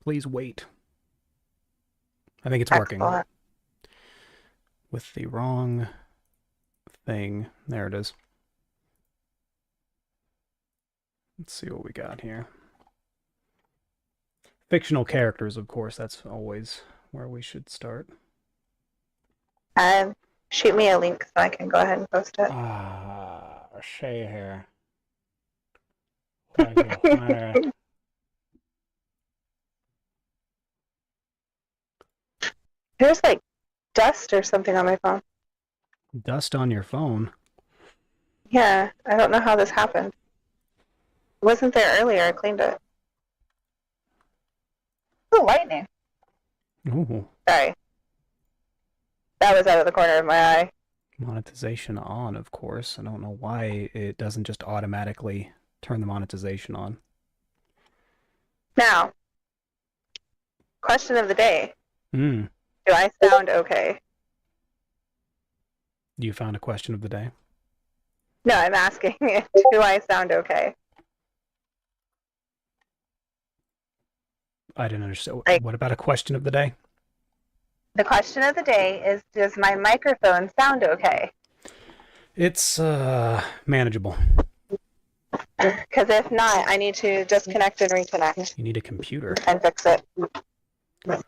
Please wait. I think it's working. Excellent. With the wrong thing. There it is. Let's see what we got here. Fictional characters, of course. That's always where we should start. Shoot me a link so I can go ahead and post it. Shay here. Hunter. There's like dust or something on my phone. Dust on your phone? Yeah, I don't know how this happened. It wasn't there earlier. I cleaned it. Oh, lightning. Ooh. Sorry. That was out of the corner of my eye. Monetization on, of course. I don't know why it doesn't just automatically turn the monetization on. Now, question of the day. Hmm. Do I sound okay? You found a question of the day? No, I'm asking, do I sound okay? I didn't understand. Like, what about a question of the day? the question of the day is, does my microphone sound okay? It's manageable. Because if not, I need to disconnect and reconnect. You need a computer. And fix it. Let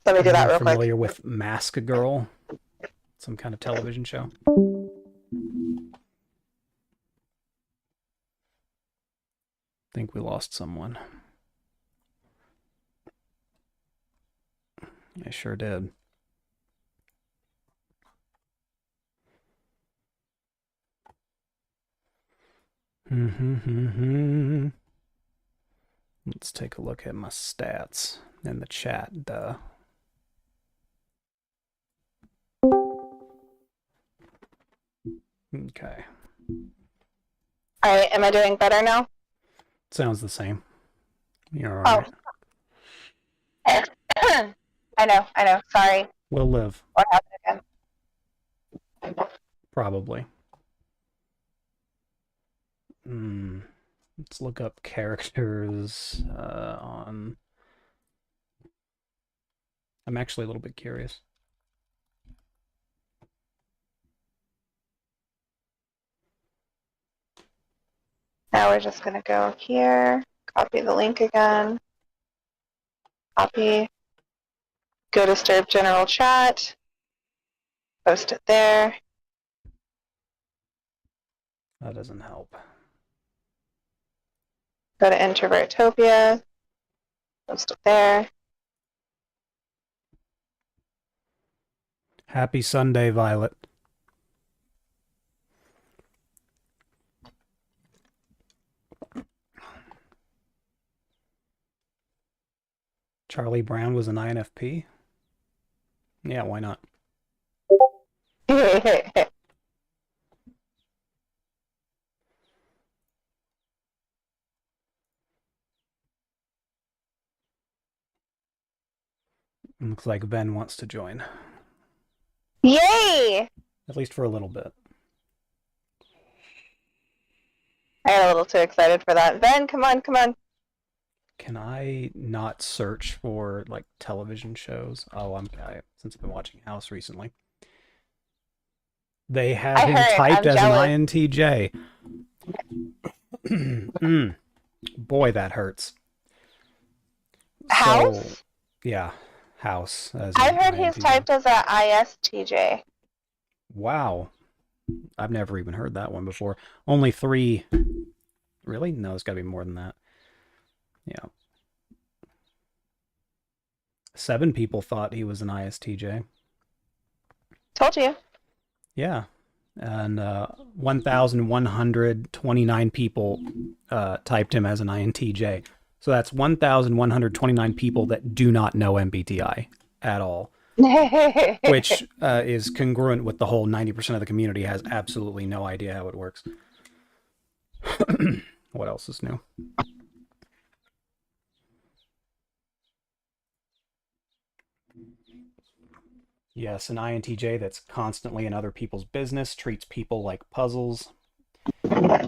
me do that real quick. Familiar with Mask Girl? Some kind of television show? I think we lost someone. I sure did. Let's take a look at my stats in the chat, duh. Okay. All right, am I doing better now? Sounds the same. You're all right. I know. Sorry. We'll live. What happened again? Probably. Let's look up characters on... I'm actually a little bit curious. Now we're just going to go here, copy the link again, copy, go to Stirp General Chat, post it there. That doesn't help. Go to Introvertopia, post it there. Happy Sunday, Violet. Charlie Brown was an INFP? Yeah, why not? Looks like Ben wants to join. Yay! At least for a little bit. I got a little too excited for that. Ben, come on. Can I not search for, like, television shows? Oh, since I've been watching House recently. They have him typed as an INTJ. Boy, that hurts. House? So, yeah, House. I've heard he's typed as an ISTJ. Wow. I've never even heard that one before. Only 3. Really? No, it's got to be more than that. Yeah. 7 people thought he was an ISTJ. Told you. Yeah. And 1,129 people typed him as an INTJ. So that's 1,129 people that do not know MBTI at all. Which is congruent with the whole 90% of the community has absolutely no idea how it works. What else is new? Yes, an INTJ that's constantly in other people's business, treats people like puzzles,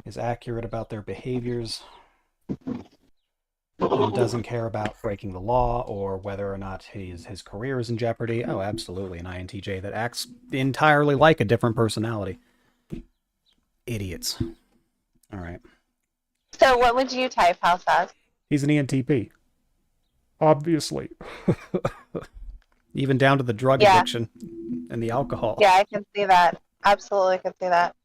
is accurate about their behaviors. and doesn't care about breaking the law or whether or not his career is in jeopardy. Oh, absolutely, an INTJ that acts entirely like a different personality. Idiots. All right. So what would you type house as? He's an ENTP. Obviously. Even down to the drug Yeah. addiction and the alcohol. Yeah, I can see that. Absolutely can see that.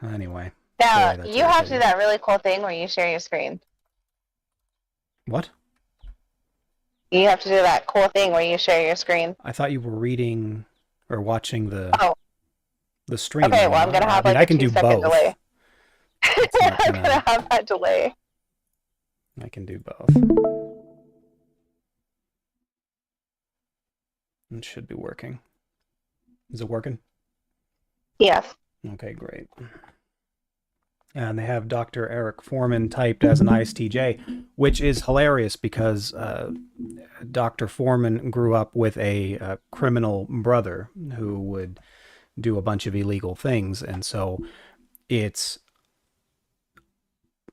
Anyway. Now, Boy, you have to do irritating. that really cool thing where you share your screen. What? You have to do that cool thing where you share your screen. I thought you were reading or watching Oh, the stream. okay, well, I'm going to have I like a can do 2-second both. delay. It's not I'm going to have that delay. I can do both. It should be working. Is it working? Yes. Okay, great. And they have Dr. Eric Foreman typed as an ISTJ, which is hilarious because Dr. Foreman grew up with a criminal brother who would do a bunch of illegal things. And so it's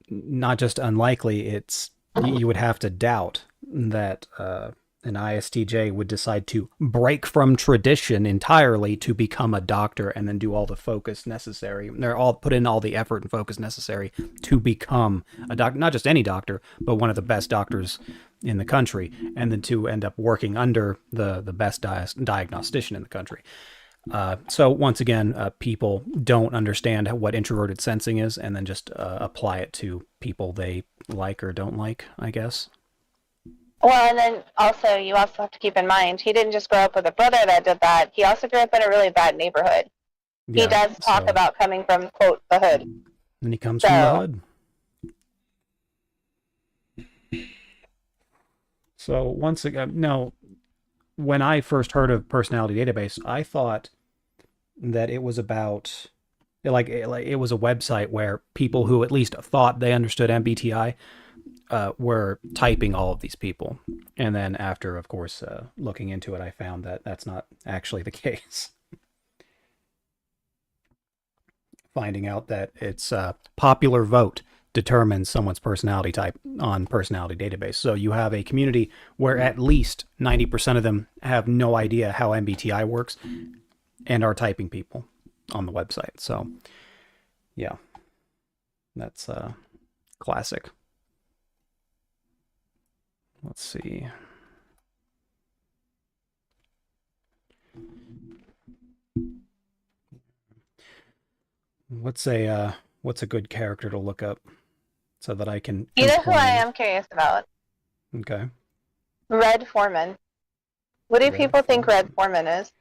not just unlikely, it's you would have to doubt that an ISTJ would decide to break from tradition entirely to become a doctor and then do all the focus necessary. They're all put in all the effort and focus necessary to become a doctor, not just any doctor, but one of the best doctors in the country, and then to end up working under the best diagnostician in the country. So once again, people don't understand what introverted sensing is and then just apply it to people they like or don't like, I guess. Well, and then also, you also have to keep in mind, he didn't just grow up with a brother that did that. He also grew up in a really bad neighborhood. Yeah, he does talk about coming from, quote, the hood. And he comes from the hood. So once again, no, when I first heard of Personality Database, I thought that it was about like it was a website where people who at least thought they understood MBTI were typing all of these people. And then after, of course, looking into it, I found that that's not actually the case. Finding out that it's popular vote determines someone's personality type on Personality Database. So you have a community where at least 90% of them have no idea how MBTI works and are typing people on the website. So, yeah, that's classic. Let's see. What's a good character to look up so that I can? You know who I am curious about? Okay. Red Foreman. What do people think Red Foreman is?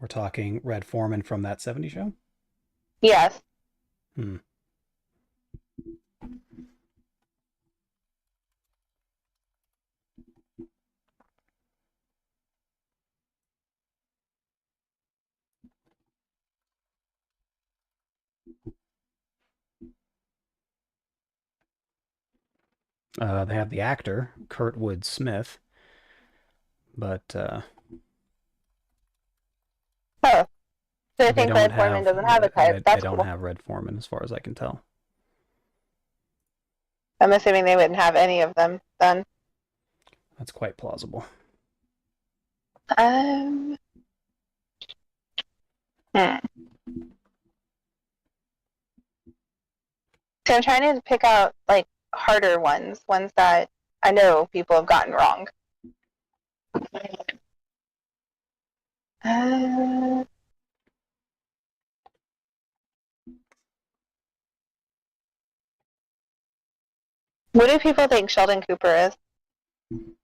We're talking Red Foreman from That 70s Show? Yes. They have the actor, Kurtwood Smith, but oh. So I think Red Foreman doesn't have a type. That's they don't cool. have Red Foreman as far as I can tell. I'm assuming they wouldn't have any of them then. That's quite plausible. Hmm. So I'm trying to pick out like harder ones that I know people have gotten wrong. What do people think Sheldon Cooper is?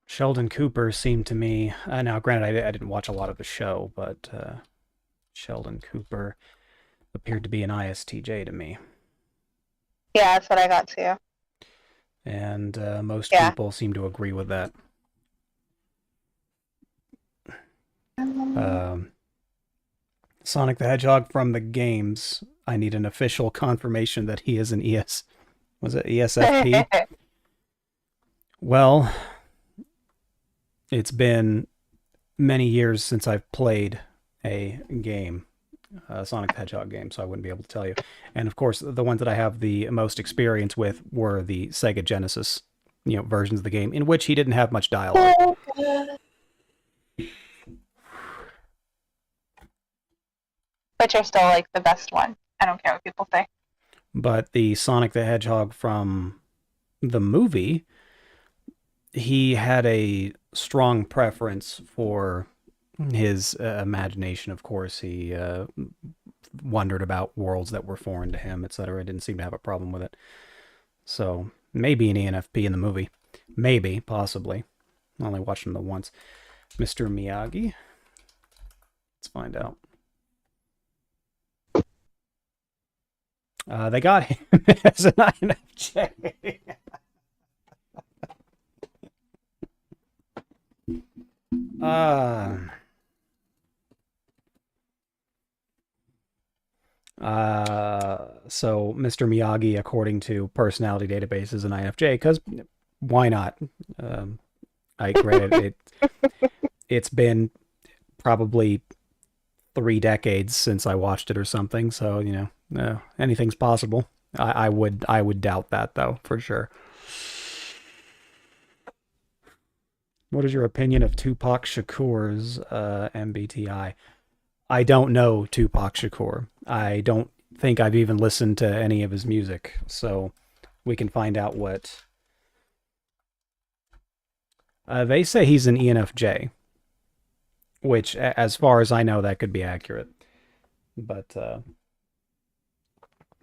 Sheldon Cooper seemed to me, now granted I didn't watch a lot of the show, but Sheldon Cooper appeared to be an ISTJ to me. Yeah, that's what I got too. And most people seem to agree with that. Sonic the Hedgehog from the games. I need an official confirmation that he is an was it ESFP? Well, it's been many years since I've played a game, Sonic the Hedgehog game, so I wouldn't be able to tell you. And of course, the ones that I have the most experience with were the Sega Genesis, versions of the game in which he didn't have much dialogue. Which are still like the best one. I don't care what people say. But the Sonic the Hedgehog from the movie, he had a strong preference for his imagination. Of course, he wondered about worlds that were foreign to him, etc. Didn't seem to have a problem with it. So maybe an ENFP in the movie. Maybe, possibly. I only watched him the once. Mr. Miyagi. Let's find out. They got him as an INFJ. So Mr. Miyagi, according to personality database, is an INFJ, because why not? Granted, it's been probably 3 decades since I watched it or something, so anything's possible. I would doubt that, though, for sure. What is your opinion of Tupac Shakur's MBTI? I don't know Tupac Shakur. I don't think I've even listened to any of his music, so we can find out what... they say he's an ENFJ, which, as far as I know, that could be accurate. But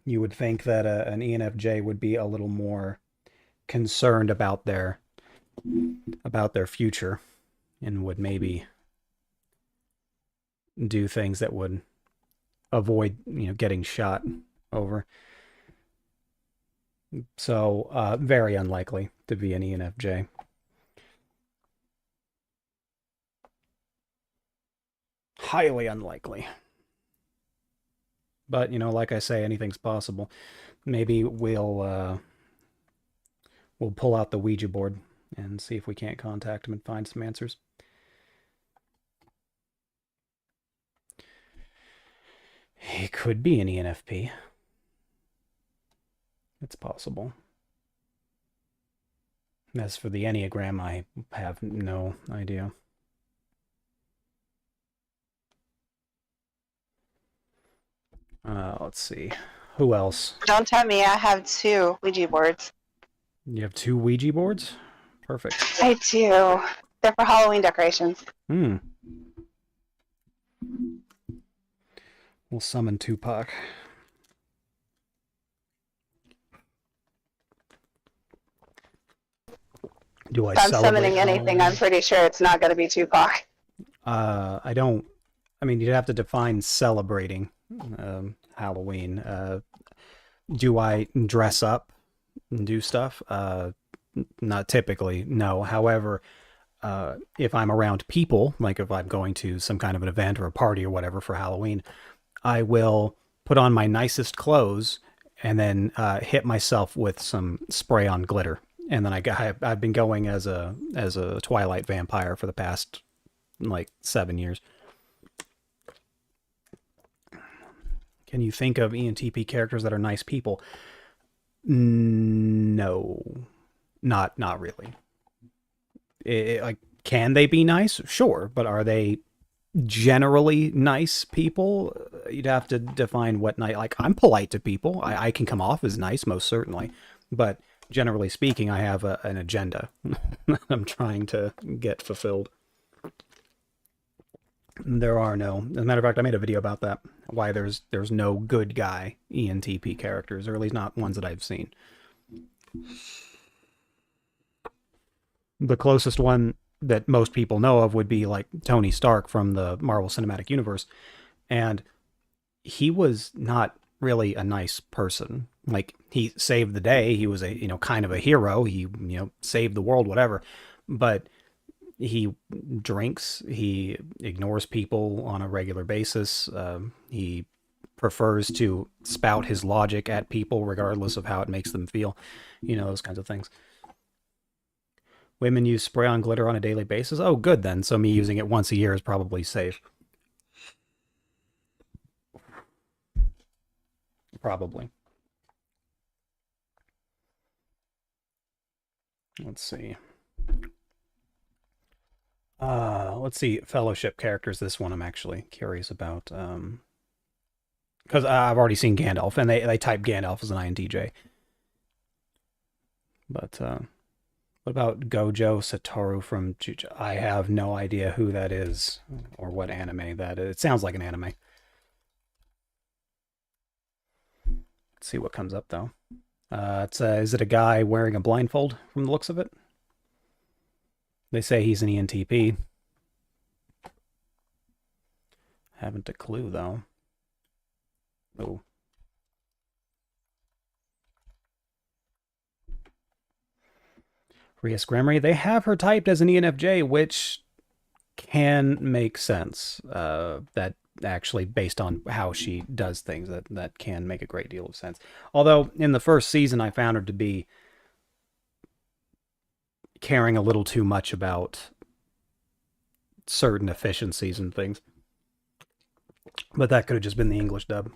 you would think that an ENFJ would be a little more concerned about their future, and would maybe do things that would avoid getting shot over. So very unlikely to be an ENFJ. Highly unlikely. But like I say, anything's possible. Maybe we'll pull out the Ouija board and see if we can't contact him and find some answers. He could be an ENFP. It's possible. As for the Enneagram, I have no idea. Let's see. Who else? Don't tell me I have 2 Ouija boards. You have 2 Ouija boards? Perfect. I do. They're for Halloween decorations. We'll summon Tupac. Do I if I'm celebrate summoning anything, I'm pretty sure it's not going to be Tupac. You'd have to define celebrating Halloween. Do I dress up and do stuff? Not typically, no. However, if I'm around people, like if I'm going to some kind of an event or a party or whatever for Halloween, I will put on my nicest clothes and then hit myself with some spray on glitter. And then I've been going as a Twilight vampire for the past 7 years. Can you think of ENTP characters that are nice people? No, not really. Can they be nice? Sure, but are they generally nice people? You'd have to define what nice. I'm polite to people. I can come off as nice, most certainly, but generally speaking, I have an agenda I'm trying to get fulfilled. There are no. As a matter of fact, I made a video about that. Why there's no good guy ENTP characters, or at least not ones that I've seen. The closest one that most people know of would be Tony Stark from the Marvel Cinematic Universe, and he was not really a nice person. He saved the day. He was a kind of a hero. He saved the world, whatever. But he drinks. He ignores people on a regular basis. He prefers to spout his logic at people, regardless of how it makes them feel. Those kinds of things. Women use spray on glitter on a daily basis. Oh, good then. So me using it once a year is probably safe. Probably. Let's see. Let's see. Fellowship characters. This one I'm actually curious about. Because I've already seen Gandalf, and they type Gandalf as an INTJ. But what about Gojo Satoru from Jujutsu? I have no idea who that is or what anime that is. It sounds like an anime. Let's see what comes up though. Is it a guy wearing a blindfold from the looks of it? They say he's an ENTP. Haven't a clue though. Oh. Rias Gremory, they have her typed as an ENFJ, which can make sense. That actually, based on how she does things, that can make a great deal of sense. Although, in the first season, I found her to be caring a little too much about certain efficiencies and things. But that could have just been the English dub.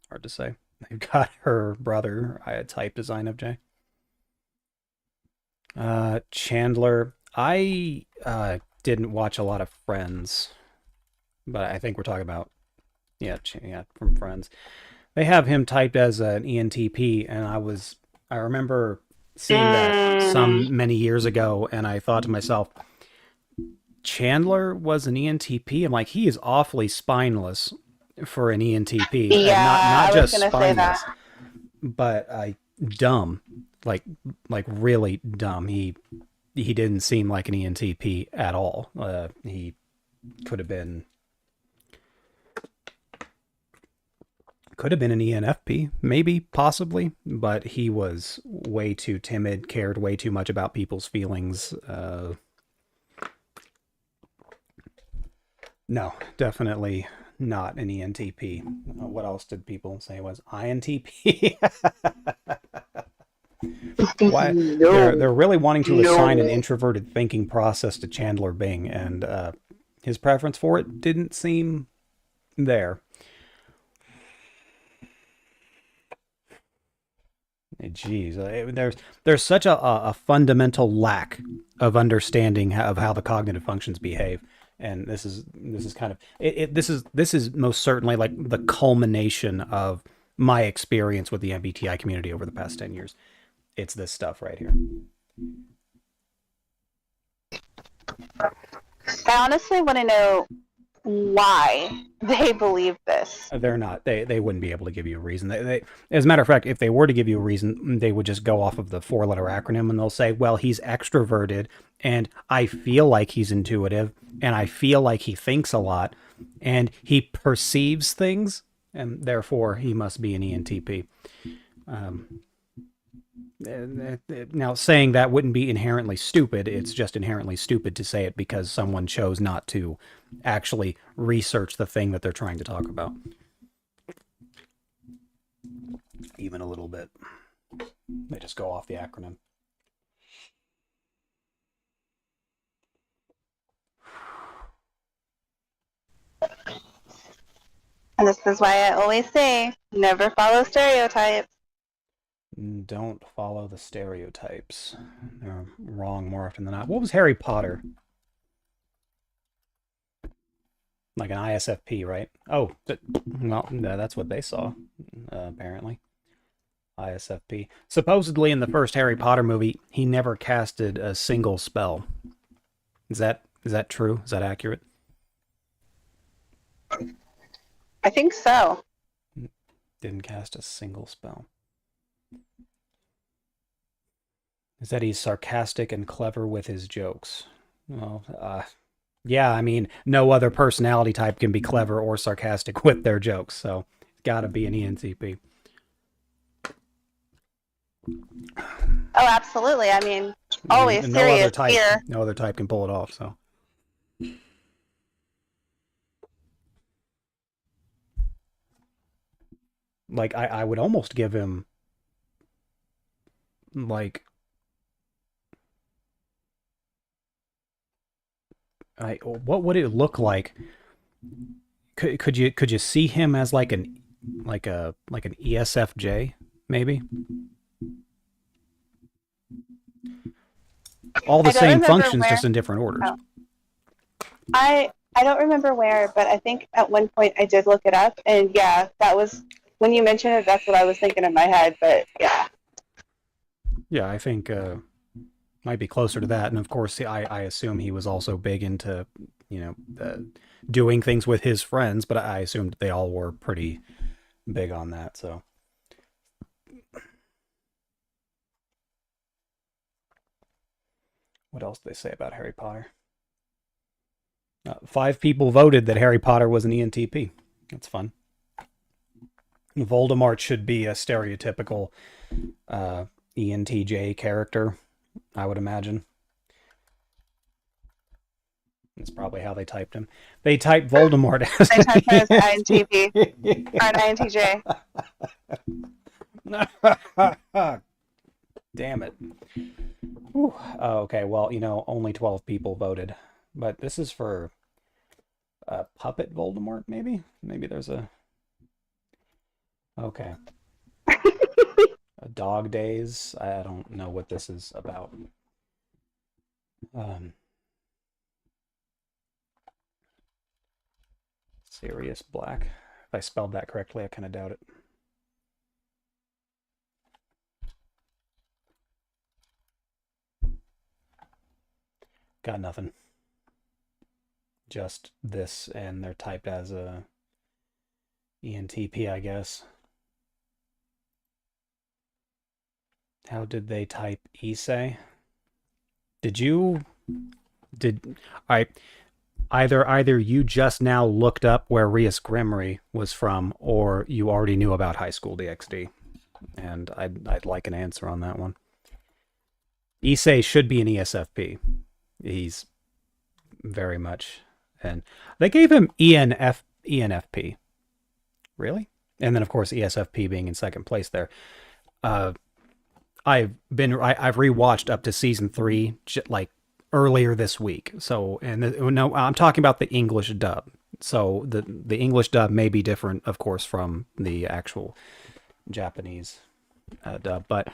Hard to say. They've got her brother typed as INFJ. Chandler, I didn't watch a lot of Friends, but I think we're talking about, yeah, from Friends. They have him typed as an ENTP, and I remember seeing that many years ago, and I thought to myself, Chandler was an ENTP. I'm like, he is awfully spineless for an ENTP. Yeah, not just I was gonna say spineless, that. but dumb, like really dumb. He didn't seem like an ENTP at all. He could have been an ENFP, maybe, possibly, but he was way too timid, cared way too much about people's feelings. No, definitely not an ENTP. What else did people say was INTP? Why they're really wanting to assign an introverted thinking process to Chandler Bing, and his preference for it didn't seem there. Jeez, there's such a fundamental lack of understanding of how the cognitive functions behave, and this is kind of this is most certainly like the culmination of my experience with the MBTI community over the past 10 years. It's this stuff right here. I honestly want to know why they believe this. They're not. They wouldn't be able to give you a reason. They as a matter of fact, if they were to give you a reason, they would just go off of the 4-letter acronym, and they'll say, well, he's extroverted, and I feel like he's intuitive, and I feel like he thinks a lot, and he perceives things, and therefore he must be an ENTP. Now, saying that wouldn't be inherently stupid. It's just inherently stupid to say it because someone chose not to actually research the thing that they're trying to talk about. Even a little bit. They just go off the acronym. And this is why I always say, never follow stereotypes. Don't follow the stereotypes. They're wrong more often than not. What was Harry Potter? Like an ISFP, right? Oh, well, that's what they saw, apparently. ISFP. Supposedly in the first Harry Potter movie, he never casted a single spell. Is that true? Is that accurate? I think so. Didn't cast a single spell. Is that he's sarcastic and clever with his jokes? Well, yeah, I mean, no other personality type can be clever or sarcastic with their jokes, so it's got to be an ENTP. Oh, absolutely. I mean, always serious here. No other type can pull it off, so. Like, I would almost give him, like, what would it look like? Could you see him as like an like an ESFJ, maybe. All the I don't same remember functions, where. just in different orders. Oh. I don't remember where, but I think at one point I did look it up, and yeah, that was when you mentioned it. That's what I was thinking in my head. But yeah, Yeah, I think might be closer to that. And of course, I assume he was also big into, doing things with his friends, but I assumed they all were pretty big on that. So, what else did they say about Harry Potter? 5 people voted that Harry Potter was an ENTP. That's fun. Voldemort should be a stereotypical ENTJ character, I would imagine. That's probably how they typed him. They typed Voldemort as I typed it as INTP or an INTJ. Damn it. Whew. Oh, okay, well, only 12 people voted. But this is for Puppet Voldemort, maybe? Maybe there's a... Okay. Dog Days. I don't know what this is about. Sirius Black. If I spelled that correctly, I kind of doubt it. Got nothing. Just this, and they're typed as a ENTP, I guess. How did they type Issei? Either you just now looked up where Rias Grimry was from, or you already knew about High School DxD, and I'd like an answer on that one. Issei should be an ESFP. He's very much, and they gave him ENFP. Really? And then of course ESFP being in second place there. I've rewatched up to season 3 like earlier this week. So, no, I'm talking about the English dub. So the English dub may be different, of course, from the actual Japanese dub, but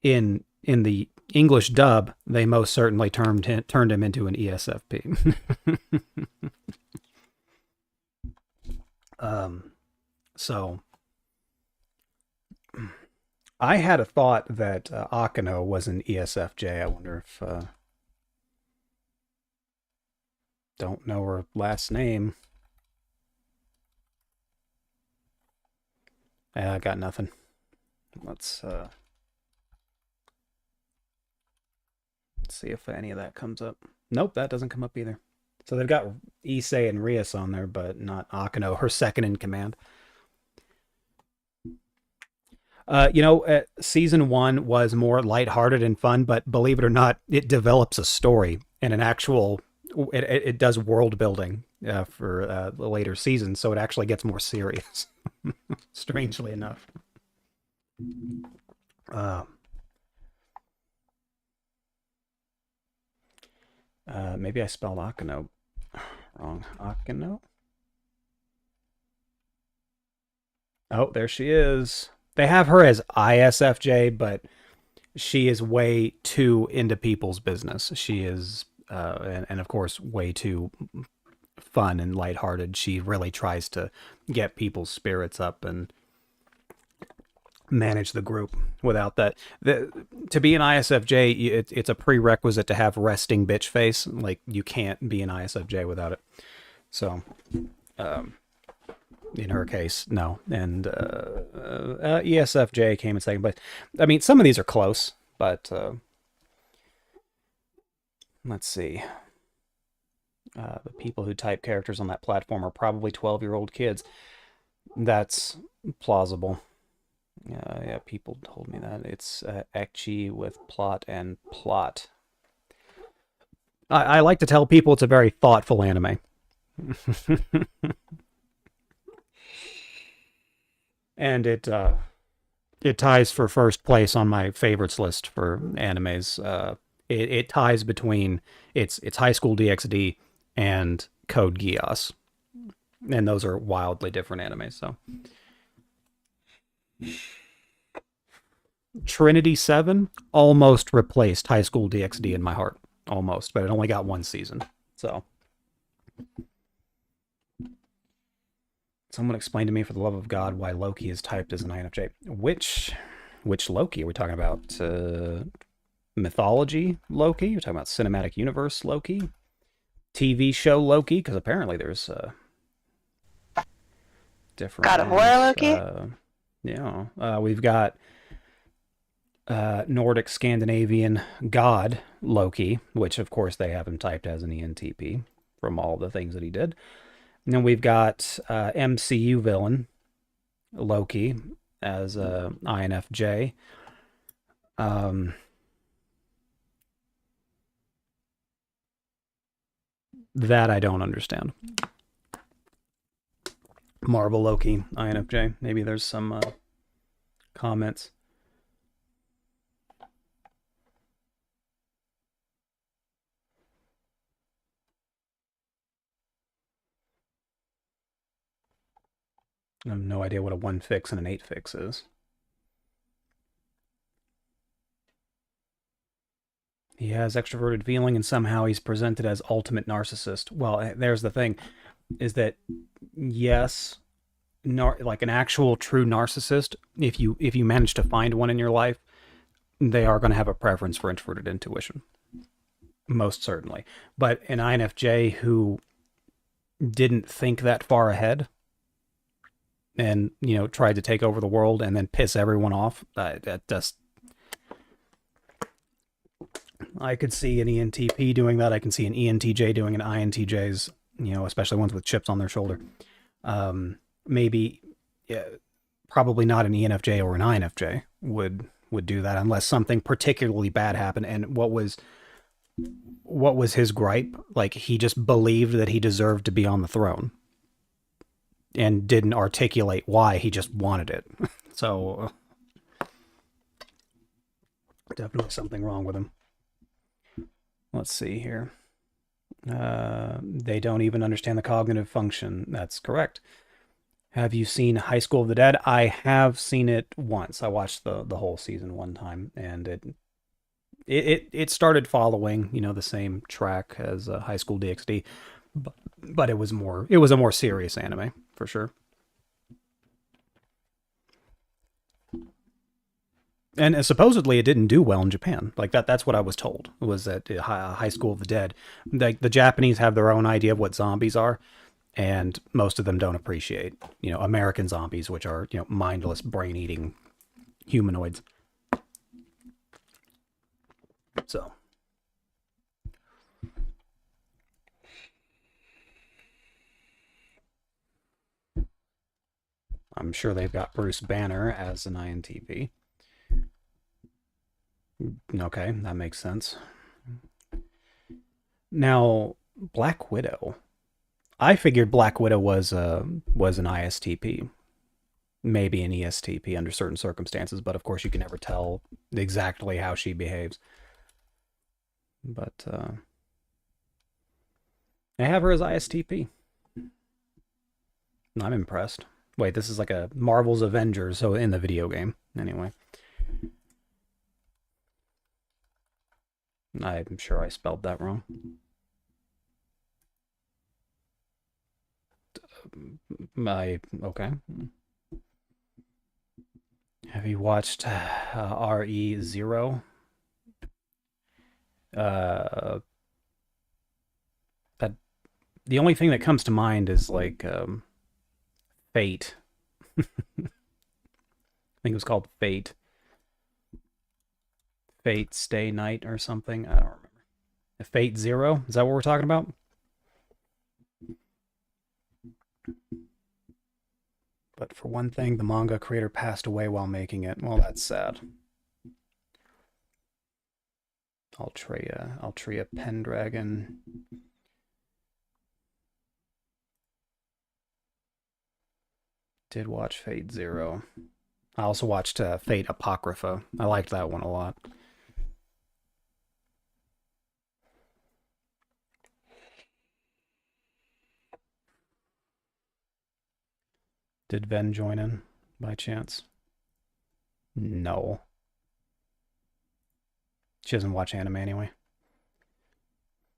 in the English dub, they most certainly turned him into an ESFP. So I had a thought that Akano was an ESFJ. I wonder if don't know her last name. I got nothing. Let's see if any of that comes up. Nope, that doesn't come up either. So they've got Issei and Rias on there, but not Akano, her second in command. Season 1 was more lighthearted and fun, but believe it or not, it develops a story and an actual. It does world building for the later seasons, so it actually gets more serious. Strangely enough. Maybe I spelled Akano wrong. Akano? Oh, there she is. They have her as ISFJ, but she is way too into people's business. She is, and of course, way too fun and lighthearted. She really tries to get people's spirits up and manage the group. Without that, to be an ISFJ, it's a prerequisite to have resting bitch face. Like, you can't be an ISFJ without it. So, in her case, no. And ESFJ came in second place. I mean, some of these are close, but let's see. The people who type characters on that platform are probably 12-year-old kids. That's plausible. Yeah, people told me that. It's ecchi with plot and plot. I like to tell people it's a very thoughtful anime. And it ties for first place on my favorites list for animes. It ties between it's High School DxD and Code Geass. And those are wildly different animes. So Trinity 7 almost replaced High School DxD in my heart. Almost, but it only got one season. So someone explain to me, for the love of God, why Loki is typed as an INFJ. Which Loki are we talking about? Mythology Loki? You're talking about cinematic universe Loki? TV show Loki? Because apparently there's different God of War Loki? We've got Nordic Scandinavian god Loki, which of course they have him typed as an ENTP from all the things that he did. And then we've got MCU villain Loki as INFJ. That I don't understand. Marvel Loki, INFJ. Maybe there's some comments. I have no idea what a 1 fix and an 8 fix is. He has extroverted feeling, and somehow he's presented as ultimate narcissist. Well, there's the thing, is that yes, like an actual true narcissist, if you manage to find one in your life, they are going to have a preference for introverted intuition, most certainly. But an INFJ who didn't think that far ahead and tried to take over the world and then piss everyone off, that just, I could see an ENTP doing that. I can see an ENTJ doing an INTJ's, especially ones with chips on their shoulder. Maybe, probably not an ENFJ or an INFJ would do that unless something particularly bad happened. And what was his gripe? Like, he just believed that he deserved to be on the throne and didn't articulate why. He just wanted it. So definitely something wrong with him. Let's see here. They don't even understand the cognitive function. That's correct. Have you seen High School of the Dead? I have seen it once. I watched the whole season one time, and it started following the same track as High School DxD, but it was a more serious anime for sure. And supposedly it didn't do well in Japan. Like that's what I was told, was that High School of the Dead, the Japanese have their own idea of what zombies are, and most of them don't appreciate, American zombies, which are, mindless, brain-eating humanoids. So. I'm sure they've got Bruce Banner as an INTP. Okay, that makes sense. Now, Black Widow. I figured Black Widow was an ISTP, maybe an ESTP under certain circumstances, but of course you can never tell exactly how she behaves. But I have her as ISTP. I'm impressed. Wait, this is like a Marvel's Avengers, so in the video game, anyway. I'm sure I spelled that wrong. Okay. Have you watched RE0? That the only thing that comes to mind is like Fate. I think it was called Fate. Fate Stay Night or something. I don't remember. Fate Zero? Is that what we're talking about? But for one thing, the manga creator passed away while making it. Well, that's sad. Altria Pendragon. Did watch Fate Zero. I also watched Fate Apocrypha. I liked that one a lot. Did Ven join in by chance? No. She doesn't watch anime anyway.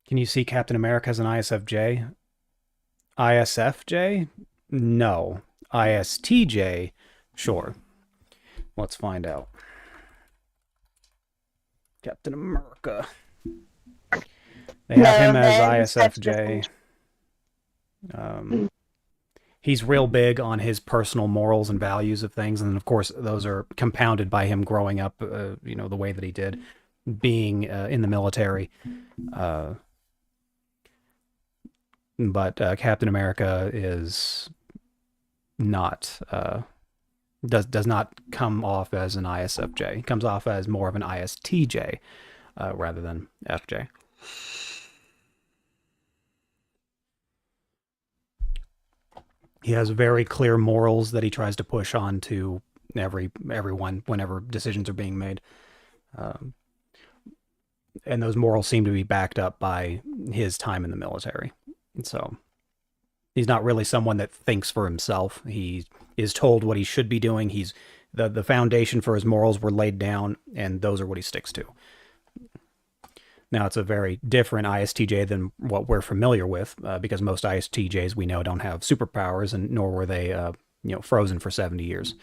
Can you see Captain America as an ISFJ? ISFJ? No. ISTJ? Sure. Let's find out. Captain America. They have him as ISFJ. He's real big on his personal morals and values of things, and of course those are compounded by him growing up, the way that he did, being in the military. But Captain America is not does not come off as an ISFJ. He comes off as more of an ISTJ rather than FJ. He has very clear morals that he tries to push on to everyone whenever decisions are being made. And those morals seem to be backed up by his time in the military. So he's not really someone that thinks for himself. He is told what he should be doing. He's the foundation for his morals were laid down, and those are what he sticks to. Now, it's a very different ISTJ than what we're familiar with, because most ISTJs we know don't have superpowers, and nor were they, frozen for 70 years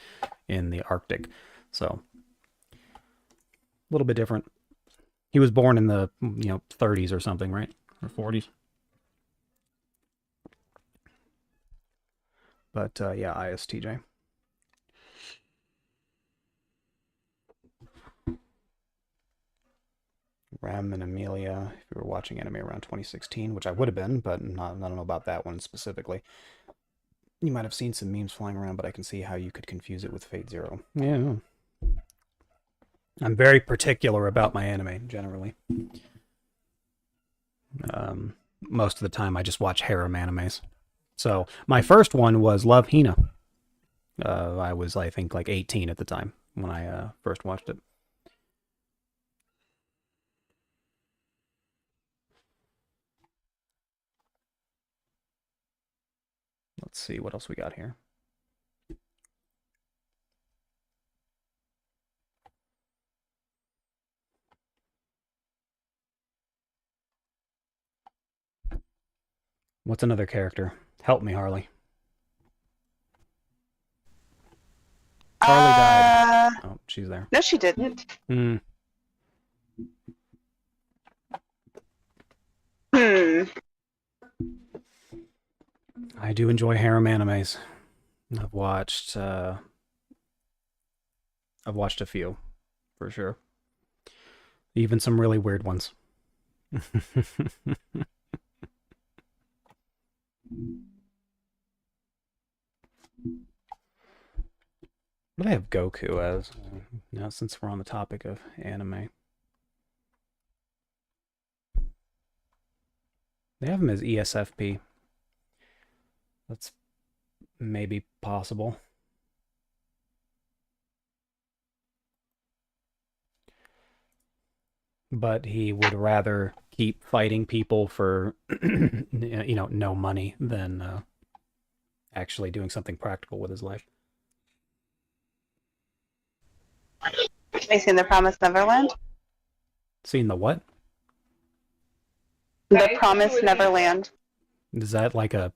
in the Arctic. So, a little bit different. He was born in the 30s or something, right? Or 40s. But yeah, ISTJ. Ram and Amelia, if you were watching anime around 2016, which I would have been, but I don't know about that one specifically. You might have seen some memes flying around, but I can see how you could confuse it with Fate Zero. Yeah. I'm very particular about my anime, generally. Most of the time, I just watch harem animes. So, my first one was Love Hina. I was, I think, like 18 at the time when I first watched it. Let's see what else we got here. What's another character? Help me, Harley. Harley died. Oh, she's there. No, she didn't. I do enjoy harem animes. I've watched a few, for sure. Even some really weird ones. What do they have Goku as? Now, since we're on the topic of anime. They have him as ESFP. That's maybe possible. But he would rather keep fighting people for, no money than actually doing something practical with his life. Have you seen The Promised Neverland? Seen the what? The Promised Neverland. Is that like a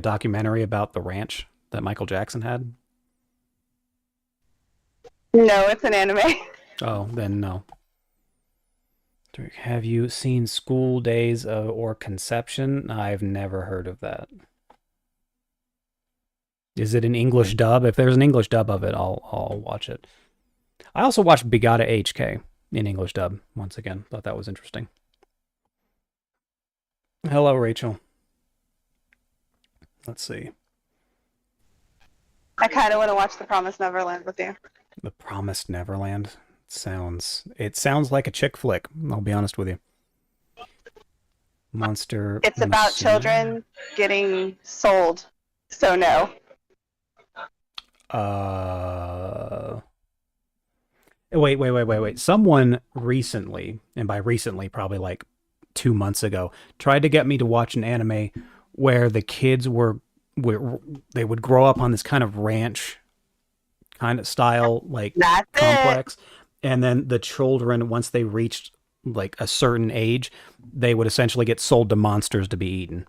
documentary about the ranch that Michael Jackson had? No, it's an anime. Oh, then no. Have you seen School Days or Conception? I've never heard of that. Is it an English dub? If there's an English dub of it, I'll watch it. I also watched Begata HK in English dub once again. Thought that was interesting. Hello, Rachel. Let's see. I kind of want to watch The Promised Neverland with you. The Promised Neverland it sounds like a chick flick. I'll be honest with you. Monster. It's about children getting sold. So no. Wait. Someone recently, and by recently, probably like 2 months ago, tried to get me to watch an anime where the kids were they would grow up on this kind of ranch kind of style, like That's it. complex. And then the children, once they reached like a certain age, they would essentially get sold to monsters to be eaten.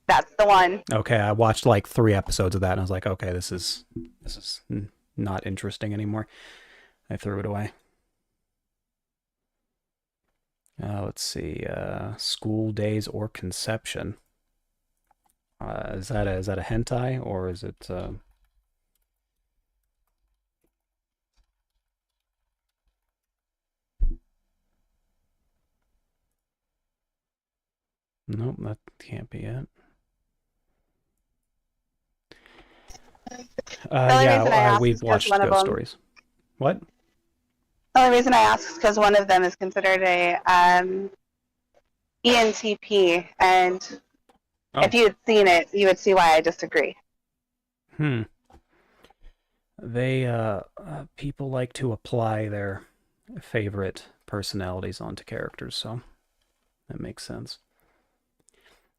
That's the one. Okay, I watched like 3 episodes of that, and I was like, okay, this is not interesting anymore. I threw it away. Let's see, school days or conception. Is that a hentai, or is it? Nope, that can't be it. The only reason I asked We've is because watched one of Ghost them. Stories. What? The only reason I asked is because one of them is considered a ENTP, and if you had seen it, you would see why I disagree. They people like to apply their favorite personalities onto characters, so that makes sense.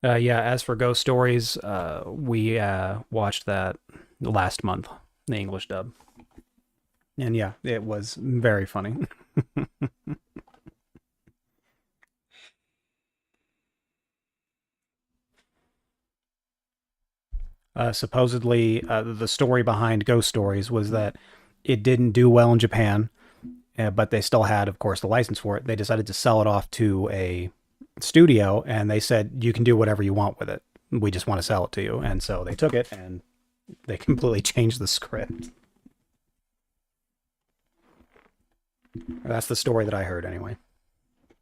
Yeah, as for Ghost Stories, we watched that last month, the English dub. And yeah, it was very funny. Supposedly, the story behind Ghost Stories was that it didn't do well in Japan, but they still had, of course, the license for it. They decided to sell it off to a studio, and they said, you can do whatever you want with it. We just want to sell it to you. And so they took it, and they completely changed the script. That's the story that I heard, anyway.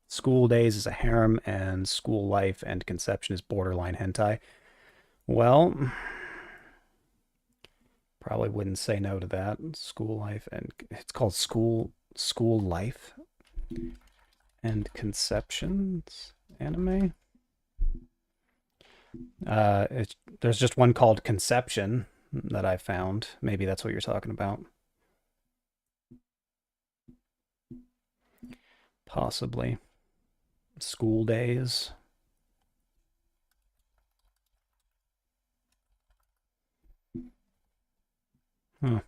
School days is a harem, and school life and conception is borderline hentai. Well, probably wouldn't say no to that. School life, and it's called school life and conceptions anime. There's just one called Conception that I found. Maybe that's what you're talking about. Possibly. School days. Huh.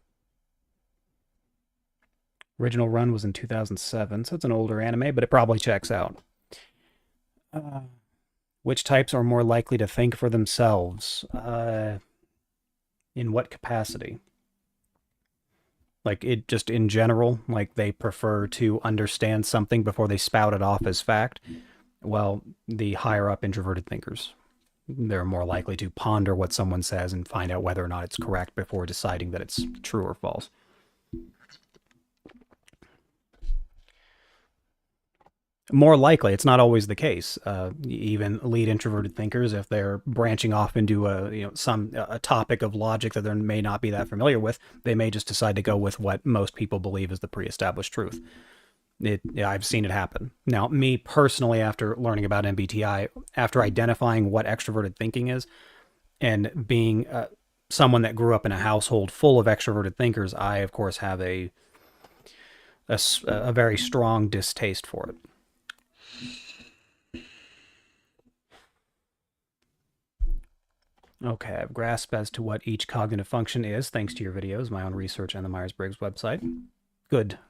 Original run was in 2007, so it's an older anime, but it probably checks out. Which types are more likely to think for themselves? In what capacity? Like, it just in general, like they prefer to understand something before they spout it off as fact. Well, the higher up introverted thinkers, they're more likely to ponder what someone says and find out whether or not it's correct before deciding that it's true or false. More likely, it's not always the case. Even lead introverted thinkers, if they're branching off into a topic of logic that they may not be that familiar with, they may just decide to go with what most people believe is the pre-established truth. I've seen it happen. Now, me personally, after learning about MBTI, after identifying what extroverted thinking is, and being someone that grew up in a household full of extroverted thinkers, I of course have a very strong distaste for it. Okay, I've grasped as to what each cognitive function is, thanks to your videos, my own research, and the Myers-Briggs website. Good.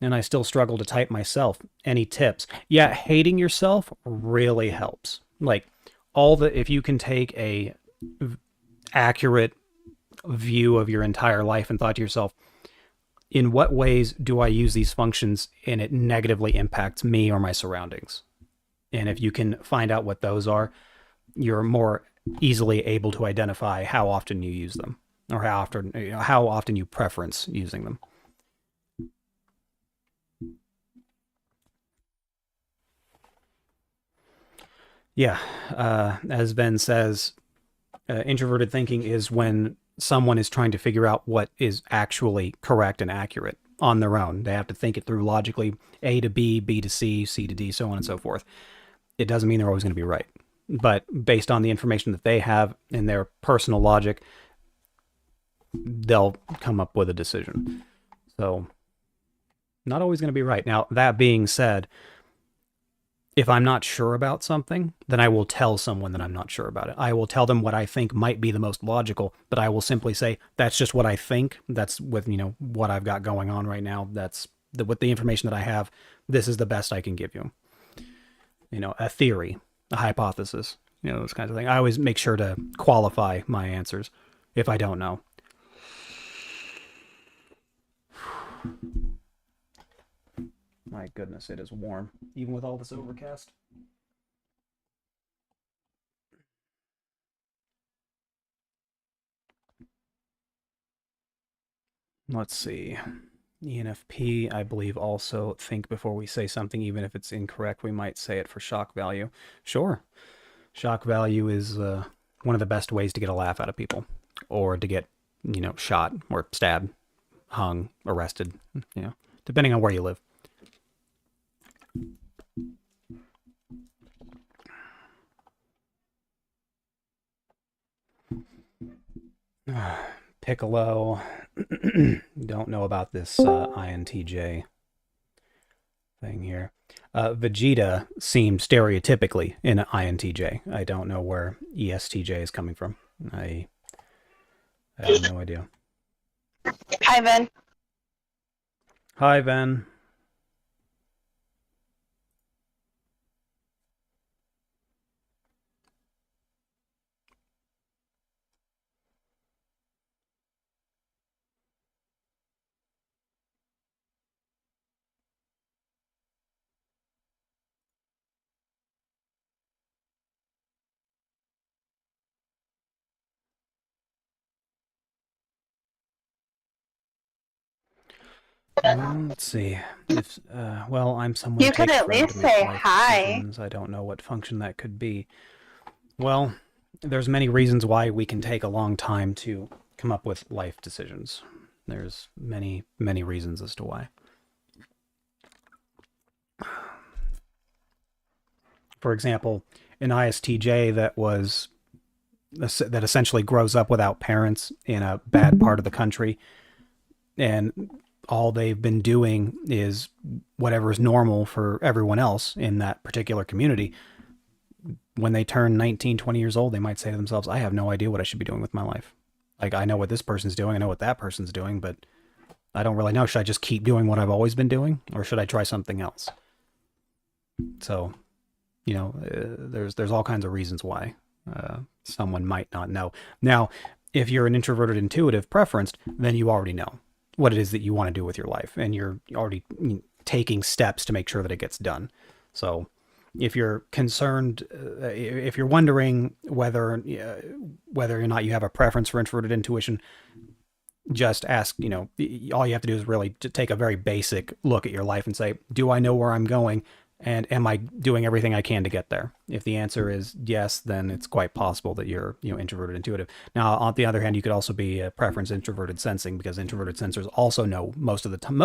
And I still struggle to type myself. Any tips? Yeah, hating yourself really helps. Like, if you can take a accurate view of your entire life and thought to yourself, in what ways do I use these functions and it negatively impacts me or my surroundings? And if you can find out what those are, you're more easily able to identify how often you use them, or how often you preference using them. Yeah, as Ben says, introverted thinking is when someone is trying to figure out what is actually correct and accurate on their own. They have to think it through logically, A to B, B to C, C to D, so on and so forth. It doesn't mean they're always going to be right. But based on the information that they have in their personal logic, they'll come up with a decision. So, not always going to be right. Now, that being said, if I'm not sure about something, then I will tell someone that I'm not sure about it. I will tell them what I think might be the most logical, but I will simply say, that's just what I think. That's with, what I've got going on right now. That's with the information that I have. This is the best I can give you. A theory, a hypothesis, those kinds of things. I always make sure to qualify my answers if I don't know. My goodness, it is warm, even with all this overcast. Let's see. ENFP, I believe, also think before we say something, even if it's incorrect, we might say it for shock value. Sure. Shock value is one of the best ways to get a laugh out of people, or to get, shot or stabbed, hung, arrested, depending on where you live. Piccolo. Don't know about this INTJ thing here. Vegeta seemed stereotypically in INTJ. I don't know where ESTJ is coming from. I have no idea. Hi, Ben. Hi, Ben. Let's see. If I'm someone You who could takes at forever least to make say life hi. decisions. I don't know what function that could be. Well, there's many reasons why we can take a long time to come up with life decisions. There's many, many reasons as to why. For example, an ISTJ that essentially grows up without parents in a bad part of the country, and all they've been doing is whatever is normal for everyone else in that particular community. When they turn 19, 20 years old, they might say to themselves, I have no idea what I should be doing with my life. Like, I know what this person's doing, I know what that person's doing, but I don't really know. Should I just keep doing what I've always been doing, or should I try something else? So, there's all kinds of reasons why someone might not know. Now, if you're an introverted intuitive preferenced, then you already know what it is that you want to do with your life, and you're already taking steps to make sure that it gets done. So if you're concerned, if you're wondering whether or not you have a preference for introverted intuition, just ask, all you have to do is really take a very basic look at your life and say, do I know where I'm going? And am I doing everything I can to get there? If the answer is yes, then it's quite possible that you're, introverted intuitive. Now, on the other hand, you could also be a preference introverted sensing, because introverted sensors also know most of the time,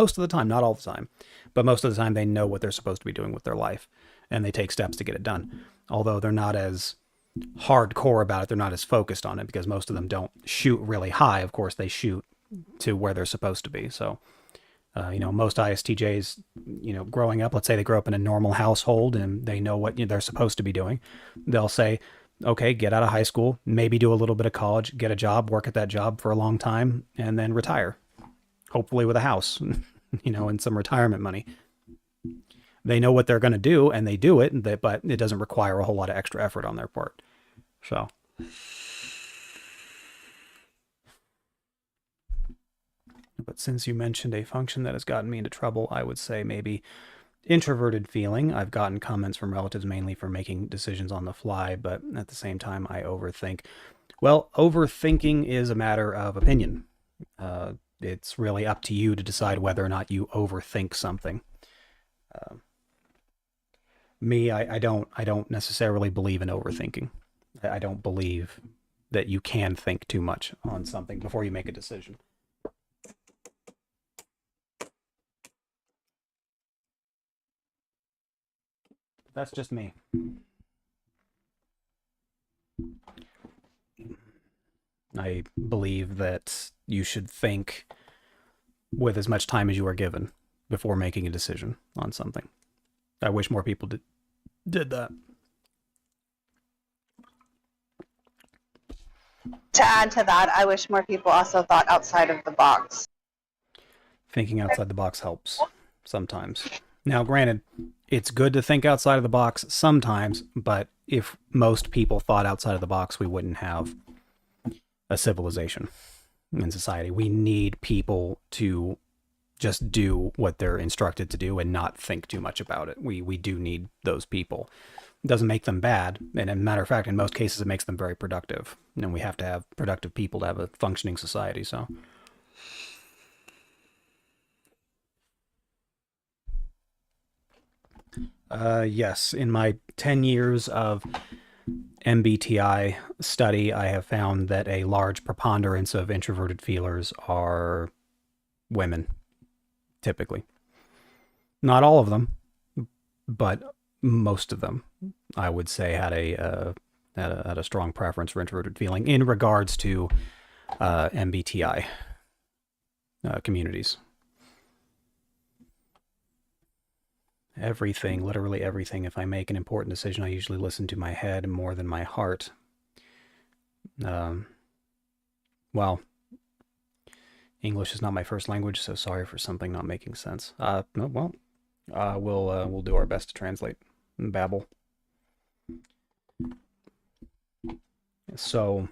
not all the time, but most of the time they know what they're supposed to be doing with their life, and they take steps to get it done. Although they're not as hardcore about it, they're not as focused on it, because most of them don't shoot really high. Of course, they shoot to where they're supposed to be. So most ISTJs, growing up, let's say they grow up in a normal household and they know what they're supposed to be doing. They'll say, okay, get out of high school, maybe do a little bit of college, get a job, work at that job for a long time, and then retire, hopefully with a house, and some retirement money. They know what they're going to do, and they do it, but it doesn't require a whole lot of extra effort on their part. So... But since you mentioned a function that has gotten me into trouble, I would say maybe introverted feeling. I've gotten comments from relatives mainly for making decisions on the fly, but at the same time, I overthink. Well, overthinking is a matter of opinion. It's really up to you to decide whether or not you overthink something. I don't necessarily believe in overthinking. I don't believe that you can think too much on something before you make a decision. That's just me. I believe that you should think with as much time as you are given before making a decision on something. I wish more people did that. To add to that, I wish more people also thought outside of the box. Thinking outside the box helps sometimes. Now, granted, it's good to think outside of the box sometimes, but if most people thought outside of the box, we wouldn't have a civilization in society. We need people to just do what they're instructed to do and not think too much about it. We do need those people. It doesn't make them bad. And as a matter of fact, in most cases, it makes them very productive. And we have to have productive people to have a functioning society. So, yes, in my 10 years of MBTI study, I have found that a large preponderance of introverted feelers are women, typically. Not all of them, but most of them, I would say, had a strong preference for introverted feeling in regards to MBTI communities. Everything, literally everything. If I make an important decision, I usually listen to my head more than my heart. Well, English is not my first language, so sorry for something not making sense. We'll do our best to translate and babble. So,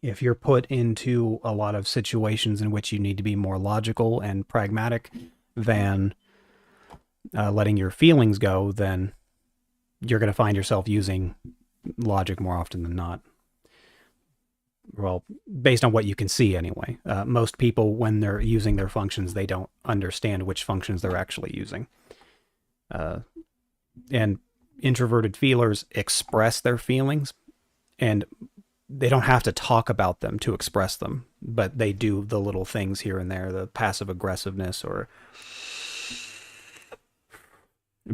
if you're put into a lot of situations in which you need to be more logical and pragmatic than letting your feelings go, then you're going to find yourself using logic more often than not. Well, based on what you can see anyway. Most people, when they're using their functions, they don't understand which functions they're actually using. And introverted feelers express their feelings, and they don't have to talk about them to express them, but they do the little things here and there, the passive aggressiveness or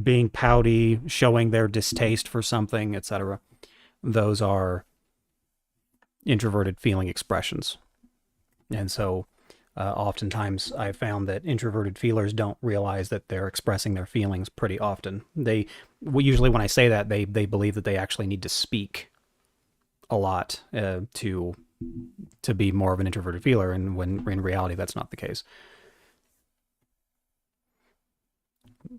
being pouty, showing their distaste for something, etc. Those are introverted feeling expressions. And so oftentimes I've found that introverted feelers don't realize that they're expressing their feelings pretty often. Usually when I say that, they believe that they actually need to speak a lot to be more of an introverted feeler, and when in reality that's not the case.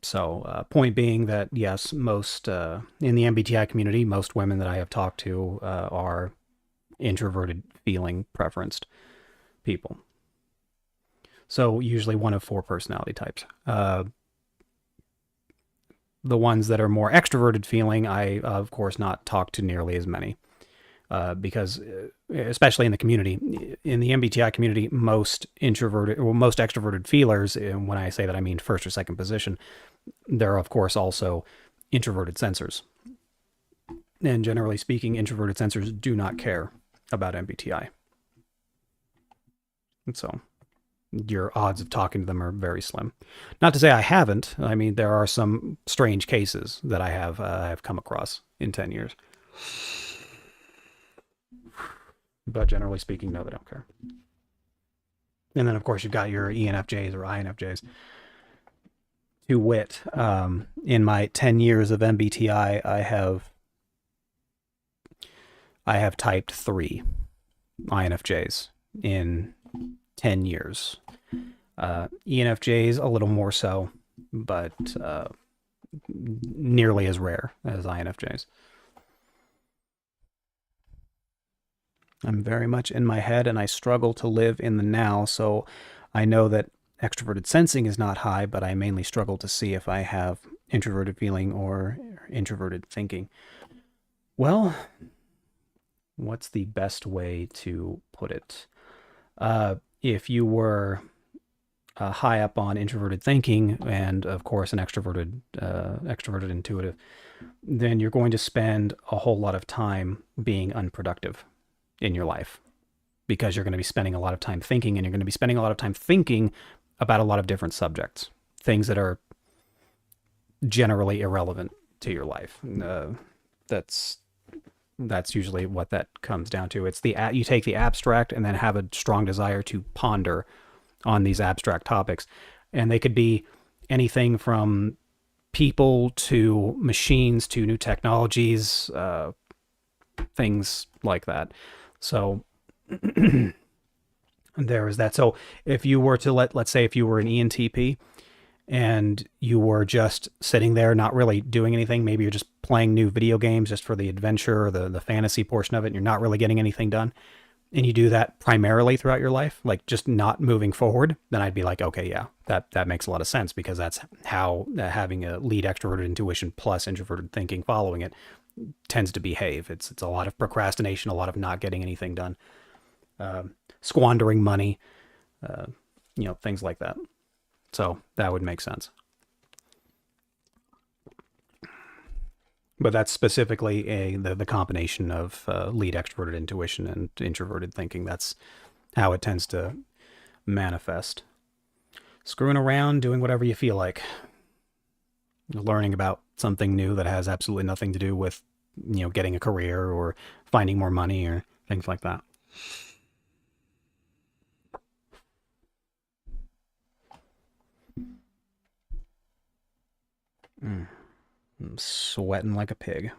So, point being that, yes, most, in the MBTI community, most women that I have talked to are introverted feeling preferenced people. So, usually one of 4 personality types. The ones that are more extroverted feeling, I, of course, not talk to nearly as many. Because, especially in the community, in the MBTI community, most extroverted feelers, and when I say that I mean first or second position, there are, of course, also introverted sensors. And generally speaking, introverted sensors do not care about MBTI. And so your odds of talking to them are very slim. Not to say I haven't. I mean, there are some strange cases that I have come across in 10 years. But generally speaking, no, they don't care. And then, of course, you've got your ENFJs or INFJs. To wit, in my 10 years of MBTI, I have typed 3 INFJs in 10 years. ENFJs a little more so, but nearly as rare as INFJs. I'm very much in my head, and I struggle to live in the now, so I know that extroverted sensing is not high, but I mainly struggle to see if I have introverted feeling or introverted thinking. Well, what's the best way to put it? If you were high up on introverted thinking and, of course, an extroverted intuitive, then you're going to spend a whole lot of time being unproductive in your life, because you're going to be spending a lot of time thinking, and you're going to be spending a lot of time thinking about a lot of different subjects, things that are generally irrelevant to your life. That's usually what that comes down to. It's you take the abstract and then have a strong desire to ponder on these abstract topics, and they could be anything from people to machines to new technologies, things like that. So there is that. So if you were to let's say if you were an ENTP and you were just sitting there not really doing anything, maybe you're just playing new video games just for the adventure or the fantasy portion of it, and you're not really getting anything done, and you do that primarily throughout your life, like just not moving forward, then I'd be like, okay, yeah, that makes a lot of sense, because that's how having a lead extroverted intuition plus introverted thinking following it tends to behave. It's a lot of procrastination, a lot of not getting anything done, squandering money, things like that. So that would make sense. But that's specifically the combination of lead extroverted intuition and introverted thinking. That's how it tends to manifest. Screwing around, doing whatever you feel like. Learning about something new that has absolutely nothing to do with, getting a career or finding more money or things like that. I'm sweating like a pig.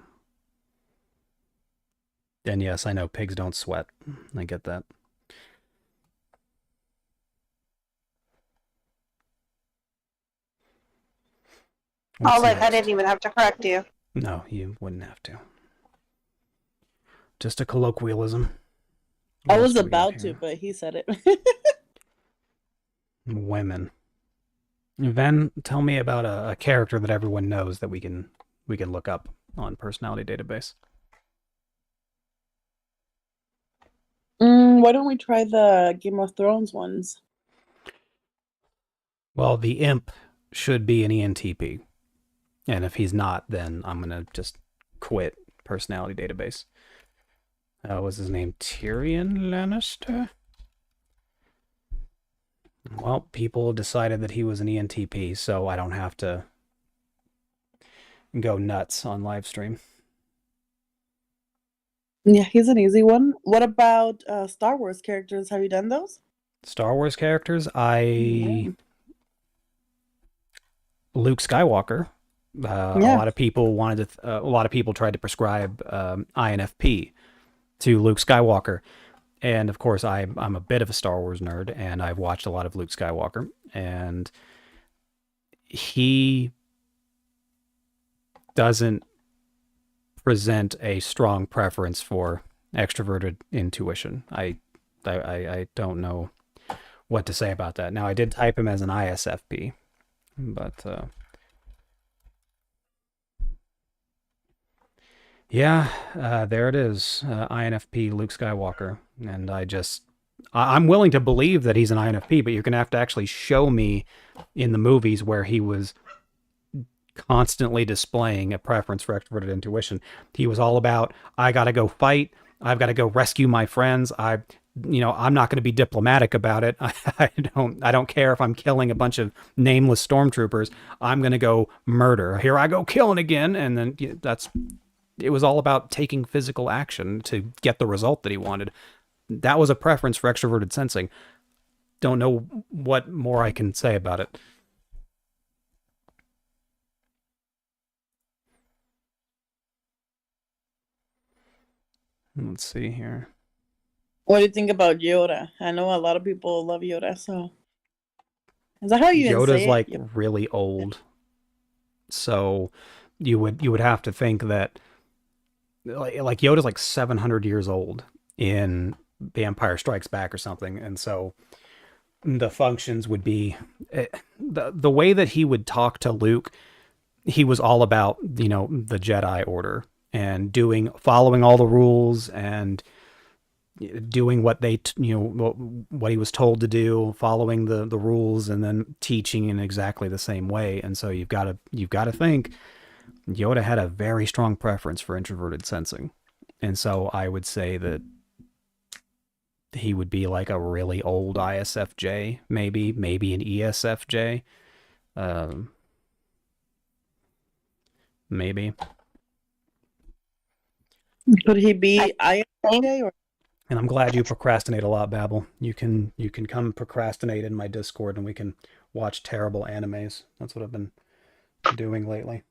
And yes, I know pigs don't sweat. I get that. I didn't even have to correct you. No, you wouldn't have to. Just a colloquialism. I was about to, but he said it. Women. Ven, tell me about a character that everyone knows that we can look up on Personality Database. Why don't we try the Game of Thrones ones? Well, the imp should be an ENTP. And if he's not, then I'm going to just quit Personality Database. Was his name Tyrion Lannister? Well, people decided that he was an ENTP, so I don't have to go nuts on live stream. Yeah, he's an easy one. What about Star Wars characters? Have you done those? Star Wars characters? Luke Skywalker. A lot of people a lot of people tried to prescribe INFP to Luke Skywalker. And of course, I'm a bit of a Star Wars nerd, and I've watched a lot of Luke Skywalker, and he doesn't present a strong preference for extroverted intuition. I don't know what to say about that. Now, I did type him as an ISFP, but there it is, INFP Luke Skywalker. And I'm willing to believe that he's an INFP, but you're going to have to actually show me in the movies where he was constantly displaying a preference for extroverted intuition. He was all about, I got to go fight. I've got to go rescue my friends. I'm not going to be diplomatic about it. I don't care if I'm killing a bunch of nameless stormtroopers. I'm going to go murder. Here I go killing again. And then it was all about taking physical action to get the result that he wanted. That was a preference for extroverted sensing. Don't know what more I can say about it. Let's see here. What do you think about Yoda? I know a lot of people love Yoda, so is that how you Yoda's say like it? really old. So you would have to think that like Yoda's like 700 years old in The Empire Strikes Back or something, and so the functions would be the way that he would talk to Luke. He was all about the Jedi Order and following all the rules and doing what they what he was told to do, following the rules, and then teaching in exactly the same way. And so you've got to think Yoda had a very strong preference for introverted sensing. And so I would say that he would be like a really old ISFJ, maybe an ESFJ. Maybe. Could he be ISFJ or? And I'm glad you procrastinate a lot, Babel. You can come procrastinate in my Discord and we can watch terrible animes. That's what I've been doing lately.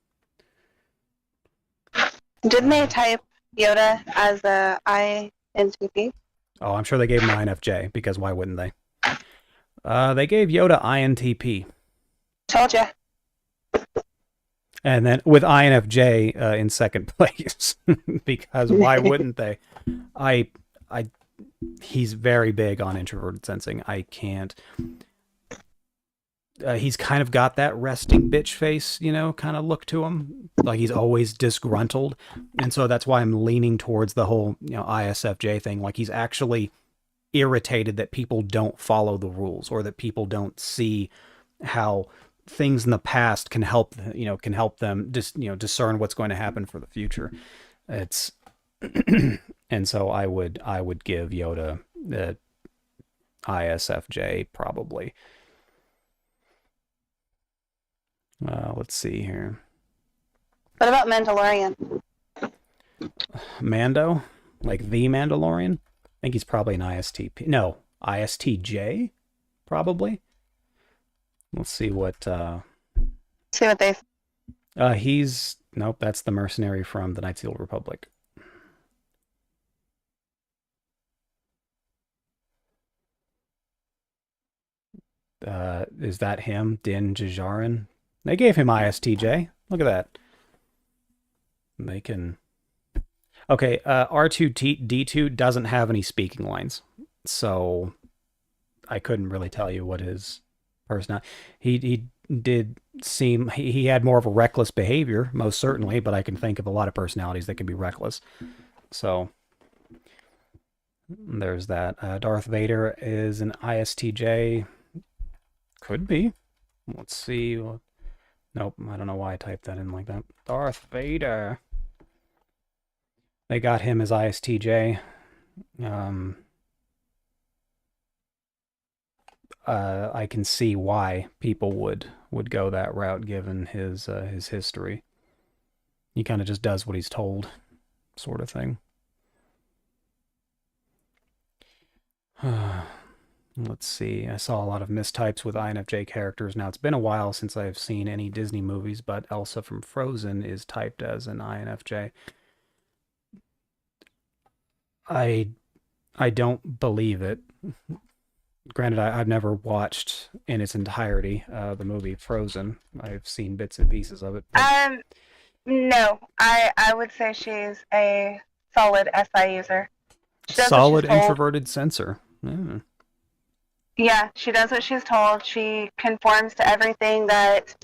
Didn't they type Yoda as a INTP? Oh, I'm sure they gave him INFJ, because why wouldn't they? They gave Yoda INTP. Told ya. And then with INFJ in second place, because why wouldn't they? He's very big on introverted sensing. I can't. He's kind of got that resting bitch face, kind of look to him. Like he's always disgruntled. And so that's why I'm leaning towards the whole, ISFJ thing. Like he's actually irritated that people don't follow the rules, or that people don't see how things in the past can help them discern what's going to happen for the future. It's and so I would give Yoda the ISFJ probably. Let's see here. What about Mandalorian? Mando, like the Mandalorian. I think he's probably an ISTP. No, ISTJ, probably. Let's see what. See what they. He's nope. That's the mercenary from the Knights of the Old Republic. Is that him, Din Djarin? They gave him ISTJ. Look at that. They can. Okay, R2D2 doesn't have any speaking lines, so I couldn't really tell you what his personality. He did seem he had more of a reckless behavior, most certainly, but I can think of a lot of personalities that can be reckless. So there's that. Darth Vader is an ISTJ. Could be. Let's see. Nope, I don't know why I typed that in like that. Darth Vader. They got him as ISTJ. I can see why people would go that route given his history. He kind of just does what he's told, sort of thing. Let's see. I saw a lot of mistypes with INFJ characters. Now, it's been a while since I've seen any Disney movies, but Elsa from Frozen is typed as an INFJ. I don't believe it. Granted, I've never watched in its entirety the movie Frozen. I've seen bits and pieces of it. No. I would say she's a solid SI user. Solid introverted sensor. Yeah. Yeah, she does what she's told. She conforms to everything that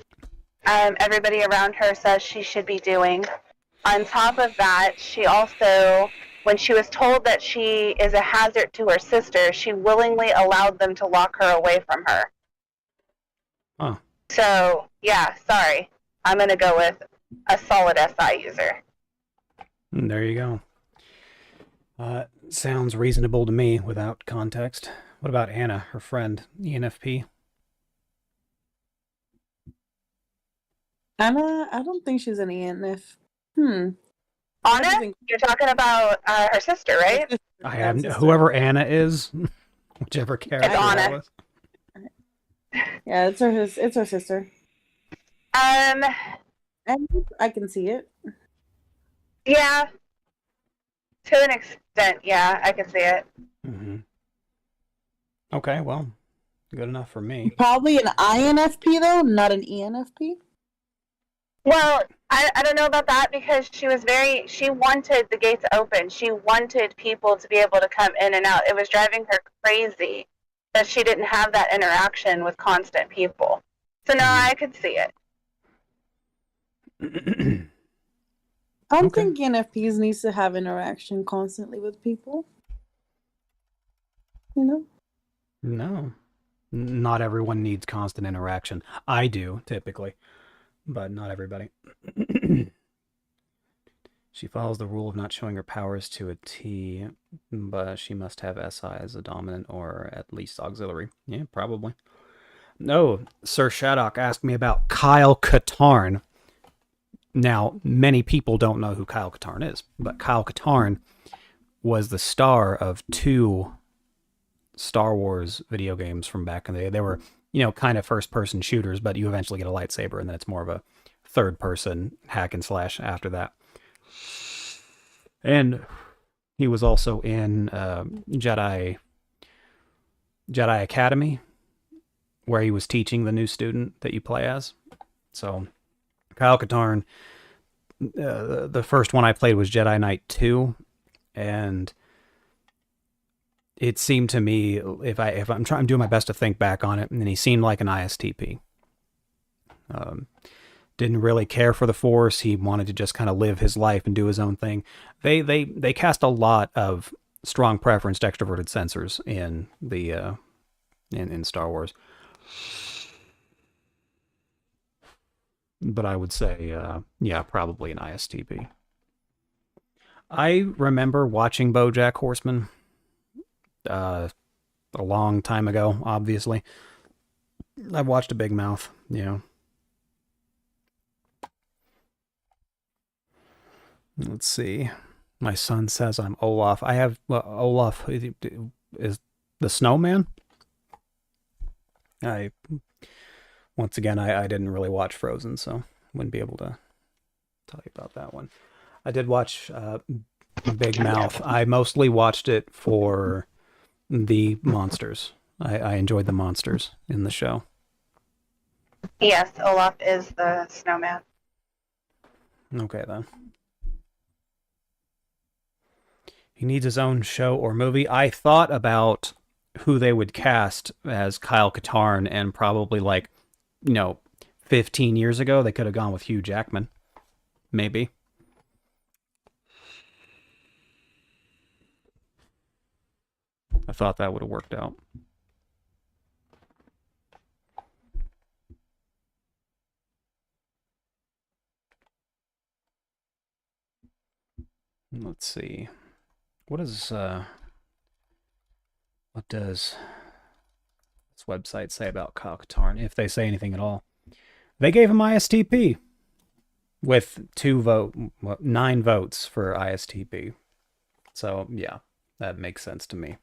everybody around her says she should be doing. On top of that, she also, when she was told that she is a hazard to her sister, she willingly allowed them to lock her away from her. Huh. So, yeah, sorry. I'm going to go with a solid SI user. There you go. Sounds reasonable to me without context. What about Anna, her friend, ENFP? Anna, I don't think she's an ENF. Anna? You're talking about her sister, right? I have whoever Anna is, whichever character that was. Yeah, it's her sister. And I can see it. Yeah. To an extent, yeah, I can see it. Mm-hmm. Okay, well, good enough for me. Probably an INFP, though, not an ENFP. Well, I don't know about that, because she wanted the gates open. She wanted people to be able to come in and out. It was driving her crazy that she didn't have that interaction with constant people. So no, I could see it. I don't think ENFPs needs to have interaction constantly with people. No. Not everyone needs constant interaction. I do, typically, but not everybody. She follows the rule of not showing her powers to a T, but she must have SI as a dominant or at least auxiliary. Yeah, probably. No, Sir Shaddock asked me about Kyle Katarn. Now, many people don't know who Kyle Katarn is, but Kyle Katarn was the star of 2 Star Wars video games from back in the day. They were, kind of first-person shooters, but you eventually get a lightsaber, and then it's more of a third person hack and slash after that. And he was also in Jedi Academy, where he was teaching the new student that you play as. So Kyle Katarn, the first one I played was Jedi Knight 2, and it seemed to me, I'm doing my best to think back on it, and he seemed like an ISTP. Didn't really care for the Force. He wanted to just kind of live his life and do his own thing. They cast a lot of strong preference to extroverted sensors in the in Star Wars. But I would say, yeah, probably an ISTP. I remember watching BoJack Horseman a long time ago, obviously. I've watched a Big Mouth, you know. Let's see. My son says I'm Olaf. I have Olaf is the snowman. Once again, I didn't really watch Frozen, so wouldn't be able to tell you about that one. I did watch Big Mouth. I mostly watched it for the monsters. I enjoyed the monsters in the show. Yes, Olaf is the snowman. Okay, then. He needs his own show or movie. I thought about who they would cast as Kyle Katarn, and probably 15 years ago, they could have gone with Hugh Jackman. Maybe. I thought that would have worked out. Let's see. What does this website say about Kyle Katarn, if they say anything at all? They gave him ISTP with 9 votes for ISTP. So yeah, that makes sense to me.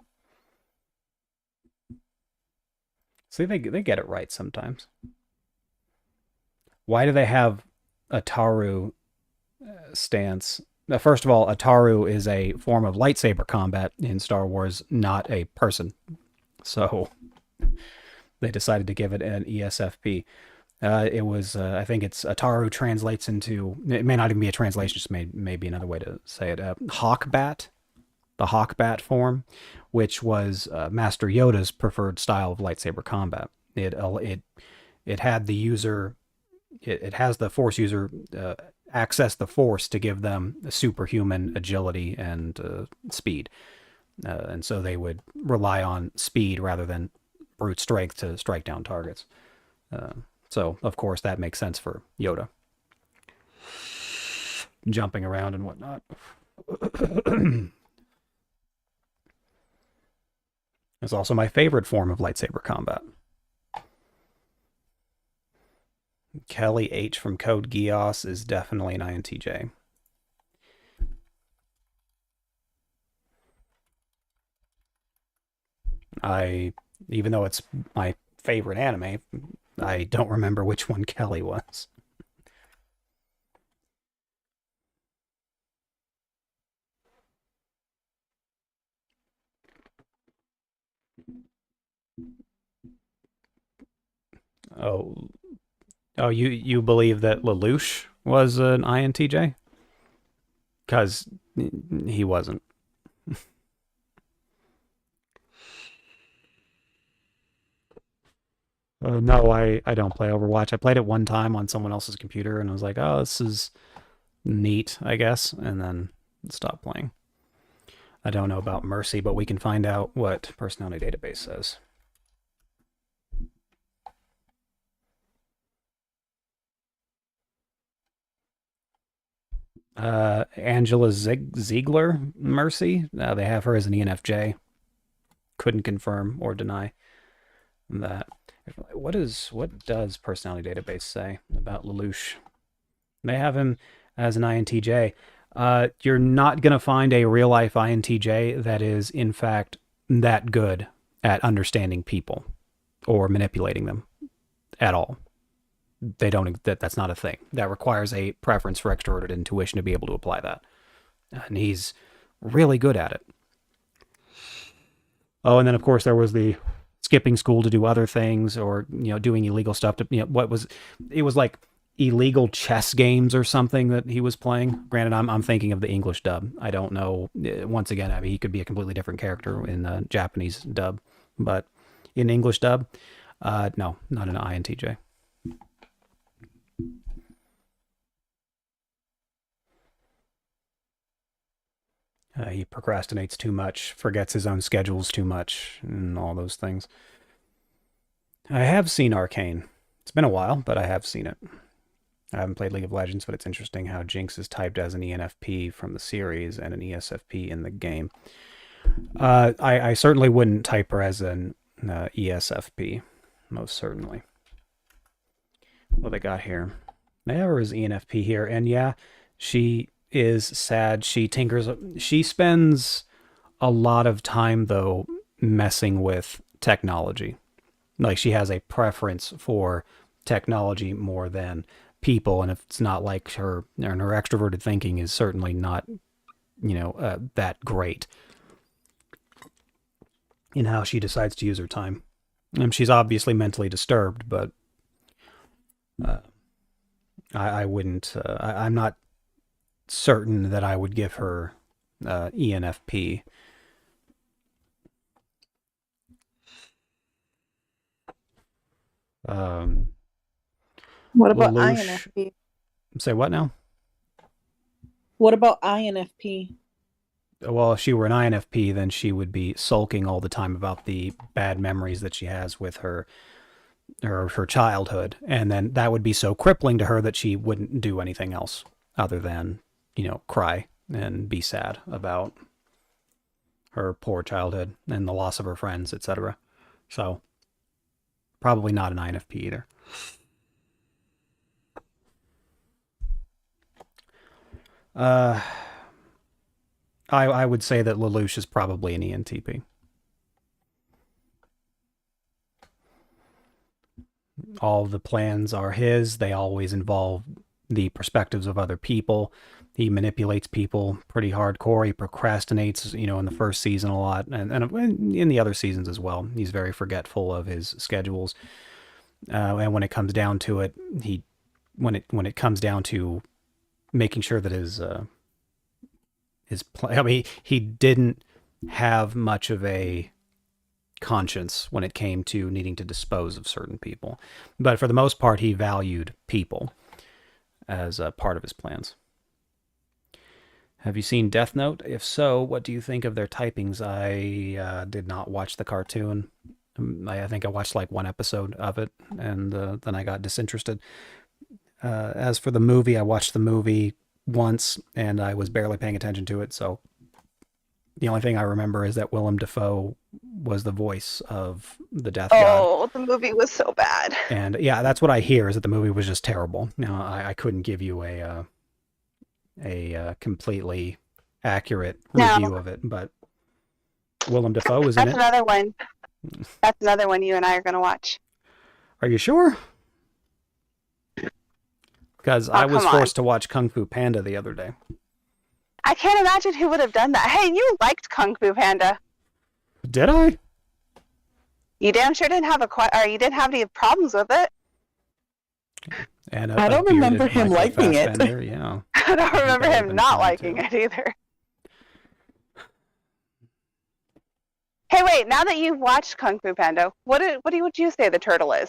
See, they get it right sometimes. Why do they have Ataru stance? First of all, Ataru is a form of lightsaber combat in Star Wars, not a person. So they decided to give it an ESFP. It was, I think it's Ataru translates into, it may not even be a translation, just may be another way to say it, Hawkbat, the Hawkbat form, which was Master Yoda's preferred style of lightsaber combat. It had the user, it has the Force user access the Force to give them superhuman agility and speed. And so they would rely on speed rather than brute strength to strike down targets. So, of course, that makes sense for Yoda. Jumping around and whatnot. It's also my favorite form of lightsaber combat. Kelly H from Code Geass is definitely an INTJ. Even though it's my favorite anime, I don't remember which one Kelly was. Oh, you believe that Lelouch was an INTJ? Because he wasn't. No, I don't play Overwatch. I played it one time on someone else's computer, and I was like, oh, this is neat, I guess, and then stopped playing. I don't know about Mercy, but we can find out what Personality Database says. Angela Ziegler, Mercy. They have her as an ENFJ. Couldn't confirm or deny that. What does Personality Database say about Lelouch? They have him as an INTJ. You're not going to find a real life INTJ that is, in fact, that good at understanding people or manipulating them at all. that's not a thing. That requires a preference for extroverted intuition to be able to apply that. And he's really good at it. Oh, and then of course there was the skipping school to do other things, or doing illegal stuff to it was like illegal chess games or something that he was playing. Granted, I'm thinking of the English dub. I don't know. Once again, I mean, he could be a completely different character in the Japanese dub, but in English dub, no, not an INTJ. He procrastinates too much, forgets his own schedules too much, and all those things. I have seen Arcane. It's been a while, but I have seen it. I haven't played League of Legends, but it's interesting how Jinx is typed as an ENFP from the series and an ESFP in the game. I certainly wouldn't type her as an ESFP, most certainly. What they got here? They have her as ENFP here, and yeah, she is sad. She tinkers. She spends a lot of time, though, messing with technology. Like, she has a preference for technology more than people, and if it's not like her, and her extroverted thinking is certainly not, that great in how she decides to use her time. She's obviously mentally disturbed, but I wouldn't. I'm not certain that I would give her ENFP. What about Lelouch. INFP? Say what now? What about INFP? Well, if she were an INFP, then she would be sulking all the time about the bad memories that she has with her childhood, and then that would be so crippling to her that she wouldn't do anything else other than, cry and be sad about her poor childhood and the loss of her friends, etc. So, probably not an INFP either. I would say that Lelouch is probably an ENTP. All the plans are his. They always involve the perspectives of other people. He manipulates people pretty hardcore. He procrastinates, in the first season a lot, and in the other seasons as well. He's very forgetful of his schedules. And when it comes down to it, when it comes down to making sure that he didn't have much of a conscience when it came to needing to dispose of certain people. But for the most part, he valued people as a part of his plans. Have you seen Death Note? If so, what do you think of their typings? I did not watch the cartoon. I think I watched like one episode of it, and then I got disinterested. As for the movie, I watched the movie once, and I was barely paying attention to it, so the only thing I remember is that Willem Dafoe was the voice of the Death God. Oh, the movie was so bad. And yeah, that's what I hear, is that the movie was just terrible. Now, I couldn't give you a completely accurate review of it, but Willem Dafoe was in it. That's another one. That's another one you and I are going to watch. Are you sure? Because I was forced to watch Kung Fu Panda the other day. I can't imagine who would have done that. Hey, you liked Kung Fu Panda. Did I? You damn sure didn't have you didn't have any problems with it. And I don't remember him liking it. Yeah. I don't remember him not liking it either. Hey, wait! Now that you've watched Kung Fu Panda, what would you say the turtle is?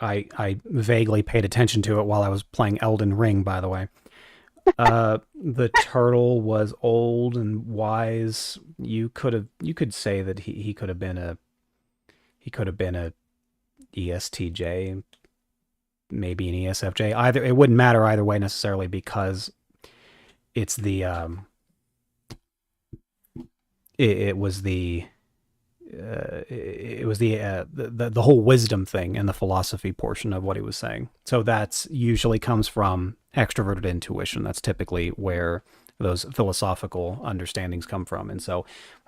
I vaguely paid attention to it while I was playing Elden Ring, by the way. The turtle was old and wise. You could say that he could have been a ESTJ, maybe an ESFJ. Either, it wouldn't matter either way necessarily, because it's the whole wisdom thing and the philosophy portion of what he was saying. So that's usually comes from extroverted intuition. That's typically where those philosophical understandings come from. And so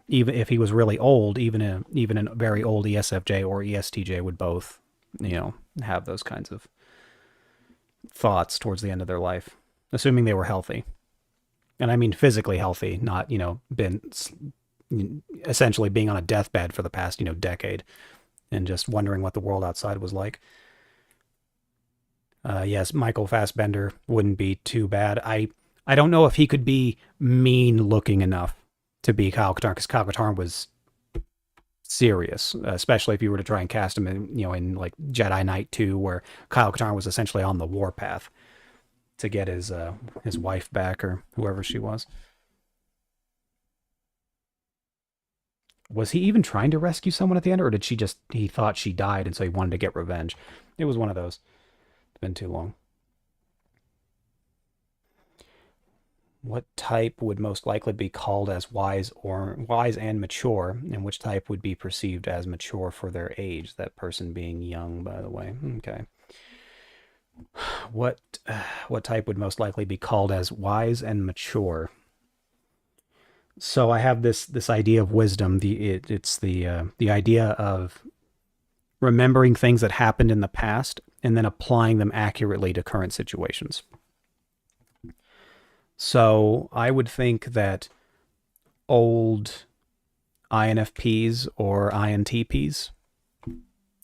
even if he was really old, even a very old ESFJ or ESTJ would both, have those kinds of thoughts towards the end of their life, assuming they were healthy. And I mean physically healthy, not, been essentially being on a deathbed for the past, decade and just wondering what the world outside was like. Yes, Michael Fassbender wouldn't be too bad. I don't know if he could be mean looking enough to be Kyle Katarn, because Kyle Katarn was serious, especially if you were to try and cast him in like Jedi Knight 2, where Kyle Katarn was essentially on the warpath to get his wife back, or whoever she was. Was he even trying to rescue someone at the end, or did he thought she died and so he wanted to get revenge? It was one of those. It's been too long. What type would most likely be called as wise and mature, and which type would be perceived as mature for their age? That person being young, by the way. Okay. What type would most likely be called as wise and mature? So I have this idea of wisdom. It's the idea of remembering things that happened in the past and then applying them accurately to current situations. So I would think that old INFPs or INTPs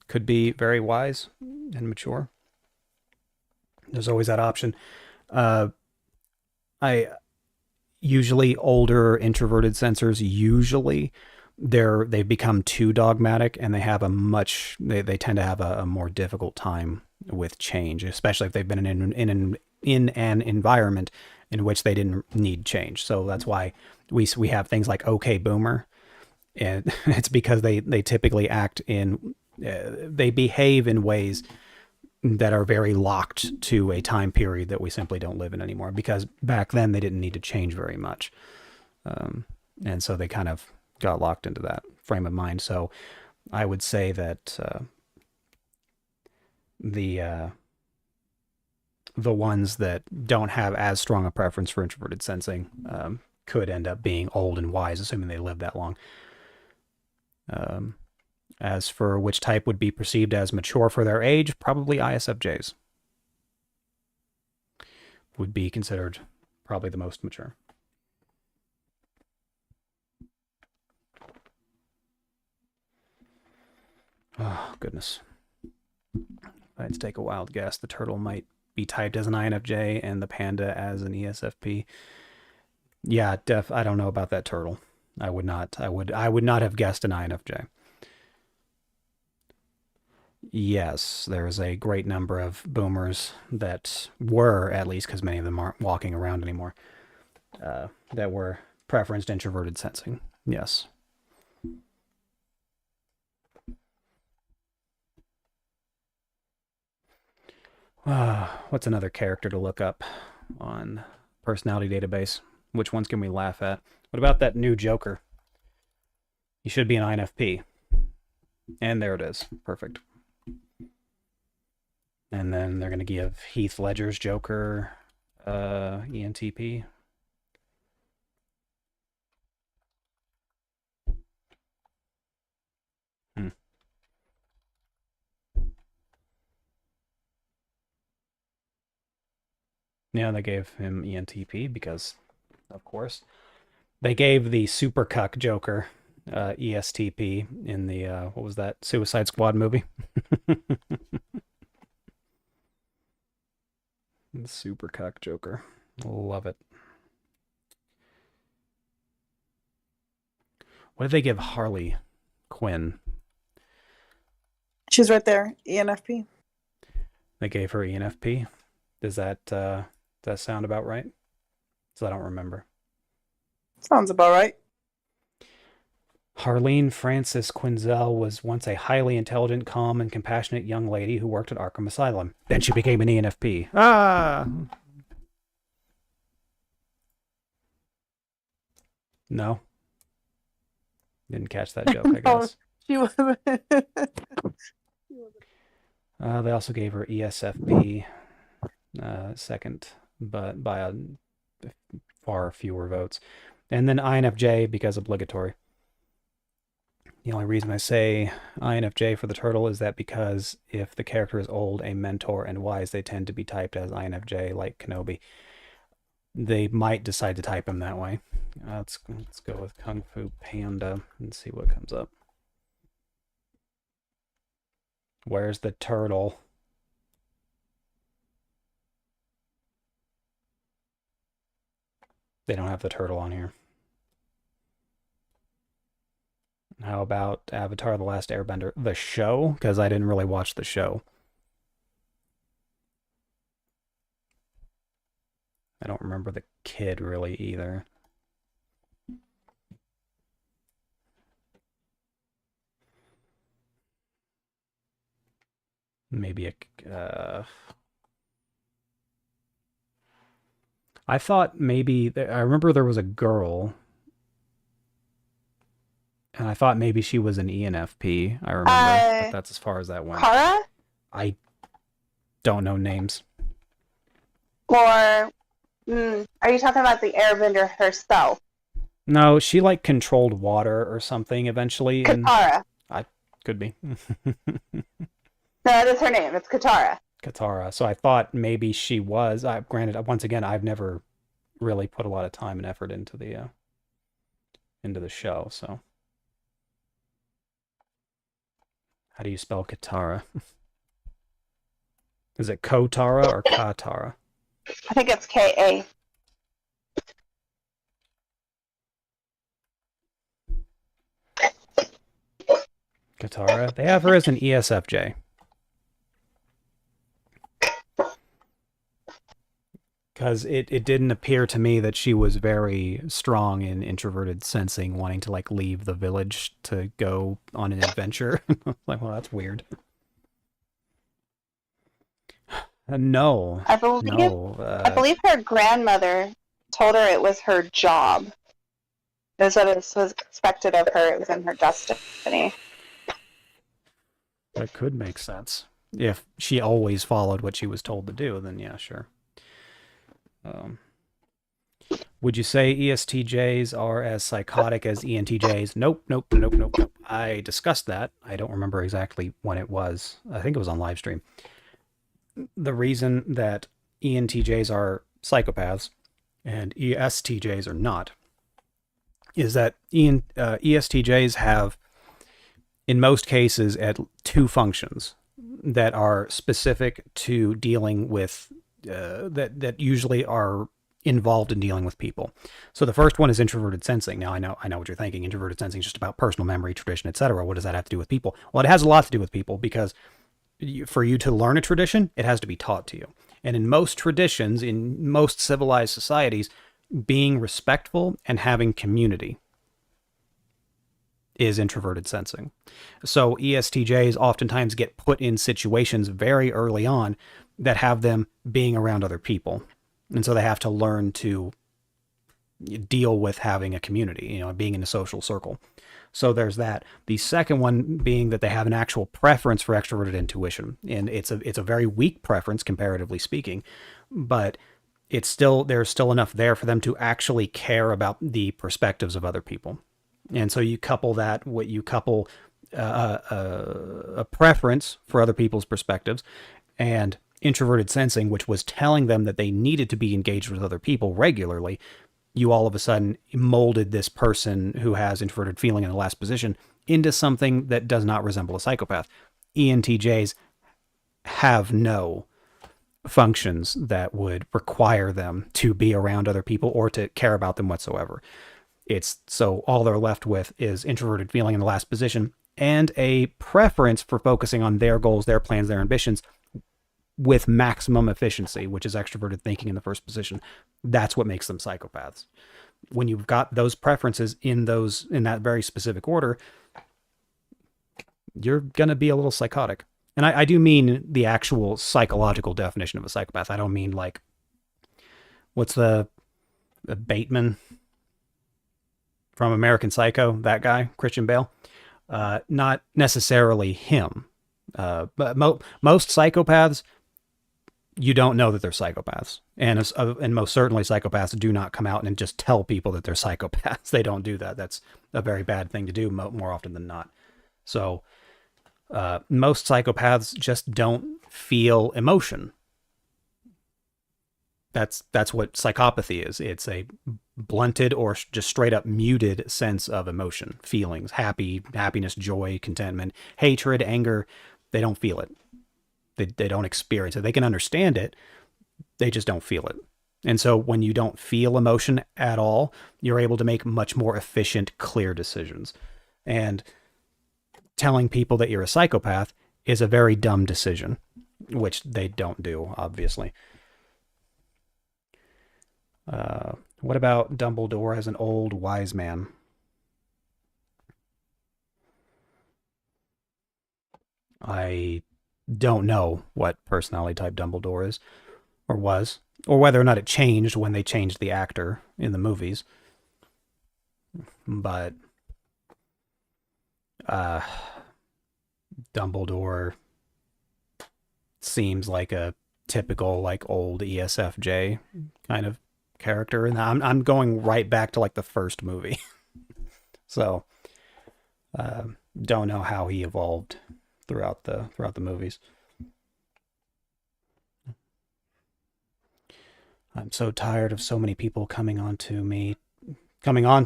could be very wise and mature. There's always that option. Usually older introverted sensors, they've become too dogmatic, and they tend to have a more difficult time with change, especially if they've been in an environment in which they didn't need change. So that's why we have things like OK Boomer, and it's because they typically they behave in ways that are very locked to a time period that we simply don't live in anymore, because back then they didn't need to change very much. And so they kind of got locked into that frame of mind. So I would say that the ones that don't have as strong a preference for introverted sensing could end up being old and wise, assuming they live that long. As for which type would be perceived as mature for their age, probably ISFJs would be considered probably the most mature. Oh, goodness. If I had to take a wild guess, the turtle might be typed as an INFJ and the panda as an ESFP. Yeah, I don't know about that turtle. I would not have guessed an INFJ. Yes, there's a great number of boomers that were, at least because many of them aren't walking around anymore, that were preferenced introverted sensing. Yes. What's another character to look up on personality database? Which ones can we laugh at? What about that new Joker? He should be an INFP. And there it is. Perfect. And then they're going to give Heath Ledger's Joker ENTP. Yeah, they gave him ENTP because, of course, they gave the super cuck Joker ESTP in the, what was that, Suicide Squad movie? The super cuck Joker. Love it. What did they give Harley Quinn? She's right there, ENFP. They gave her ENFP. Does that sound about right? So I don't remember. Sounds about right. Harleen Frances Quinzel was once a highly intelligent, calm, and compassionate young lady who worked at Arkham Asylum. Then she became an ENFP. Ah! No. Didn't catch that joke, I guess. She was. They also gave her ESFP second, but by far fewer votes. And then INFJ because obligatory. The only reason I say INFJ for the turtle is that because if the character is old, a mentor, and wise, they tend to be typed as INFJ, like Kenobi. They might decide to type him that way. Let's go with Kung Fu Panda and see what comes up. Where's the turtle? They don't have the turtle on here. How about Avatar: The Last Airbender? The show? Because I didn't really watch the show. I don't remember the kid really either. Maybe a... I thought maybe... I remember there was a girl... And I thought maybe she was an ENFP, I remember. But that's as far as that went. Kara? I don't know names. Or, are you talking about the airbender herself? No, she like controlled water or something eventually. Katara. Could be. No, that is her name. It's Katara. Katara. So I thought maybe she was. Granted, once again, I've never really put a lot of time and effort into the show. So, how do you spell Katara? Is it Kotara or Katara? I think it's Ka. Katara. They have her as an ESFJ. Because it didn't appear to me that she was very strong in introverted sensing, wanting to like leave the village to go on an adventure. Like, well, that's weird. No. I believe her grandmother told her it was her job. That's what was expected of her. It was in her destiny. That could make sense. If she always followed what she was told to do, then yeah, sure. Would you say ESTJs are as psychotic as ENTJs? Nope. I discussed that. I don't remember exactly when it was. I think it was on live stream. The reason that ENTJs are psychopaths and ESTJs are not is that ESTJs have, in most cases, at two functions that are specific to dealing with that usually are involved in dealing with people. So the first one is introverted sensing. Now I know what you're thinking. Introverted sensing is just about personal memory, tradition, etc. What does that have to do with people? Well, it has a lot to do with people because for you to learn a tradition, it has to be taught to you. And in most traditions, in most civilized societies, being respectful and having community is introverted sensing. So ESTJs oftentimes get put in situations very early on that have them being around other people. And so they have to learn to deal with having a community, being in a social circle. So there's that. The second one being that they have an actual preference for extroverted intuition. And it's a very weak preference, comparatively speaking, but there's still enough there for them to actually care about the perspectives of other people. And so you couple a preference for other people's perspectives and introverted sensing, which was telling them that they needed to be engaged with other people regularly. You all of a sudden molded this person who has introverted feeling in the last position into something that does not resemble a psychopath. ENTJs have no functions that would require them to be around other people or to care about them whatsoever. So all they're left with is introverted feeling in the last position and a preference for focusing on their goals, their plans, their ambitions with maximum efficiency, which is extroverted thinking in the first position. That's what makes them psychopaths. When you've got those preferences in that very specific order, you're going to be a little psychotic. And I do mean the actual psychological definition of a psychopath. I don't mean like, what's the Bateman from American Psycho, that guy, Christian Bale? Not necessarily him. But most psychopaths you don't know that they're psychopaths. And most certainly psychopaths do not come out and just tell people that they're psychopaths. They don't do that. That's a very bad thing to do more often than not. So most psychopaths just don't feel emotion. That's what psychopathy is. It's a blunted or just straight up muted sense of emotion, feelings, happiness, joy, contentment, hatred, anger. They don't feel it. They don't experience it. They can understand it. They just don't feel it. And so when you don't feel emotion at all, you're able to make much more efficient, clear decisions. And telling people that you're a psychopath is a very dumb decision, which they don't do, obviously. What about Dumbledore as an old wise man? I don't know what personality type Dumbledore is, or was, or whether or not it changed when they changed the actor in the movies. But Dumbledore seems like a typical like old ESFJ kind of character, and I'm going right back to like the first movie. So don't know how he evolved throughout the movies. I'm so tired of so many people coming on to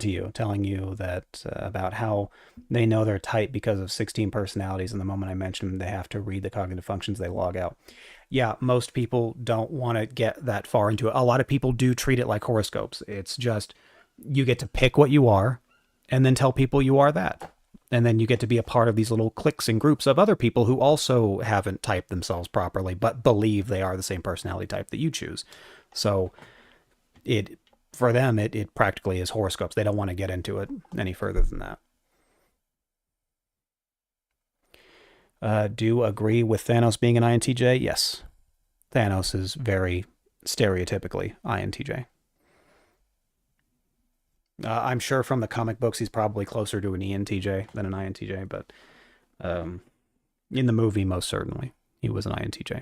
you, telling you that about how they know they're type because of 16 personalities, and the moment I mention them, they have to read the cognitive functions, they log out. Yeah, most people don't want to get that far into it. A lot of people do treat it like horoscopes. It's just you get to pick what you are and then tell people you are that. And then you get to be a part of these little cliques and groups of other people who also haven't typed themselves properly, but believe they are the same personality type that you choose. So for them, it practically is horoscopes. They don't want to get into it any further than that. Do agree with Thanos being an INTJ? Yes. Thanos is very stereotypically INTJ. I'm sure from the comic books he's probably closer to an ENTJ than an INTJ, but in the movie, most certainly, he was an INTJ.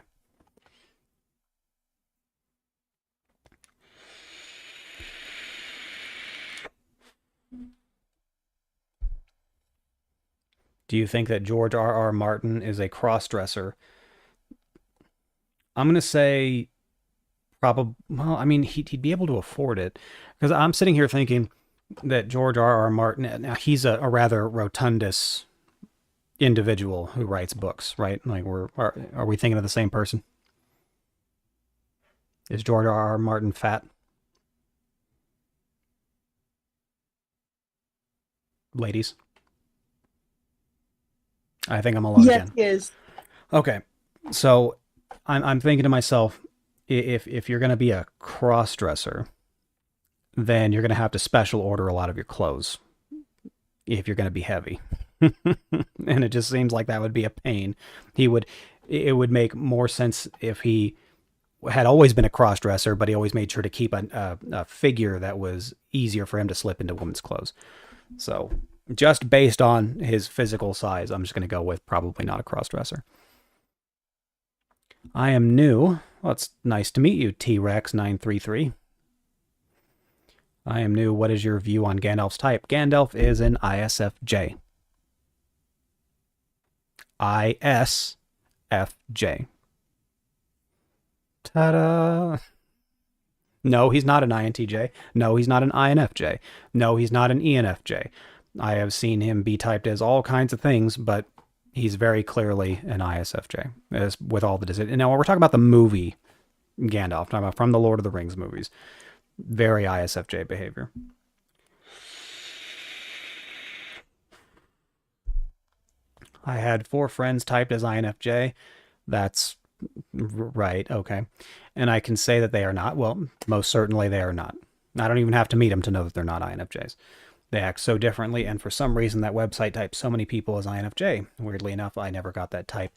Do you think that George R.R. Martin is a cross-dresser? I'm going to say probably, well, I mean, he'd be able to afford it. Because I'm sitting here thinking that George R.R. Martin, now he's a rather rotundous individual who writes books, right? Like, are we thinking of the same person? Is George R.R. Martin fat? Ladies? I think I'm alone again. Yes. Okay, so I'm thinking to myself, if you're going to be a cross-dresser, then you're going to have to special order a lot of your clothes if you're going to be heavy. And it just seems like that would be a pain. It would make more sense if he had always been a cross-dresser, but he always made sure to keep a figure that was easier for him to slip into women's clothes. So just based on his physical size, I'm just going to go with probably not a cross-dresser. I am new. Well, it's nice to meet you, T-Rex933. I am new. What is your view on Gandalf's type? Gandalf is an ISFJ. ISFJ. Ta-da! No, he's not an INTJ. No, he's not an INFJ. No, he's not an ENFJ. I have seen him be typed as all kinds of things, but he's very clearly an ISFJ, as with all the decisions. Now, we're talking about the movie Gandalf, talking about from the Lord of the Rings movies. Very ISFJ behavior. I had 4 friends typed as INFJ. That's right, okay. And I can say that they are not. Well, most certainly they are not. I don't even have to meet them to know that they're not INFJs. They act so differently, and for some reason that website types so many people as INFJ. Weirdly enough, I never got that type.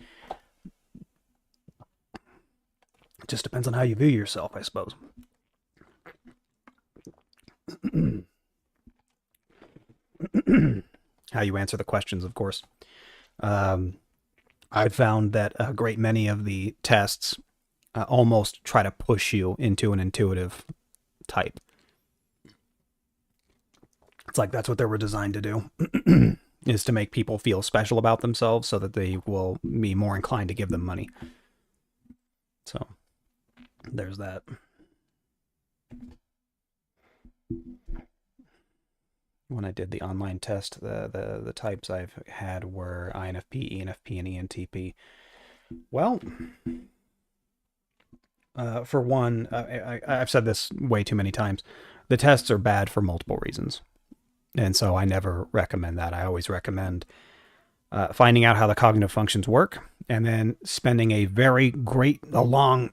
It just depends on how you view yourself, I suppose. How you answer the questions, of course. I've found that a great many of the tests almost try to push you into an intuitive type. It's like that's what they were designed to do, is to make people feel special about themselves so that they will be more inclined to give them money. So there's that. When I did the online test, the types I've had were INFP, ENFP, and ENTP. Well, for one, I've said this way too many times. The tests are bad for multiple reasons. And so I never recommend that. I always recommend finding out how the cognitive functions work and then spending a long,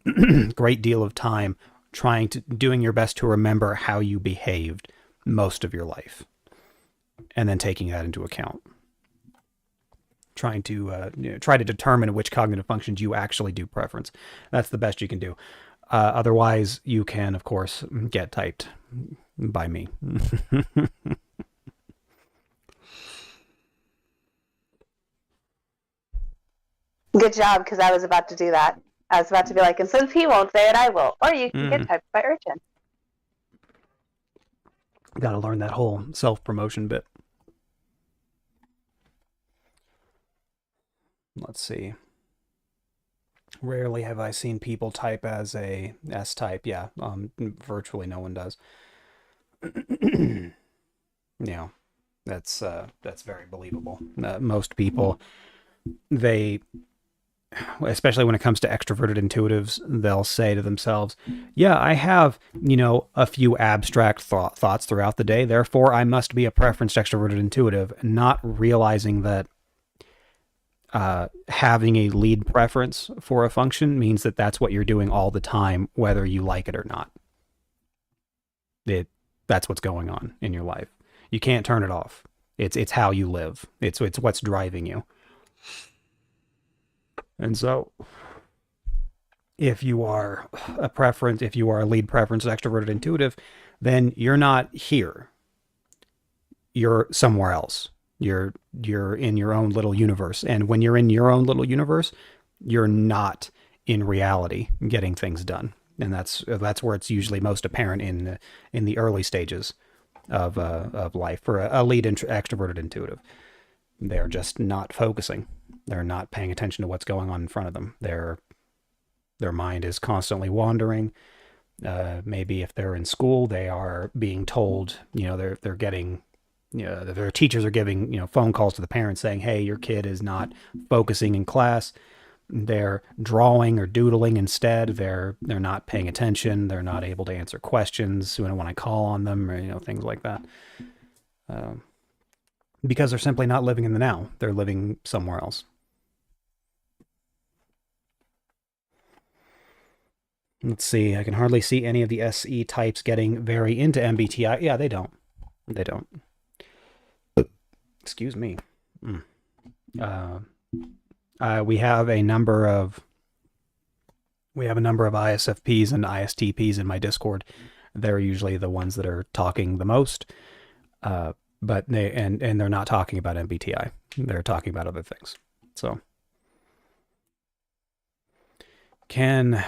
great deal of time doing your best to remember how you behaved most of your life. And then taking that into account. Try to determine which cognitive functions you actually do preference. That's the best you can do. Otherwise, you can, of course, get typed by me. Good job, because I was about to do that. I was about to be like, and since he won't say it, I will. Or you can get typed by Urchin. Got to learn that whole self-promotion bit. Let's see. Rarely have I seen people type as a S-type. Yeah, virtually no one does. Yeah, that's very believable. Most people, especially when it comes to extroverted intuitives, they'll say to themselves, yeah, I have, a few abstract thoughts throughout the day, therefore I must be a preferenced extroverted intuitive, not realizing that having a lead preference for a function means that that's what you're doing all the time, whether you like it or not. That's what's going on in your life. You can't turn it off. It's how you live. It's what's driving you. And so if you are a lead preference extroverted intuitive, then you're not here. You're somewhere else. You're in your own little universe. And when you're in your own little universe, you're not in reality getting things done. And that's where it's usually most apparent in the early stages of life for a lead extroverted intuitive. They're just not focusing. They're not paying attention to what's going on in front of them. Their mind is constantly wandering. Maybe if they're in school, they are being told, they're getting, their teachers are giving, phone calls to the parents saying, hey, your kid is not focusing in class. They're drawing or doodling instead. They're not paying attention. They're not able to answer questions when I call on them, or, things like that. Because they're simply not living in the now. They're living somewhere else. Let's see. I can hardly see any of the SE types getting very into MBTI. Yeah, they don't. They don't. Excuse me. We have a number of ISFPs and ISTPs in my Discord. They're usually the ones that are talking the most. But they're not talking about MBTI. They're talking about other things. So, can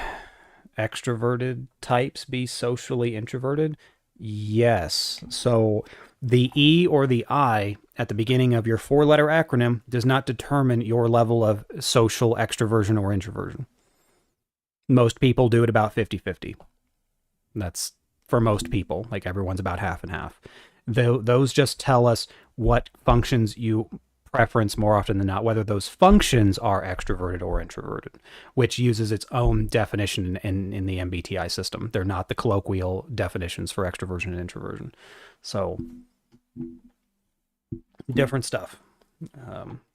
extroverted types be socially introverted? Yes. So the E or the I at the beginning of your 4-letter acronym does not determine your level of social extroversion or introversion. Most people do it about 50-50. That's for most people. Like everyone's about half and half. Those just tell us what functions you preference more often than not, whether those functions are extroverted or introverted, which uses its own definition in the MBTI system. They're not the colloquial definitions for extroversion and introversion. So different stuff.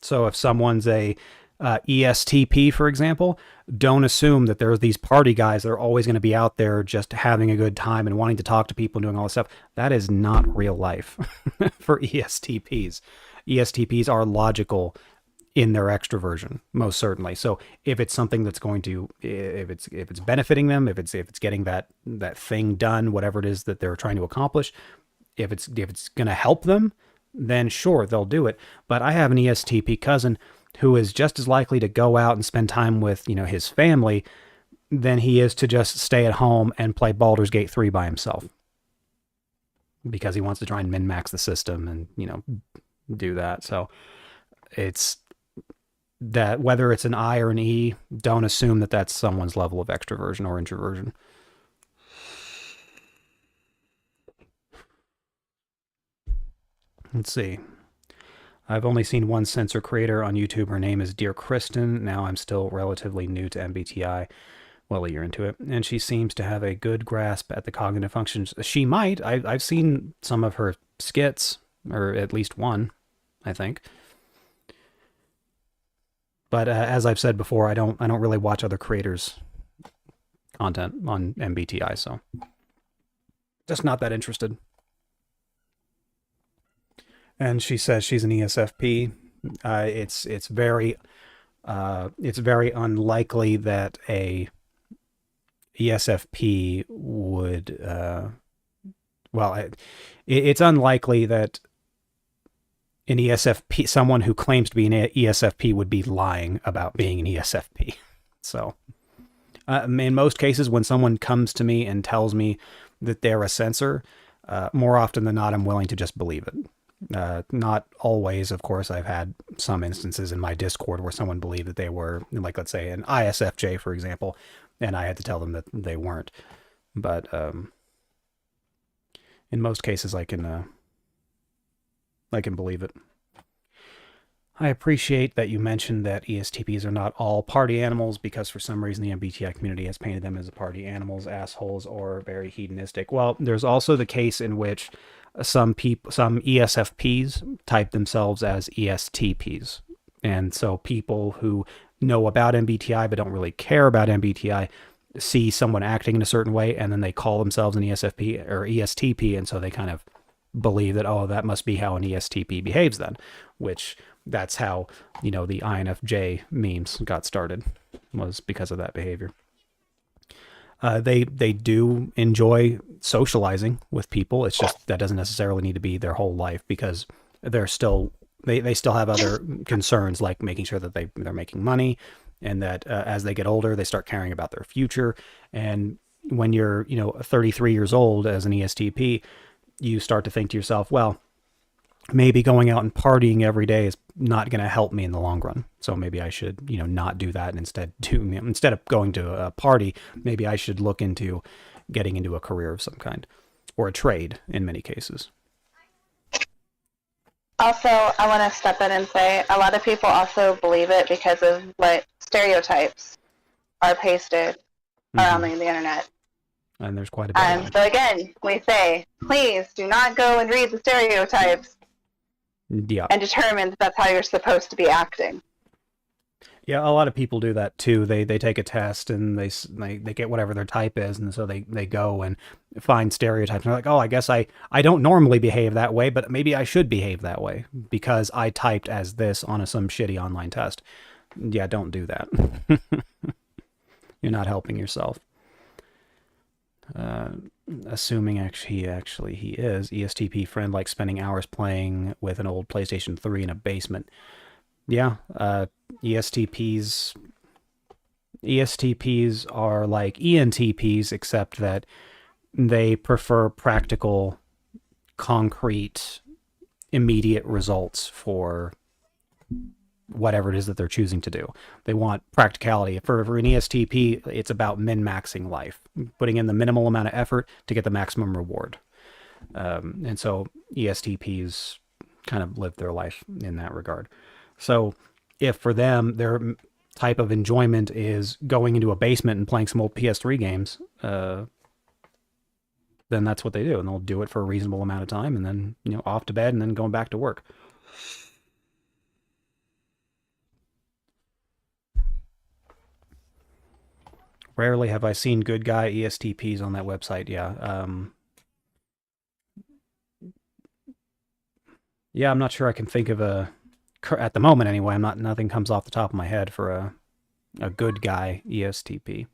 So if someone's a ESTP, for example, don't assume that there's these party guys that are always going to be out there just having a good time and wanting to talk to people and doing all this stuff. That is not real life for ESTPs. ESTPs are logical in their extroversion, most certainly. So if it's something that's going to, if it's benefiting them, if it's getting that thing done, whatever it is that they're trying to accomplish, if it's going to help them, then sure, they'll do it. But I have an ESTP cousin who is just as likely to go out and spend time with, his family than he is to just stay at home and play Baldur's Gate 3 by himself. Because he wants to try and min-max the system and, do that. So it's that whether it's an I or an E, don't assume that that's someone's level of extroversion or introversion. Let's see. I've only seen one censor creator on YouTube. Her name is Dear Kristen. Now I'm still relatively new to MBTI. Well, a year into it. And she seems to have a good grasp at the cognitive functions. She might. I've seen some of her skits, or at least one, I think. But as I've said before, I don't really watch other creators' content on MBTI, so just not that interested. And she says she's an ESFP. It's very unlikely that a ESFP would. It's unlikely that an ESFP, someone who claims to be an ESFP, would be lying about being an ESFP. So, in most cases, when someone comes to me and tells me that they're a censor, more often than not, I'm willing to just believe it. Not always, of course. I've had some instances in my Discord where someone believed that they were, like, let's say an ISFJ, for example, and I had to tell them that they weren't. But in most cases, I can believe it. I appreciate that you mentioned that ESTPs are not all party animals, because for some reason the MBTI community has painted them as party animals, assholes, or very hedonistic. Well, there's also the case in which some ESFPs type themselves as ESTPs. And so people who know about MBTI but don't really care about MBTI see someone acting in a certain way, and then they call themselves an ESFP or ESTP, and so they kind of believe that, oh, that must be how an ESTP behaves then, which that's how, the INFJ memes got started, was because of that behavior. They do enjoy socializing with people. It's just that doesn't necessarily need to be their whole life, because they still have other concerns, like making sure that they're making money, and that as they get older, they start caring about their future. And when you're 33 years old as an ESTP, you start to think to yourself, well, maybe going out and partying every day is not going to help me in the long run. So maybe I should, not do that, and instead of going to a party, maybe I should look into getting into a career of some kind, or a trade in many cases. Also, I want to step in and say a lot of people also believe it because of what stereotypes are pasted around the internet. And there's quite a bit of so again, we say, please do not go and read the stereotypes and determine that that's how you're supposed to be acting. Yeah, a lot of people do that too. They take a test and they get whatever their type is, and so they go and find stereotypes. And they're like, oh, I guess I don't normally behave that way, but maybe I should behave that way because I typed as this on some shitty online test. Yeah, don't do that. You're not helping yourself. Assuming he is ESTP friend, like spending hours playing with an old PlayStation 3 in a basement. Yeah, ESTPs are like ENTPs, except that they prefer practical, concrete, immediate results for whatever it is that they're choosing to do. They want practicality. For an ESTP, it's about min-maxing life, putting in the minimal amount of effort to get the maximum reward. And so ESTPs kind of live their life in that regard. So if for them, their type of enjoyment is going into a basement and playing some old PS3 games, then that's what they do. And they'll do it for a reasonable amount of time, and then, off to bed, and then going back to work. Rarely have I seen good guy ESTPs on that website. Yeah. Yeah, I'm not sure I can think of at the moment anyway, nothing comes off the top of my head for a good guy ESTP.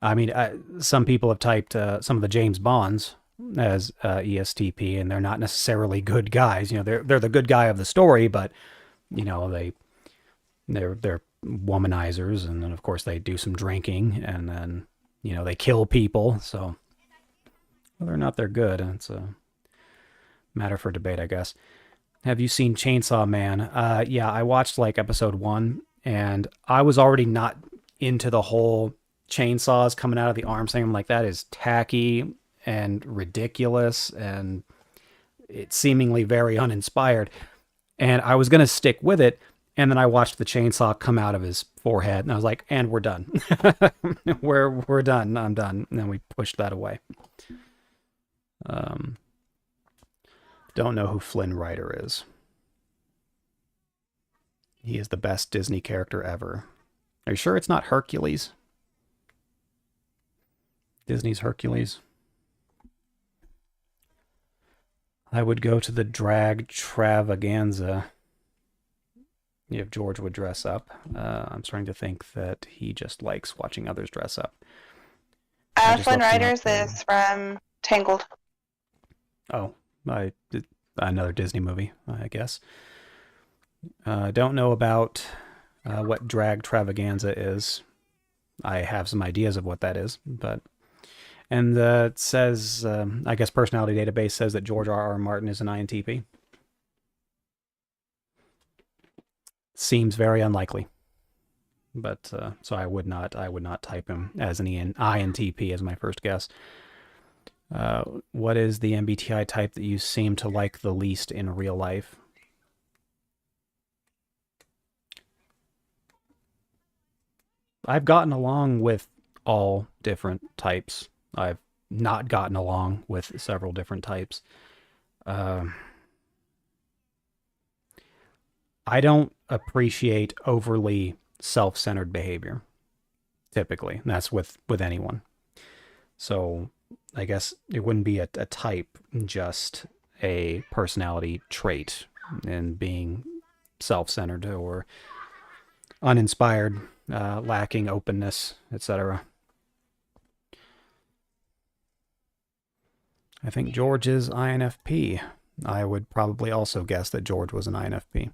I mean, some people have typed some of the James Bonds as ESTP, and they're not necessarily good guys. They're the good guy of the story, but they're womanizers, and then of course they do some drinking, and then they kill people. So whether or not they're good, it's a matter for debate, I guess. Have you seen Chainsaw Man? Yeah, I watched like episode 1, and I was already not into the whole chainsaws coming out of the arms thing. I'm like, that is tacky and ridiculous, and it's seemingly very uninspired. And I was going to stick with it, and then I watched the chainsaw come out of his forehead, and I was like, and we're done. we're done. I'm done. And then we pushed that away. Don't know who Flynn Rider is. He is the best Disney character ever. Are you sure it's not Hercules? Disney's Hercules. I would go to the drag travaganza if George would dress up. I'm starting to think that he just likes watching others dress up. Flynn Rider's is from Tangled. Oh, another Disney movie, I guess. Don't know about what drag travaganza is. I have some ideas of what that is, but... And it says, I guess Personality Database says that George R.R. Martin is an INTP. Seems very unlikely. But, so I would not type him as an INTP as my first guess. What is the MBTI type that you seem to like the least in real life? I've gotten along with all different types. I've not gotten along with several different types. I don't appreciate overly self-centered behavior, typically. And that's with anyone. So I guess it wouldn't be a type, just a personality trait, and being self-centered or uninspired, lacking openness, etc. I think George is INFP. I would probably also guess that George was an INFP.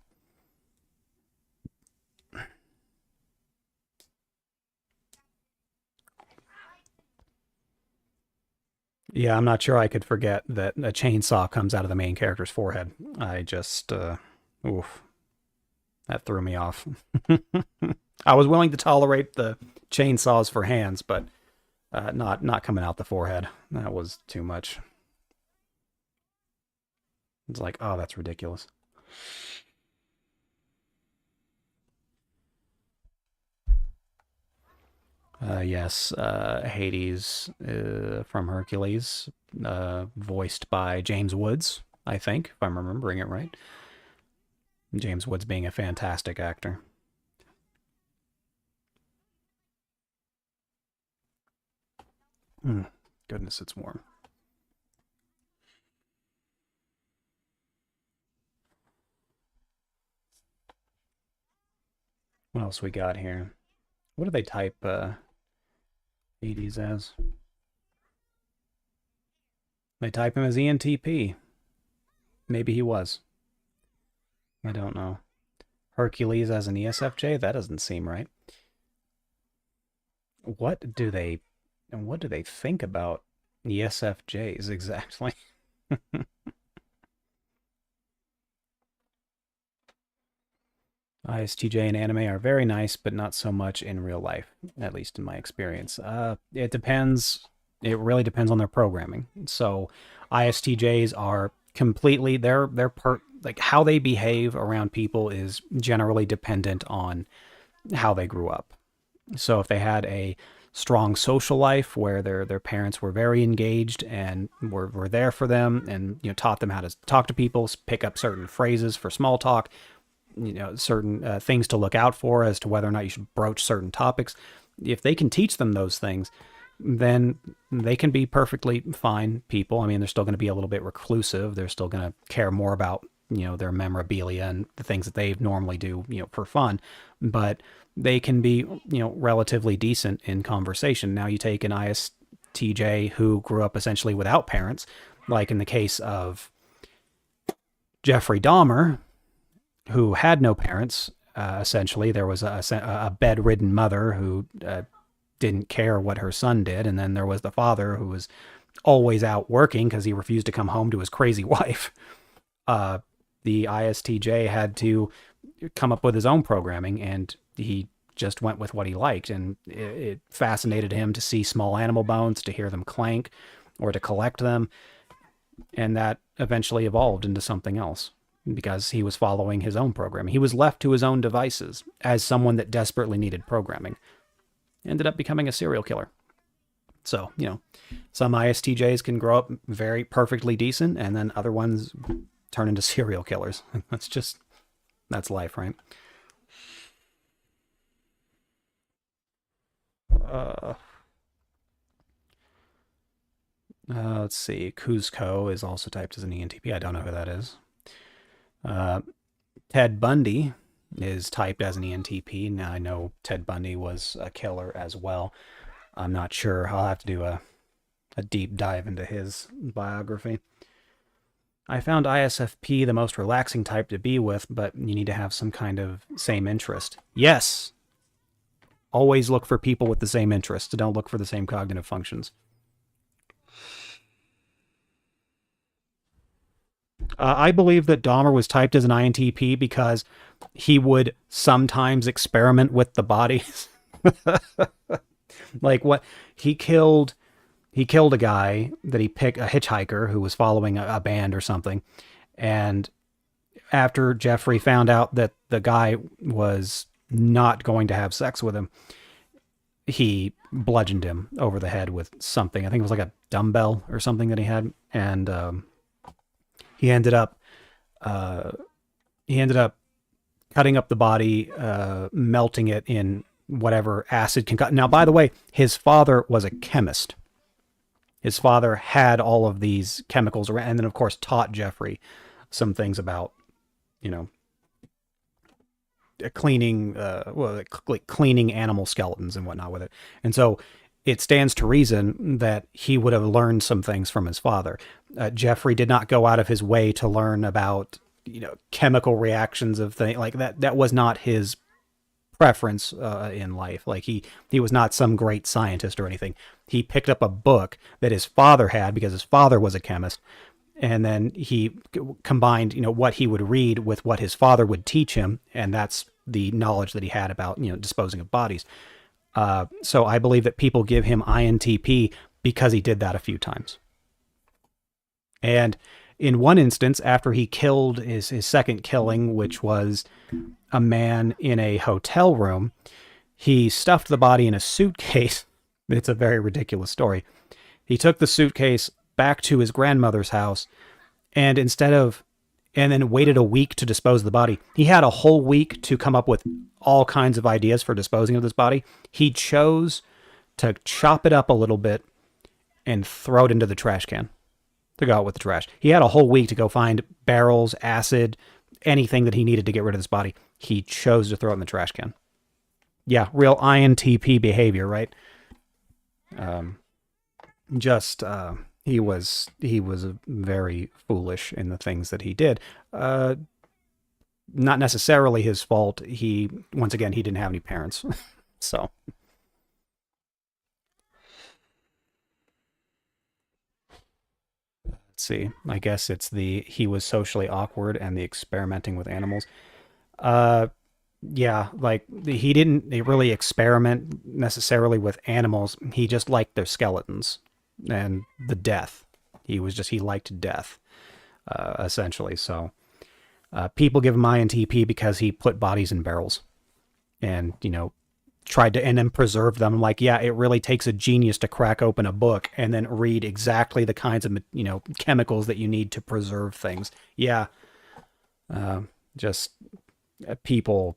Yeah, I'm not sure I could forget that a chainsaw comes out of the main character's forehead. I just, oof, that threw me off. I was willing to tolerate the chainsaws for hands, but not coming out the forehead. That was too much. It's like, oh, that's ridiculous. Yes, Hades from Hercules, voiced by James Woods, I think, if I'm remembering it right. James Woods being a fantastic actor. Goodness, it's warm. What else we got here? What do they type Hades as? They type him as ENTP. Maybe he was. I don't know. Hercules as an ESFJ? That doesn't seem right. What do they think about ESFJs exactly? ISTJ and anime are very nice, but not so much in real life, at least in my experience. It depends. It really depends on their programming. So ISTJs are completely, like how they behave around people is generally dependent on how they grew up. So if they had a strong social life where their parents were very engaged and were there for them, and taught them how to talk to people, pick up certain phrases for small talk, certain things to look out for as to whether or not you should broach certain topics. If they can teach them those things, then they can be perfectly fine people. I mean, they're still going to be a little bit reclusive. They're still going to care more about, their memorabilia and the things that they normally do, for fun. But they can be, relatively decent in conversation. Now you take an ISTJ who grew up essentially without parents, like in the case of Jeffrey Dahmer, who had no parents, Essentially, there was a bedridden mother who didn't care what her son did, and then there was the father who was always out working because he refused to come home to his crazy wife. The ISTJ had to come up with his own programming, and he just went with what he liked, and it fascinated him to see small animal bones, to hear them clank, or to collect them, and that eventually evolved into something else because he was following his own programming. He was left to his own devices as someone that desperately needed programming. Ended up becoming a serial killer. So, some ISTJs can grow up very perfectly decent, and then other ones turn into serial killers. That's life, right? Let's see. Cuzco is also typed as an ENTP. I don't know who that is. Ted Bundy is typed as an ENTP. Now, I know Ted Bundy was a killer as well. I'm not sure. I'll have to do a deep dive into his biography. I found ISFP the most relaxing type to be with, but you need to have some kind of same interest. Yes! Always look for people with the same interests. Don't look for the same cognitive functions. I believe that Dahmer was typed as an INTP because he would sometimes experiment with the bodies. Like what he killed a guy that he picked, a hitchhiker who was following a band or something. And after Jeffrey found out that the guy was not going to have sex with him, he bludgeoned him over the head with something. I think it was like a dumbbell or something that he had. And he ended up cutting up the body, melting it in whatever acid can cut. Now, by the way, his father was a chemist. His father had all of these chemicals around, and then of course taught Jeffrey some things about, cleaning, like cleaning animal skeletons and whatnot with it. And so it stands to reason that he would have learned some things from his father. Jeffrey did not go out of his way to learn about, chemical reactions of things like that. That was not his preference in life. Like he was not some great scientist or anything. He picked up a book that his father had because his father was a chemist. And then he combined, what he would read with what his father would teach him. And that's the knowledge that he had about, disposing of bodies. So I believe that people give him INTP because he did that a few times. And in one instance, after he killed his second killing, which was a man in a hotel room, he stuffed the body in a suitcase. It's a very ridiculous story. He took the suitcase back to his grandmother's house, and then waited a week to dispose of the body. He had a whole week to come up with all kinds of ideas for disposing of this body. He chose to chop it up a little bit and throw it into the trash can to go out with the trash. He had a whole week to go find barrels, acid, anything that he needed to get rid of this body. He chose to throw it in the trash can. Yeah, real INTP behavior, right? He was very foolish in the things that he did. Not necessarily his fault. Once again, he didn't have any parents. So. Let's see. I guess it's he was socially awkward and the experimenting with animals. Yeah, like he didn't really experiment necessarily with animals. He just liked their skeletons and the death. He liked death, essentially. So people give him INTP because he put bodies in barrels and, tried to, and then preserve them. Like, yeah, it really takes a genius to crack open a book and then read exactly the kinds of, chemicals that you need to preserve things. Yeah. People,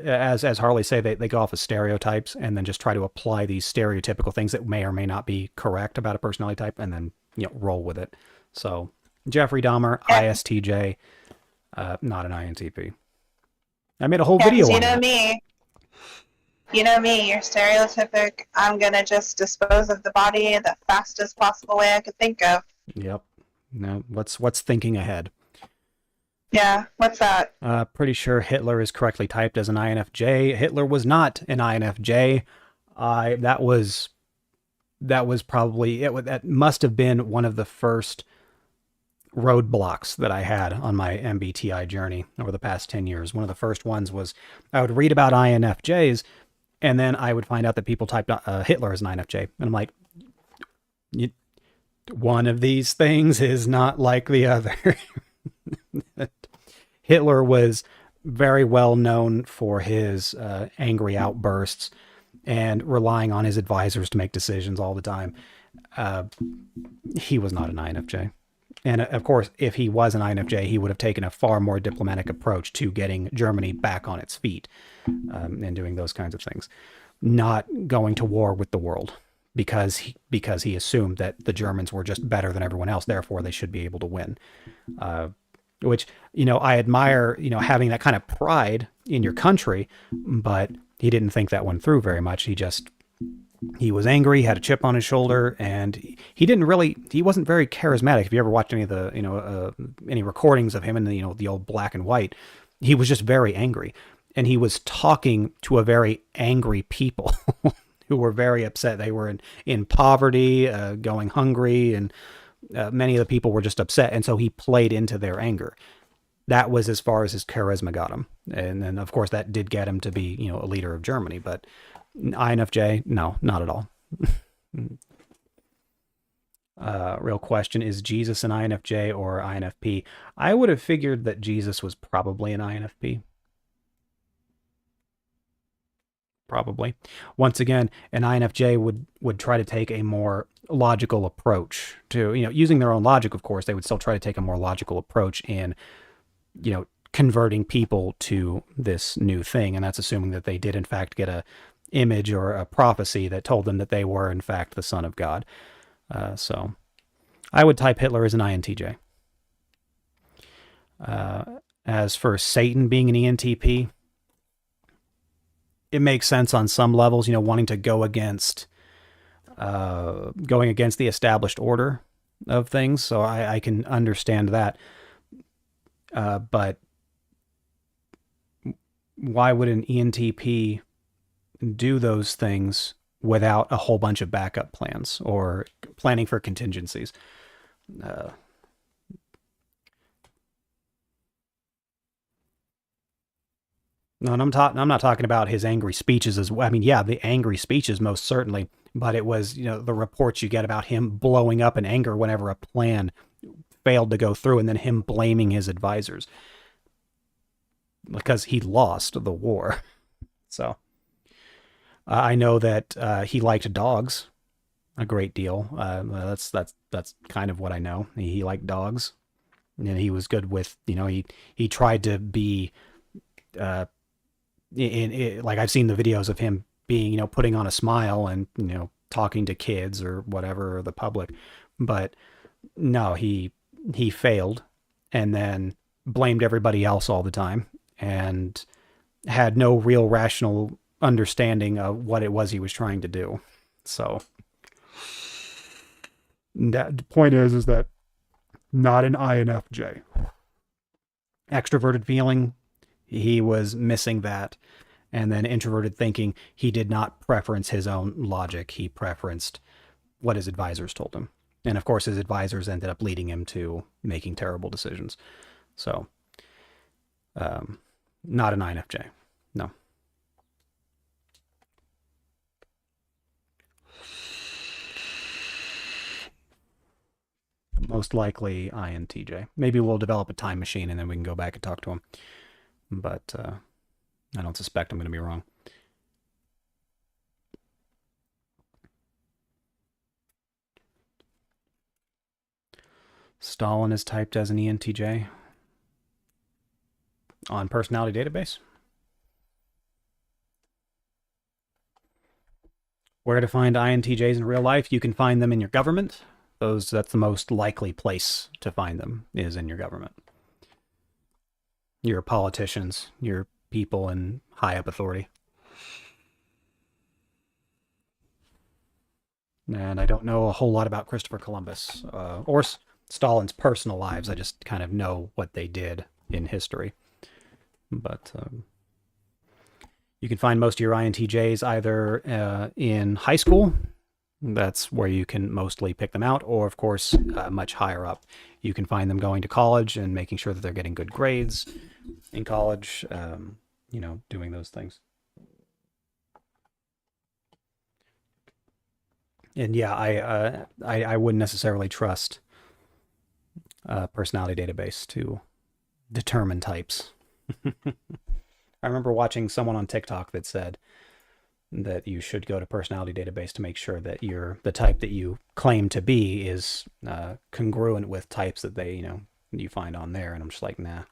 as Harley say, they go off of stereotypes and then just try to apply these stereotypical things that may or may not be correct about a personality type and then, roll with it. So Jeffrey Dahmer, ISTJ, not an INTP. I made a whole video on that. You know me, you're stereotypic. I'm going to just dispose of the body the fastest possible way I could think of. Yep. Now, what's thinking ahead? Yeah, what's that? Pretty sure Hitler is correctly typed as an INFJ. Hitler was not an INFJ. That was probably it. That must have been one of the first roadblocks that I had on my MBTI journey over the past 10 years. One of the first ones was I would read about INFJs, and then I would find out that people typed Hitler as an INFJ. And I'm like, one of these things is not like the other. Hitler was very well known for his angry outbursts and relying on his advisors to make decisions all the time. He was not an INFJ. And of course, if he was an INFJ, he would have taken a far more diplomatic approach to getting Germany back on its feet and doing those kinds of things. Not going to war with the world because he assumed that the Germans were just better than everyone else. Therefore, they should be able to win. Which, I admire, having that kind of pride in your country, but he didn't think that one through very much. He was angry, had a chip on his shoulder, and he wasn't very charismatic. If you ever watched any of the, any recordings of him in the old black and white, he was just very angry. And he was talking to a very angry people who were very upset. They were in poverty, going hungry, and many of the people were just upset. And so he played into their anger. That was as far as his charisma got him. And then, of course, that did get him to be, a leader of Germany. But INFJ, no, not at all. Real question, is Jesus an INFJ or INFP? I would have figured that Jesus was probably an INFP. Probably. Once again, an INFJ would try to take a more logical approach to, using their own logic, of course, they would still try to take a more logical approach in, converting people to this new thing. And that's assuming that they did, in fact, get a image or a prophecy that told them that they were, in fact, the son of God. So I would type Hitler as an INTJ. As for Satan being an ENTP, it makes sense on some levels, wanting to go against, going against the established order of things. So I can understand that. But why would an ENTP do those things without a whole bunch of backup plans or planning for contingencies? No, and I'm not talking about his angry speeches as well. I mean, yeah, the angry speeches most certainly, but it was, the reports you get about him blowing up in anger whenever a plan failed to go through, and then him blaming his advisors because he lost the war. So I know that he liked dogs a great deal. That's kind of what I know. He liked dogs, and he was good with, he tried to be like I've seen the videos of him being, putting on a smile and, talking to kids or whatever, or the public. But no, he failed and then blamed everybody else all the time and had no real rational understanding of what it was he was trying to do. So that the point is that not an INFJ. Extroverted feeling, he was missing that. And then introverted thinking, he did not preference his own logic. He preferenced what his advisors told him. And of course, his advisors ended up leading him to making terrible decisions. So, not an INFJ. No. Most likely INTJ. Maybe we'll develop a time machine and then we can go back and talk to him. But I don't suspect I'm going to be wrong. Stalin is typed as an ENTJ on personality database. Where to find INTJs in real life? You can find them in your government. That's the most likely place to find them, is in your government. Your politicians, your people in high up authority. And I don't know a whole lot about Christopher Columbus or Stalin's personal lives. I just kind of know what they did in history. But you can find most of your INTJs either in high school. That's where you can mostly pick them out, or of course, much higher up. You can find them going to college and making sure that they're getting good grades in college, doing those things. And yeah, I wouldn't necessarily trust a personality database to determine types. I remember watching someone on TikTok that said that you should go to personality database to make sure that the type that you claim to be is congruent with types that you find on there. And I'm just like, nah,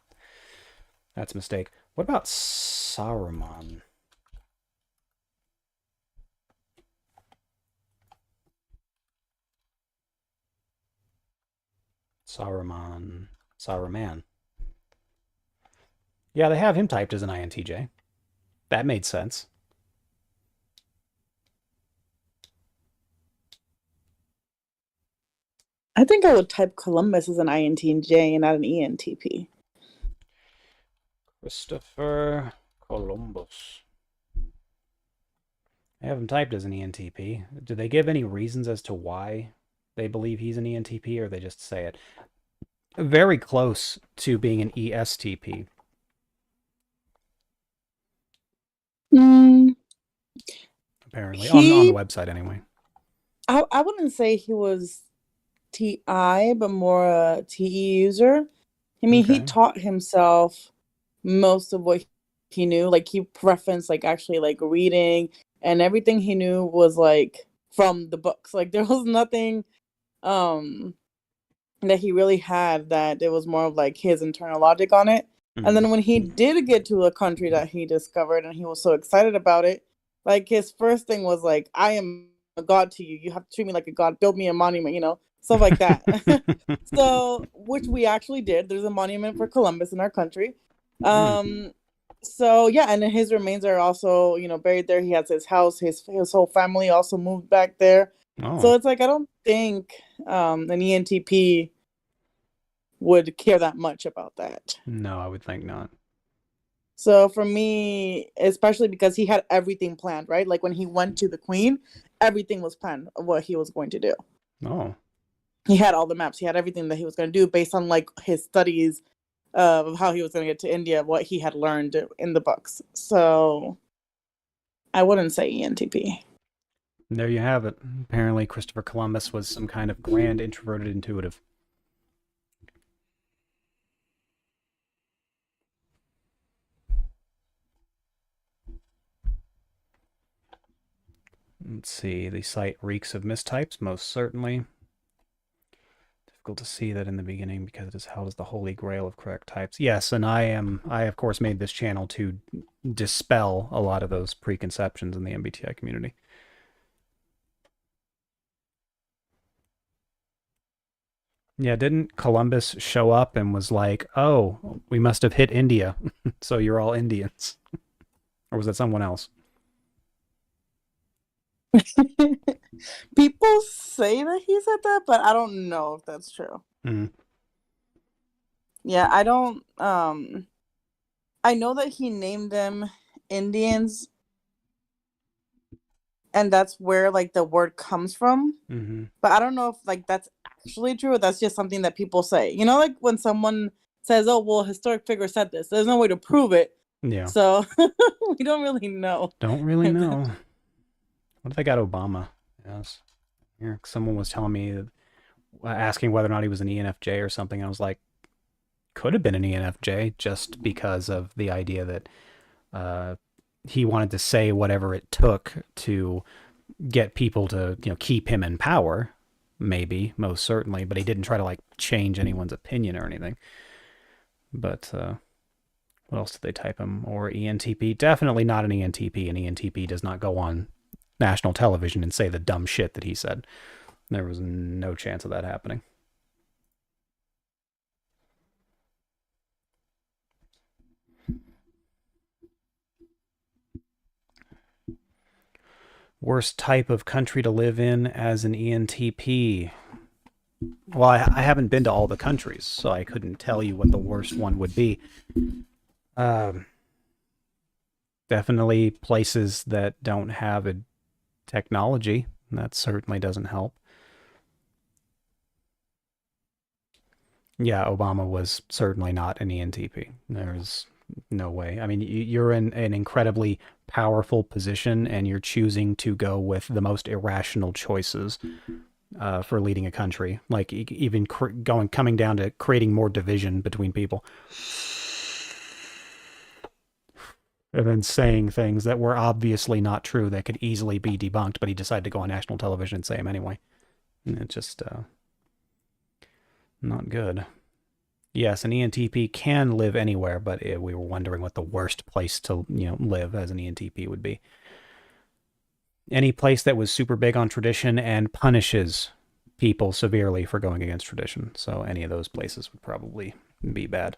that's a mistake. What about Saruman? Saruman. Yeah, they have him typed as an INTJ. That made sense. I think I would type Columbus as an INTJ and not an ENTP. Christopher Columbus. I have him typed as an ENTP. Do they give any reasons as to why they believe he's an ENTP, or they just say it? Very close to being an ESTP. Apparently. On the website, anyway. I wouldn't say he was TI, but more a TE user. I mean, he taught himself most of what he knew. Like, he preferenced, actually, reading, and everything he knew was, from the books. There was nothing that he really had that it was more of, his internal logic on it. Mm-hmm. And then when he did get to a country that he discovered and he was so excited about it, his first thing was, I am a god to you. You have to treat me like a god. Build me a monument, stuff like that. So, which we actually did. There's a monument for Columbus in our country. So yeah, and then his remains are also, buried there. He has his house. His whole family also moved back there. Oh. So it's I don't think an ENTP would care that much about that. No, I would think not. So for me, especially because he had everything planned, right? When he went to the Queen, everything was planned of what he was going to do. Oh. He had all the maps. He had everything that he was going to do based on his studies of how he was going to get to India, what he had learned in the books. So I wouldn't say ENTP. There you have it. Apparently Christopher Columbus was some kind of grand introverted intuitive. Let's see, the site reeks of mistypes, most certainly. Difficult to see that in the beginning because it is held as the holy grail of correct types. Yes, and I of course made this channel to dispel a lot of those preconceptions in the MBTI community. Yeah, didn't Columbus show up and was like, oh, we must have hit India, so you're all Indians? Or was that someone else? People say that he said that, but I don't know if that's true. Mm-hmm. Yeah, I don't. I know that he named them Indians, and that's where the word comes from. Mm-hmm. But I don't know if that's actually true, or that's just something that people say. When someone says, "Oh, well, a historic figure said this," there's no way to prove it. Yeah. So we don't really know. Don't really know. What if I got Obama? Yes. Here, someone was telling me, asking whether or not he was an ENFJ or something. I was like, could have been an ENFJ just because of the idea that he wanted to say whatever it took to get people to, keep him in power. Maybe, most certainly, but he didn't try to change anyone's opinion or anything. But what else did they type him? Or ENTP? Definitely not an ENTP. An ENTP does not go on national television and say the dumb shit that he said. There was no chance of that happening. Worst type of country to live in as an ENTP. Well, I haven't been to all the countries, so I couldn't tell you what the worst one would be. Definitely places that don't have a technology. That certainly doesn't help. Yeah, Obama was certainly not an ENTP. There's no way. I mean, you're in an incredibly powerful position, and you're choosing to go with the most irrational choices for leading a country. Like even coming down to creating more division between people, and then saying things that were obviously not true that could easily be debunked, but he decided to go on national television and say them anyway. And it's just not good. Yes, an ENTP can live anywhere, but we were wondering what the worst place to live as an ENTP would be. Any place that was super big on tradition and punishes people severely for going against tradition. So any of those places would probably be bad.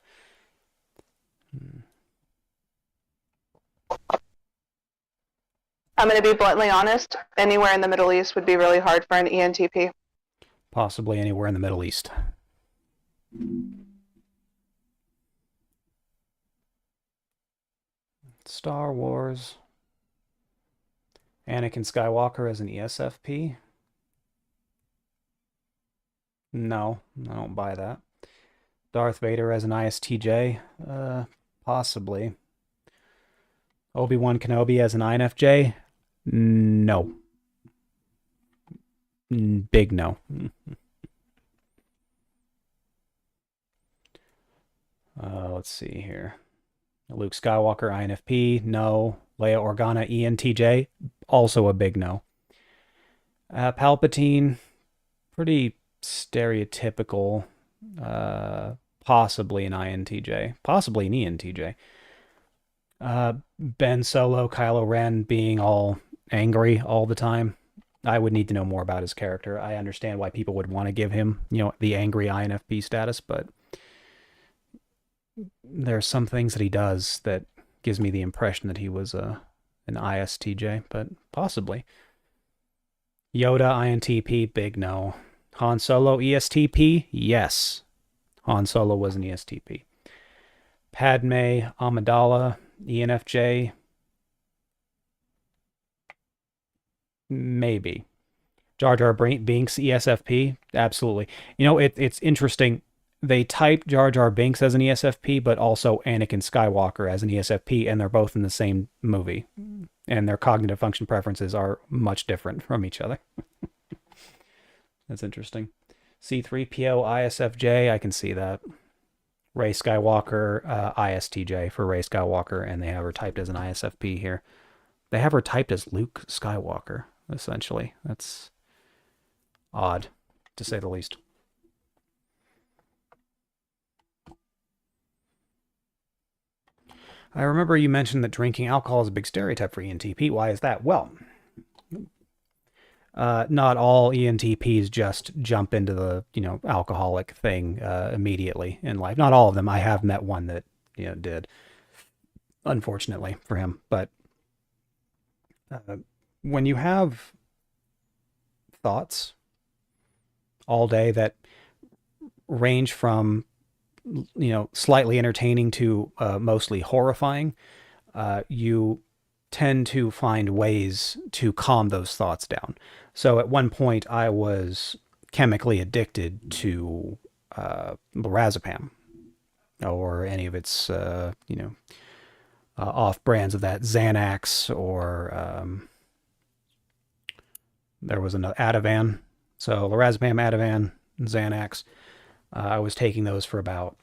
I'm going to be bluntly honest. Anywhere in the Middle East would be really hard for an ENTP. Possibly anywhere in the Middle East. Star Wars. Anakin Skywalker as an ESFP? No, I don't buy that. Darth Vader as an ISTJ? Possibly. Obi-Wan Kenobi as an INFJ? No. Big no. Let's see here. Luke Skywalker, INFP, no. Leia Organa, ENTJ, also a big no. Palpatine, pretty stereotypical. Possibly an INTJ, possibly an ENTJ. Ben Solo, Kylo Ren being all angry all the time. I would need to know more about his character. I understand why people would want to give him, the angry INFP status, but there are some things that he does that gives me the impression that he was an ISTJ, but possibly. Yoda, INTP, big no. Han Solo, ESTP, yes. Han Solo was an ESTP. Padme Amidala, ENFJ, maybe. Jar Jar Binks, ESFP, absolutely. It's interesting. They typed Jar Jar Binks as an ESFP, but also Anakin Skywalker as an ESFP, and they're both in the same movie. And their cognitive function preferences are much different from each other. That's interesting. C-3PO, ISFJ, I can see that. Rey Skywalker, ISTJ for Rey Skywalker, and they have her typed as an ISFP here. They have her typed as Luke Skywalker, essentially. That's odd, to say the least. I remember you mentioned that drinking alcohol is a big stereotype for ENTP. Why is that? Well, not all ENTPs just jump into the, alcoholic thing immediately in life. Not all of them. I have met one that, did, unfortunately for him. But when you have thoughts all day that range from slightly entertaining to mostly horrifying, you tend to find ways to calm those thoughts down. So at one point, I was chemically addicted to lorazepam or any of its, off brands of that, Xanax, or there was another Ativan. So lorazepam, Ativan, Xanax. I was taking those for about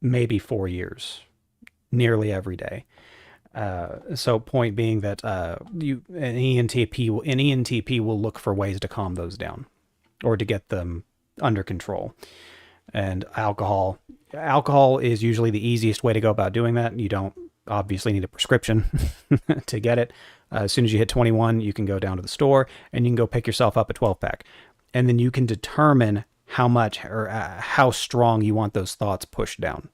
maybe 4 years, nearly every day. So point being that an ENTP will look for ways to calm those down or to get them under control. And alcohol is usually the easiest way to go about doing that. You don't obviously need a prescription to get it. As soon as you hit 21, you can go down to the store and you can go pick yourself up a 12-pack. And then you can determine how much or how strong you want those thoughts pushed down.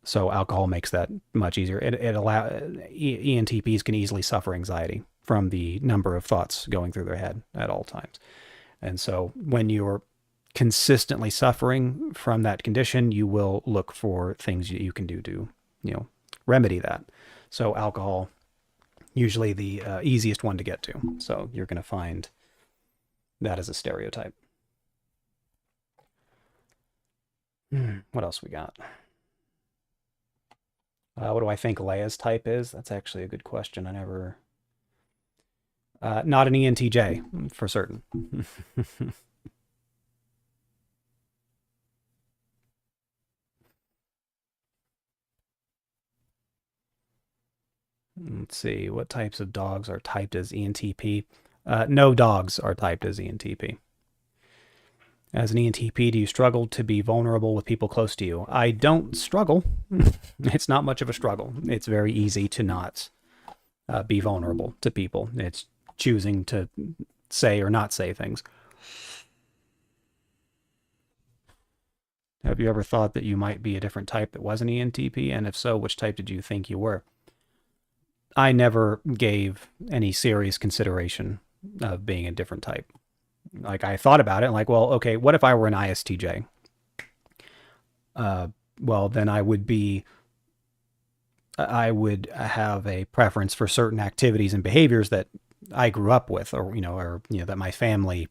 So alcohol makes that much easier. ENTPs can easily suffer anxiety from the number of thoughts going through their head at all times. And so when you're consistently suffering from that condition, you will look for things you can do to, remedy that. So alcohol, usually the easiest one to get to. So you're going to find that as a stereotype. What else we got? What do I think Leia's type is? That's actually a good question. I never... not an ENTJ, for certain. Let's see, what types of dogs are typed as ENTP? No dogs are typed as ENTP. As an ENTP, do you struggle to be vulnerable with people close to you? I don't struggle. It's not much of a struggle. It's very easy to not be vulnerable to people. It's choosing to say or not say things. Have you ever thought that you might be a different type that was an ENTP? And if so, which type did you think you were? I never gave any serious consideration of being a different type. Like, I thought about it, like, well, okay, what if I were an ISTJ? Well, then I would have a preference for certain activities and behaviors that I grew up with, or that my family,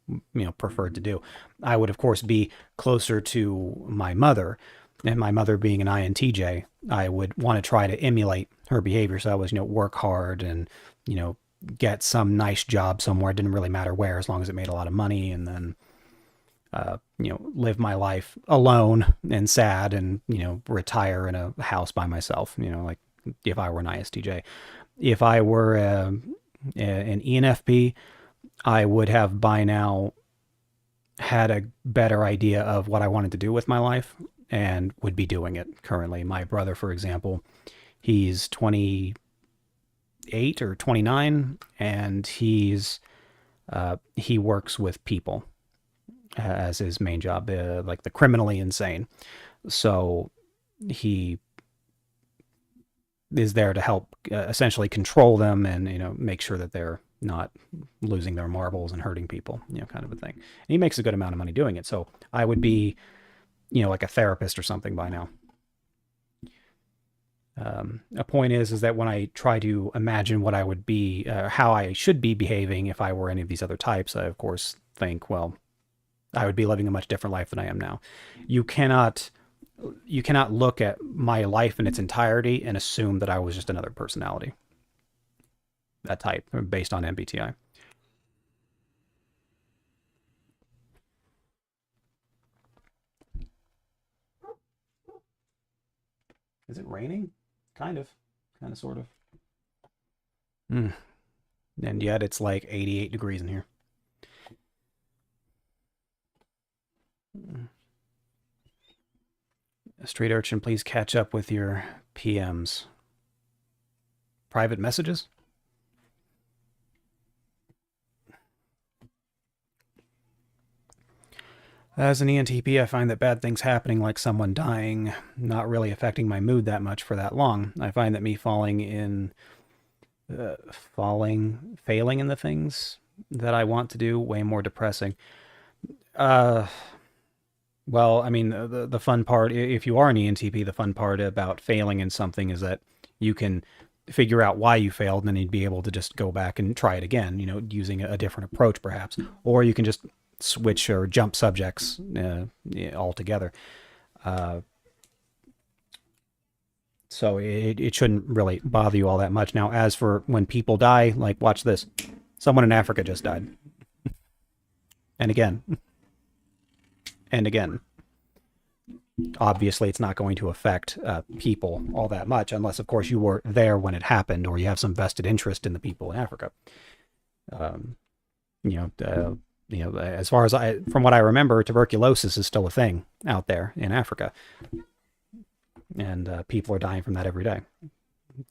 preferred to do. I would, of course, be closer to my mother, and my mother being an INTJ, I would want to try to emulate her behavior. So I was, work hard and, get some nice job somewhere. It didn't really matter where, as long as it made a lot of money, and then, live my life alone and sad and, retire in a house by myself, like if I were an ISTJ. If I were an ENFP, I would have by now had a better idea of what I wanted to do with my life and would be doing it currently. My brother, for example, he's 28 or 29, and he works with people as his main job, like the criminally insane. So he is there to help essentially control them and, make sure that they're not losing their marbles and hurting people, kind of a thing. And he makes a good amount of money doing it. So I would be, like a therapist or something by now. A point is that when I try to imagine what I would be, how I should be behaving if I were any of these other types, I of course think, well, I would be living a much different life than I am now. You cannot look at my life in its entirety and assume that I was just another personality. That type, based on MBTI. Is it raining? Kind of, sort of. And yet it's like 88 degrees in here. Street Urchin, please catch up with your PMs. Private messages? As an ENTP, I find that bad things happening, like someone dying, not really affecting my mood that much for that long. I find that me failing in the things that I want to do, way more depressing. Well, I mean, the fun part, if you are an ENTP, the fun part about failing in something is that you can figure out why you failed, and then you'd be able to just go back and try it again, using a different approach perhaps. Or you can just switch or jump subjects altogether. So it shouldn't really bother you all that much. Now, as for when people die, like, watch this. Someone in Africa just died. And again. And again. Obviously, it's not going to affect people all that much, unless, of course, you were there when it happened, or you have some vested interest in the people in Africa. As far as from what I remember, tuberculosis is still a thing out there in Africa, and people are dying from that every day.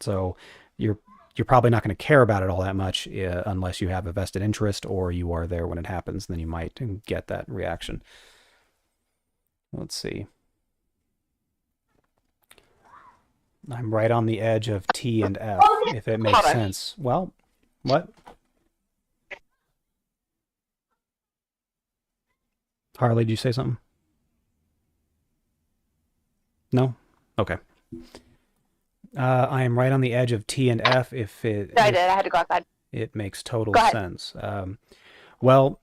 So you're probably not going to care about it all that much unless you have a vested interest, or you are there when it happens. Then you might get that reaction. Let's see. I'm right on the edge of T and F, if it makes sense. Well, what? Harley, did you say something? No? Okay. I am right on the edge of T and F if it... I did. I had to go outside. It makes total Go ahead. sense. Well,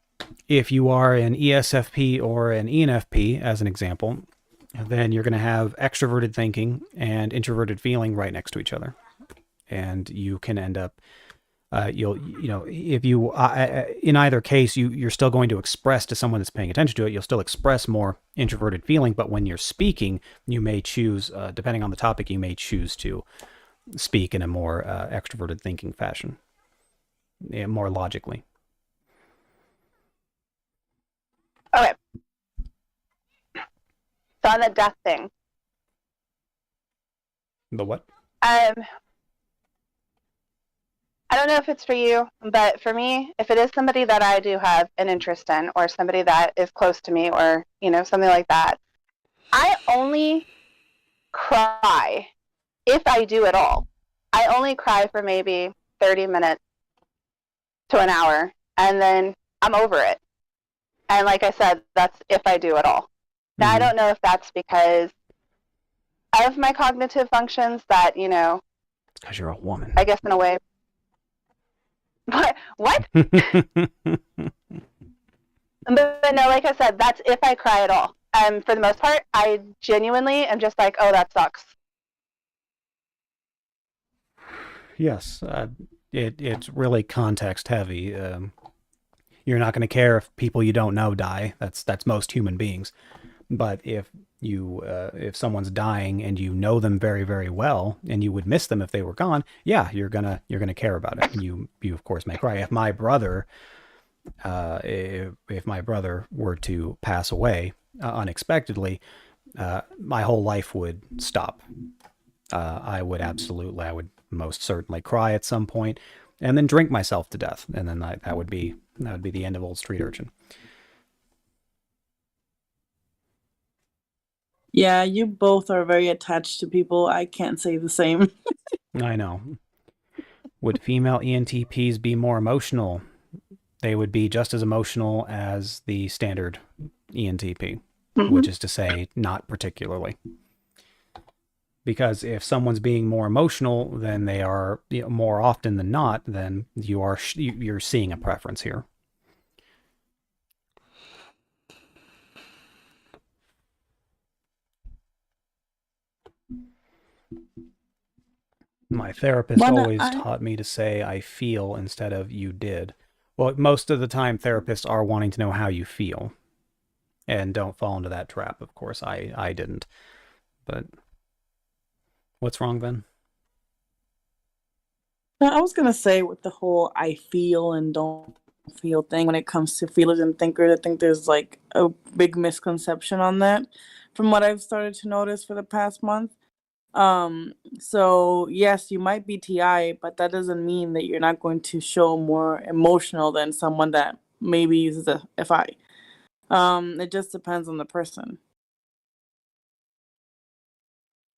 if you are an ESFP or an ENFP, as an example, then you're going to have extroverted thinking and introverted feeling right next to each other. And you can end up, if you, in either case, you're still going to express to someone that's paying attention to it, you'll still express more introverted feeling, but when you're speaking, you may choose, depending on the topic, you may choose to speak in a more extroverted thinking fashion, more logically. Okay. So on the death thing. The what? I don't know if it's for you, but for me, if it is somebody that I do have an interest in, or somebody that is close to me, or, something like that, I only cry, if I do at all. I only cry for maybe 30 minutes to an hour, and then I'm over it. And like I said, that's if I do at all. Now, I don't know if that's because of my cognitive functions that, It's because you're a woman. I guess in a way. What? But no, like I said, that's if I cry at all. For the most part, I genuinely am just like, oh, that sucks. Yes, it's really context heavy. You're not going to care if people you don't know die. That's most human beings. But if someone's dying and you know them very, very well, and you would miss them if they were gone, yeah, you're gonna care about it. You of course may cry. If my brother were to pass away unexpectedly, my whole life would stop. I would most certainly cry at some point, and then drink myself to death, and then that would be the end of old street urchin. Yeah, you both are very attached to people. I can't say the same. I know. Would female ENTPs be more emotional? They would be just as emotional as the standard ENTP, which is to say, not particularly. Because if someone's being more emotional than they are, more often than not, then you're seeing a preference here. My therapist always taught me to say I feel instead of you did. Well, most of the time therapists are wanting to know how you feel. And don't fall into that trap, of course. I didn't. But what's wrong, Ben? I was going to say with the whole I feel and don't feel thing when it comes to feelers and thinkers, I think there's like a big misconception on that from what I've started to notice for the past month. So yes, you might be TI, but that doesn't mean that you're not going to show more emotional than someone that maybe uses a FI. It just depends on the person.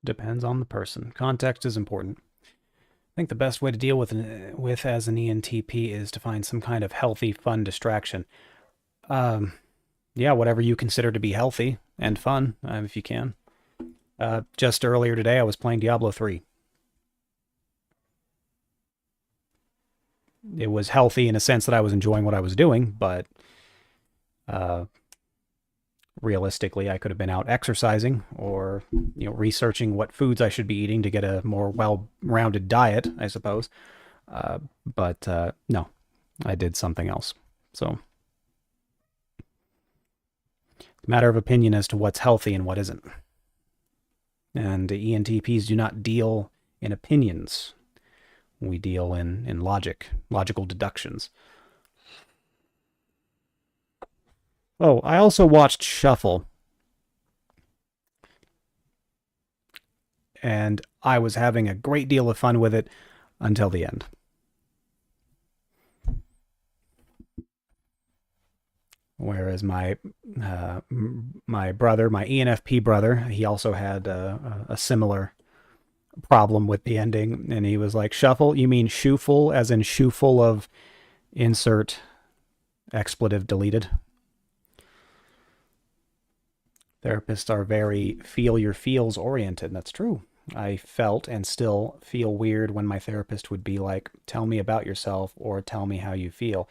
Depends on the person. Context is important. I think the best way to deal with as an ENTP is to find some kind of healthy, fun distraction. Yeah, whatever you consider to be healthy and fun, if you can. Just earlier today, I was playing Diablo 3. It was healthy in a sense that I was enjoying what I was doing, but realistically, I could have been out exercising or researching what foods I should be eating to get a more well-rounded diet, I suppose. But no, I did something else. So, it's a matter of opinion as to what's healthy and what isn't. And ENTPs do not deal in opinions. We deal in logical deductions. Oh, I also watched Shuffle. And I was having a great deal of fun with it until the end. Whereas my brother, my ENFP brother, he also had a similar problem with the ending, and he was like, "Shuffle? You mean shoeful, as in shoe full of insert expletive deleted?" Therapists are very feel your feels oriented. That's true. I felt and still feel weird when my therapist would be like, tell me about yourself or tell me how you feel.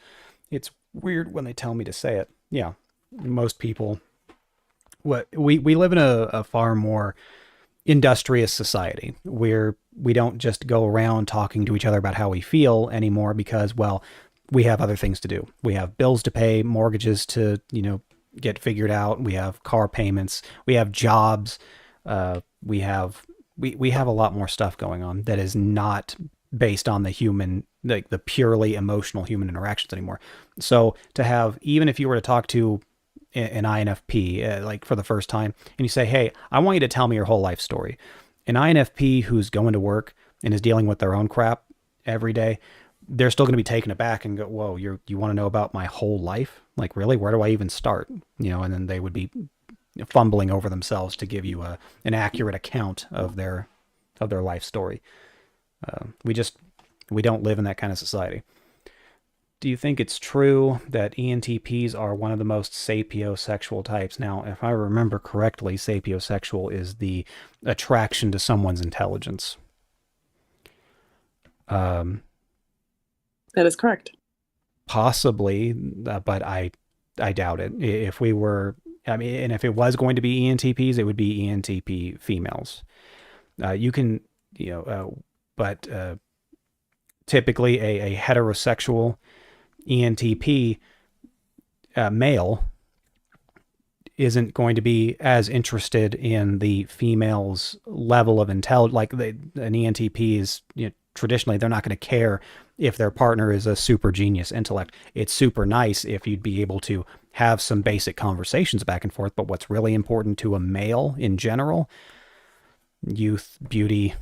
It's weird when they tell me to say it. Yeah. Most people, we live in a far more industrious society where we don't just go around talking to each other about how we feel anymore because, well, we have other things to do. We have bills to pay, mortgages to, get figured out. We have car payments. We have jobs. We have a lot more stuff going on that is not based on the human, like the purely emotional human interactions anymore. So to have, even if you were to talk to an INFP, like for the first time, and you say, hey, I want you to tell me your whole life story. An INFP who's going to work and is dealing with their own crap every day, they're still going to be taken aback and go, whoa, you want to know about my whole life? Like, really? Where do I even start? And then they would be fumbling over themselves to give you an accurate account of their life story. We don't live in that kind of society. Do you think it's true that ENTPs are one of the most sapiosexual types? Now, if I remember correctly, sapiosexual is the attraction to someone's intelligence. That is correct. Possibly, but I doubt it. If we were, and if it was going to be ENTPs, it would be ENTP females. You can, but typically a heterosexual ENTP male isn't going to be as interested in the female's level of intelligence. Like an ENTP is, traditionally, they're not going to care if their partner is a super genius intellect. It's super nice if you'd be able to have some basic conversations back and forth. But what's really important to a male in general, youth, beauty,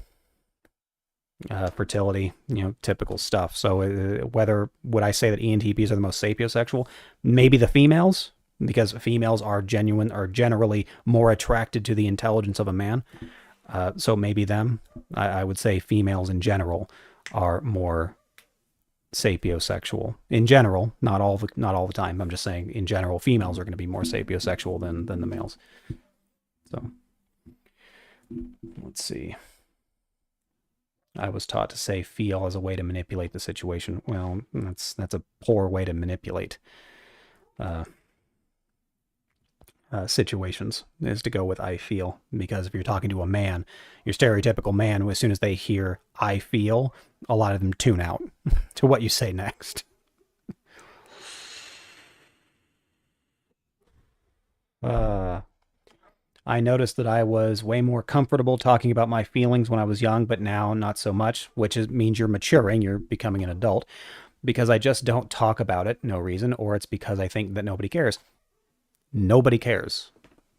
fertility, typical stuff. So would I say that ENTPs are the most sapiosexual? Maybe the females, because females are generally more attracted to the intelligence of a man. So maybe them. I would say females in general are more sapiosexual. In general, not all the time. I'm just saying in general, females are going to be more sapiosexual than the males. So let's see. I was taught to say feel as a way to manipulate the situation. Well, that's a poor way to manipulate situations, is to go with I feel. Because if you're talking to a man, your stereotypical man, as soon as they hear I feel, a lot of them tune out to what you say next. I noticed that I was way more comfortable talking about my feelings when I was young, but now not so much, which means you're maturing, you're becoming an adult, because I just don't talk about it, no reason, or it's because I think that nobody cares. Nobody cares,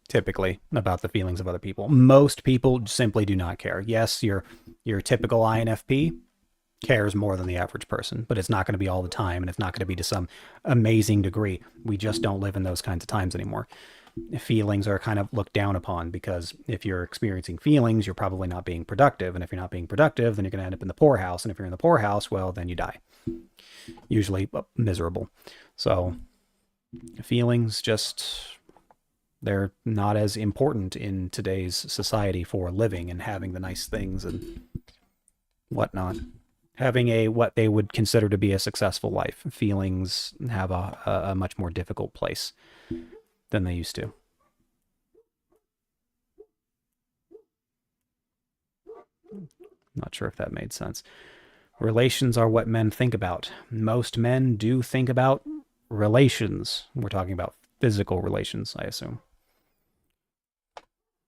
typically, about the feelings of other people. Most people simply do not care. Yes, your typical INFP cares more than the average person, but it's not going to be all the time, and it's not going to be to some amazing degree. We just don't live in those kinds of times anymore. Feelings are kind of looked down upon, because if you're experiencing feelings, you're probably not being productive. And if you're not being productive, then you're going to end up in the poorhouse. And if you're in the poorhouse, well, then you die. Usually miserable. So feelings they're not as important in today's society for living and having the nice things and whatnot. Having what they would consider to be a successful life. Feelings have a much more difficult place than they used to. Not sure if that made sense. Relations are what men think about. Most men do think about relations. We're talking about physical relations, I assume.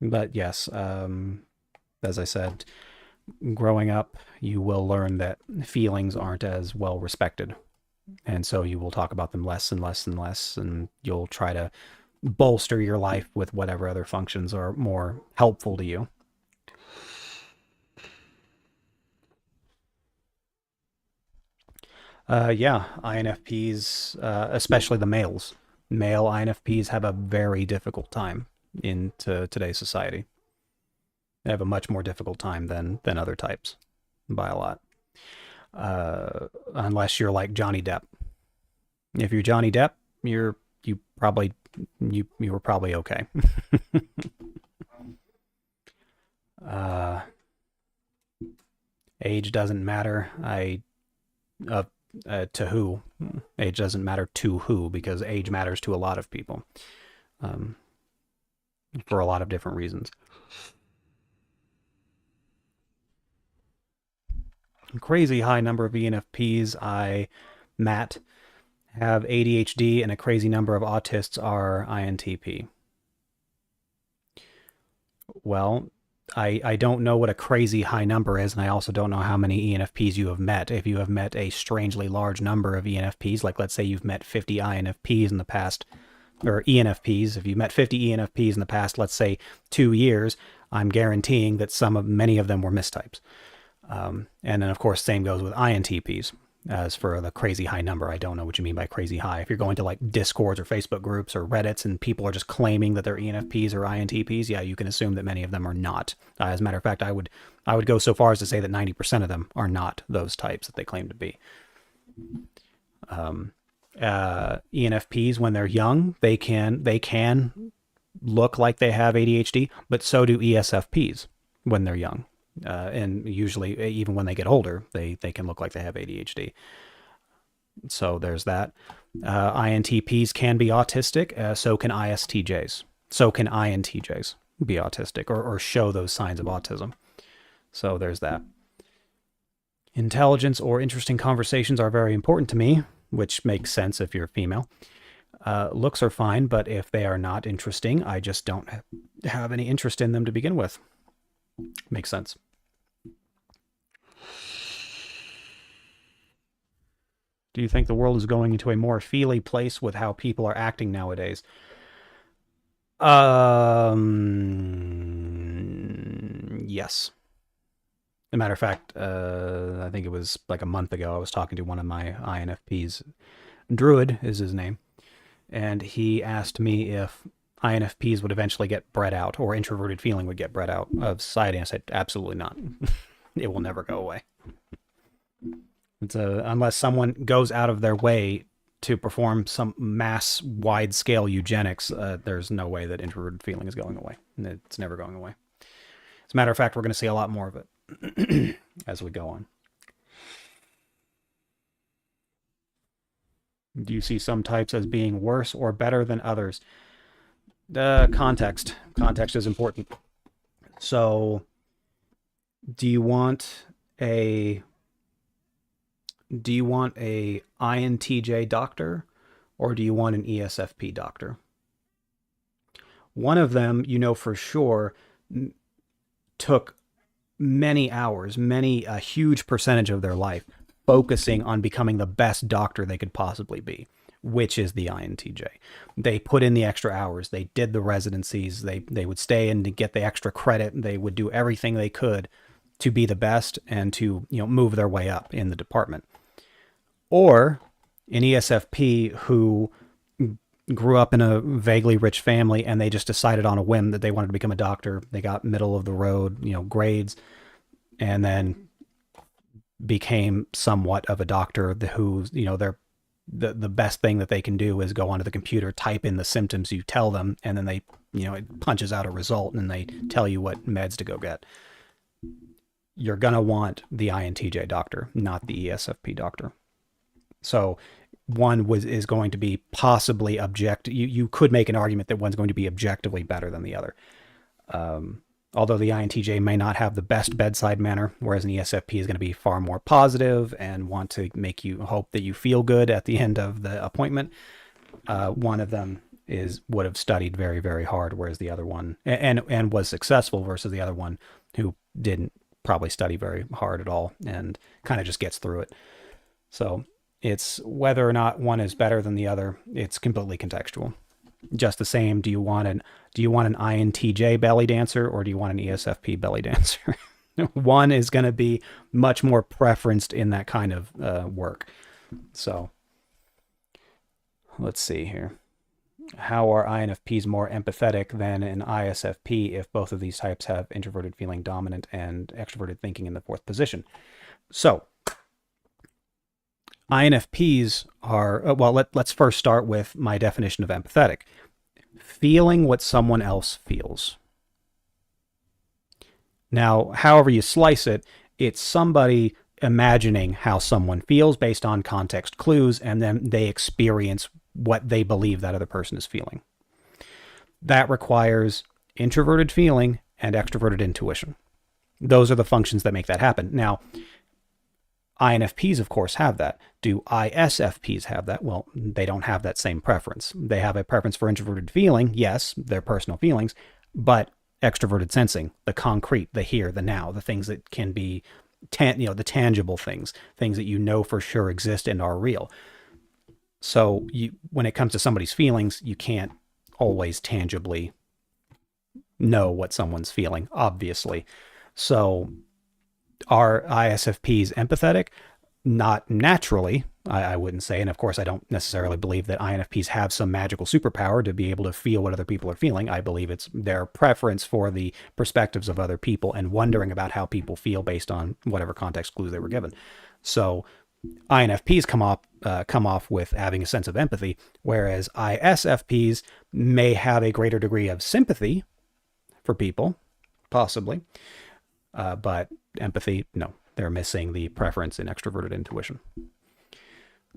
But yes, as I said, growing up, you will learn that feelings aren't as well respected. And so you will talk about them less and less and less, and you'll try to bolster your life with whatever other functions are more helpful to you. Yeah, INFPs, especially the males. Male INFPs have a very difficult time in today's society. They have a much more difficult time than other types, by a lot. Unless you're like Johnny Depp. If you're Johnny Depp, you're you were probably okay. Age doesn't matter. To who? Age doesn't matter to who, because age matters to a lot of people, for a lot of different reasons. Crazy high number of ENFPs. Matt, have ADHD, and a crazy number of autists are INTP. Well, I don't know what a crazy high number is, and I also don't know how many ENFPs you have met. If you have met a strangely large number of ENFPs, like let's say you've met 50 INFPs in the past, or ENFPs, if you've met 50 ENFPs in the past, let's say 2 years, I'm guaranteeing that many of them were mistypes. And then, of course, same goes with INTPs. As for the crazy high number, I don't know what you mean by crazy high. If you're going to like Discords or Facebook groups or Reddits and people are just claiming that they're ENFPs or INTPs, yeah, you can assume that many of them are not. As a matter of fact, I would go so far as to say that 90% of them are not those types that they claim to be. ENFPs, when they're young, they can look like they have ADHD, but so do ESFPs when they're young. And usually, even when they get older, they can look like they have ADHD. So there's that. INTPs can be autistic. So can ISTJs. So can INTJs be autistic or show those signs of autism. So there's that. Intelligence or interesting conversations are very important to me, which makes sense if you're female. Looks are fine, but if they are not interesting, I just don't have any interest in them to begin with. Makes sense. Do you think the world is going into a more feely place with how people are acting nowadays? Yes. As a matter of fact, I think it was like a month ago, I was talking to one of my INFPs. Druid is his name. And he asked me if INFPs would eventually get bred out, or introverted feeling would get bred out of society. And I said, absolutely not. It will never go away. Unless someone goes out of their way to perform some mass wide-scale eugenics, there's no way that introverted feeling is going away. It's never going away. As a matter of fact, we're going to see a lot more of it as we go on. Do you see some types as being worse or better than others? Context. Context is important. So, do you want a INTJ doctor, or do you want an ESFP doctor? One of them, you know for sure, took many hours, a huge percentage of their life focusing on becoming the best doctor they could possibly be, which is the INTJ. They put in the extra hours. They did the residencies. They would stay in to get the extra credit. They would do everything they could to be the best and to, move their way up in the department. Or an ESFP who grew up in a vaguely rich family and they just decided on a whim that they wanted to become a doctor. They got middle of the road, grades, and then became somewhat of a doctor who, they're the best thing that they can do is go onto the computer, type in the symptoms you tell them, and then they, it punches out a result and they tell you what meds to go get. You're going to want the INTJ doctor, not the ESFP doctor. So one is going to be possibly you could make an argument that one's going to be objectively better than the other. Although the INTJ may not have the best bedside manner, whereas an ESFP is going to be far more positive and want to make you hope that you feel good at the end of the appointment. One of them would have studied very, very hard, whereas the other one and was successful versus the other one who didn't probably study very hard at all and kind of just gets through it. So it's whether or not one is better than the other. It's completely contextual. Just the same. Do you want an INTJ belly dancer or do you want an ESFP belly dancer? One is going to be much more preferenced in that kind of work. So let's see here. How are INFPs more empathetic than an ISFP if both of these types have introverted feeling dominant and extroverted thinking in the fourth position? So INFPs are, well, let's first start with my definition of empathetic. Feeling what someone else feels. Now, however you slice it, it's somebody imagining how someone feels based on context clues, and then they experience what they believe that other person is feeling. That requires introverted feeling and extroverted intuition. Those are the functions that make that happen. Now, INFPs, of course, have that. Do ISFPs have that? Well, they don't have that same preference. They have a preference for introverted feeling, yes, their personal feelings, but extroverted sensing, the concrete, the here, the now, the things that can be, the tangible things that you know for sure exist and are real. So when it comes to somebody's feelings, you can't always tangibly know what someone's feeling, obviously. So are ISFPs empathetic? Not naturally, I wouldn't say. And of course, I don't necessarily believe that INFPs have some magical superpower to be able to feel what other people are feeling. I believe it's their preference for the perspectives of other people and wondering about how people feel based on whatever context clues they were given. So INFPs come off with having a sense of empathy, whereas ISFPs may have a greater degree of sympathy for people, possibly. But empathy, no, they're missing the preference in extroverted intuition.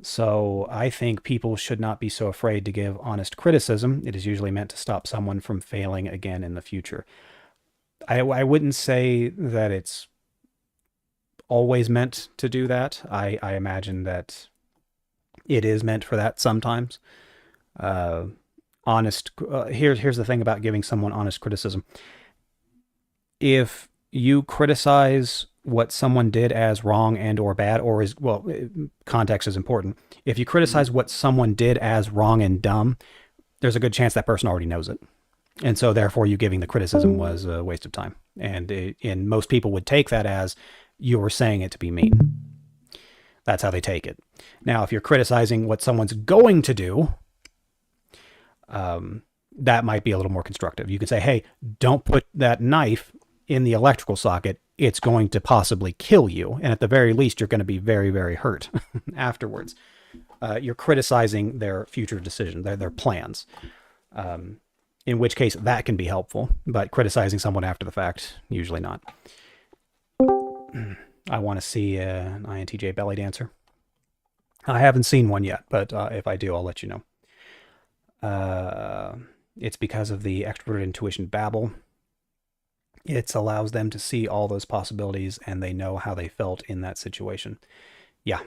So I think people should not be so afraid to give honest criticism. It is usually meant to stop someone from failing again in the future. I wouldn't say that it's always meant to do that. I imagine that it is meant for that sometimes. Here's the thing about giving someone honest criticism. If you criticize what someone did as wrong and or bad, or is, well, context is important. If you criticize what someone did as wrong and dumb, there's a good chance that person already knows it. And so therefore you giving the criticism was a waste of time. And most people would take that as you were saying it to be mean. That's how they take it. Now, if you're criticizing what someone's going to do, that might be a little more constructive. You can say, hey, don't put that knife in the electrical socket. It's going to possibly kill you. And at the very least, you're going to be very, very hurt afterwards. You're criticizing their future decisions, their plans. In which case that can be helpful, but criticizing someone after the fact, usually not. I want to see an INTJ belly dancer. I haven't seen one yet, but if I do, I'll let you know. It's because of the extroverted intuition babble. It allows them to see all those possibilities and they know how they felt in that situation. Yeah.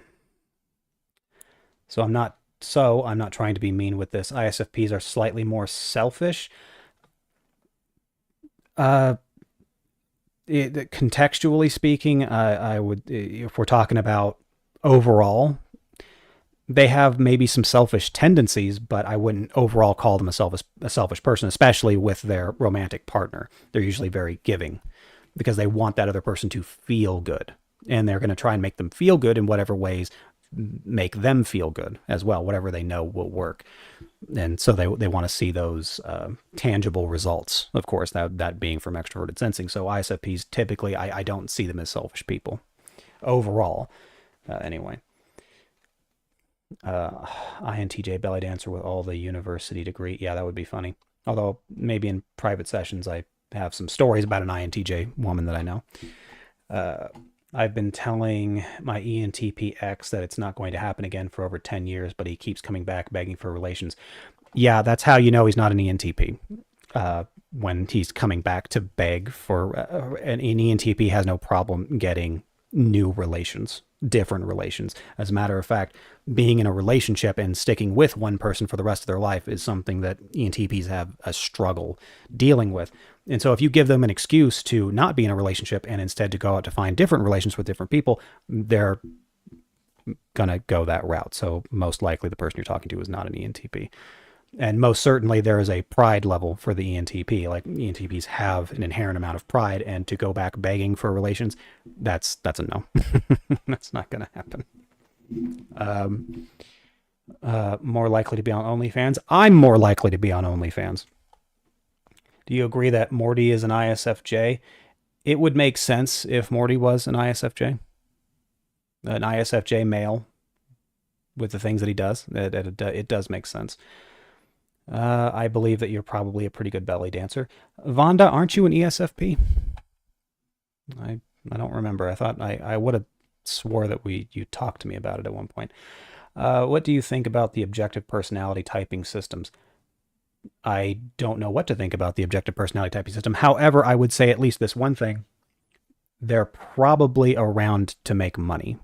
So I'm not trying to be mean with this. ISFPs are slightly more selfish. Contextually speaking, I would, if we're talking about overall, they have maybe some selfish tendencies, but I wouldn't overall call them a selfish person, especially with their romantic partner. They're usually very giving because they want that other person to feel good. And they're going to try and make them feel good in whatever ways make them feel good as well, whatever they know will work. And so they want to see those tangible results, of course, that being from extroverted sensing. So ISFPs, typically, I don't see them as selfish people overall. Anyway. INTJ belly dancer with all the university degree. Yeah, that would be funny. Although maybe in private sessions, I have some stories about an INTJ woman that I know. I've been telling my ENTP ex that it's not going to happen again for over 10 years, but he keeps coming back begging for relations. Yeah, that's how you know he's not an ENTP. When he's coming back to beg for an ENTP has no problem getting new relations, different relations. As a matter of fact, being in a relationship and sticking with one person for the rest of their life is something that ENTPs have a struggle dealing with. And so if you give them an excuse to not be in a relationship and instead to go out to find different relations with different people, they're going to go that route. So most likely the person you're talking to is not an ENTP. And most certainly there is a pride level for the ENTP. Like ENTPs have an inherent amount of pride, and to go back begging for relations, that's a no. That's not going to happen. More likely to be on OnlyFans. I'm more likely to be on OnlyFans. Do you agree that Morty is an ISFJ? It would make sense if Morty was an ISFJ. An ISFJ male with the things that he does. It does make sense. I believe that you're probably a pretty good belly dancer. Vonda, aren't you an ESFP? I don't remember. I thought I would have swore that you talked to me about it at one point. What do you think about the objective personality typing systems? I don't know what to think about the objective personality typing system. However, I would say at least this one thing. They're probably around to make money.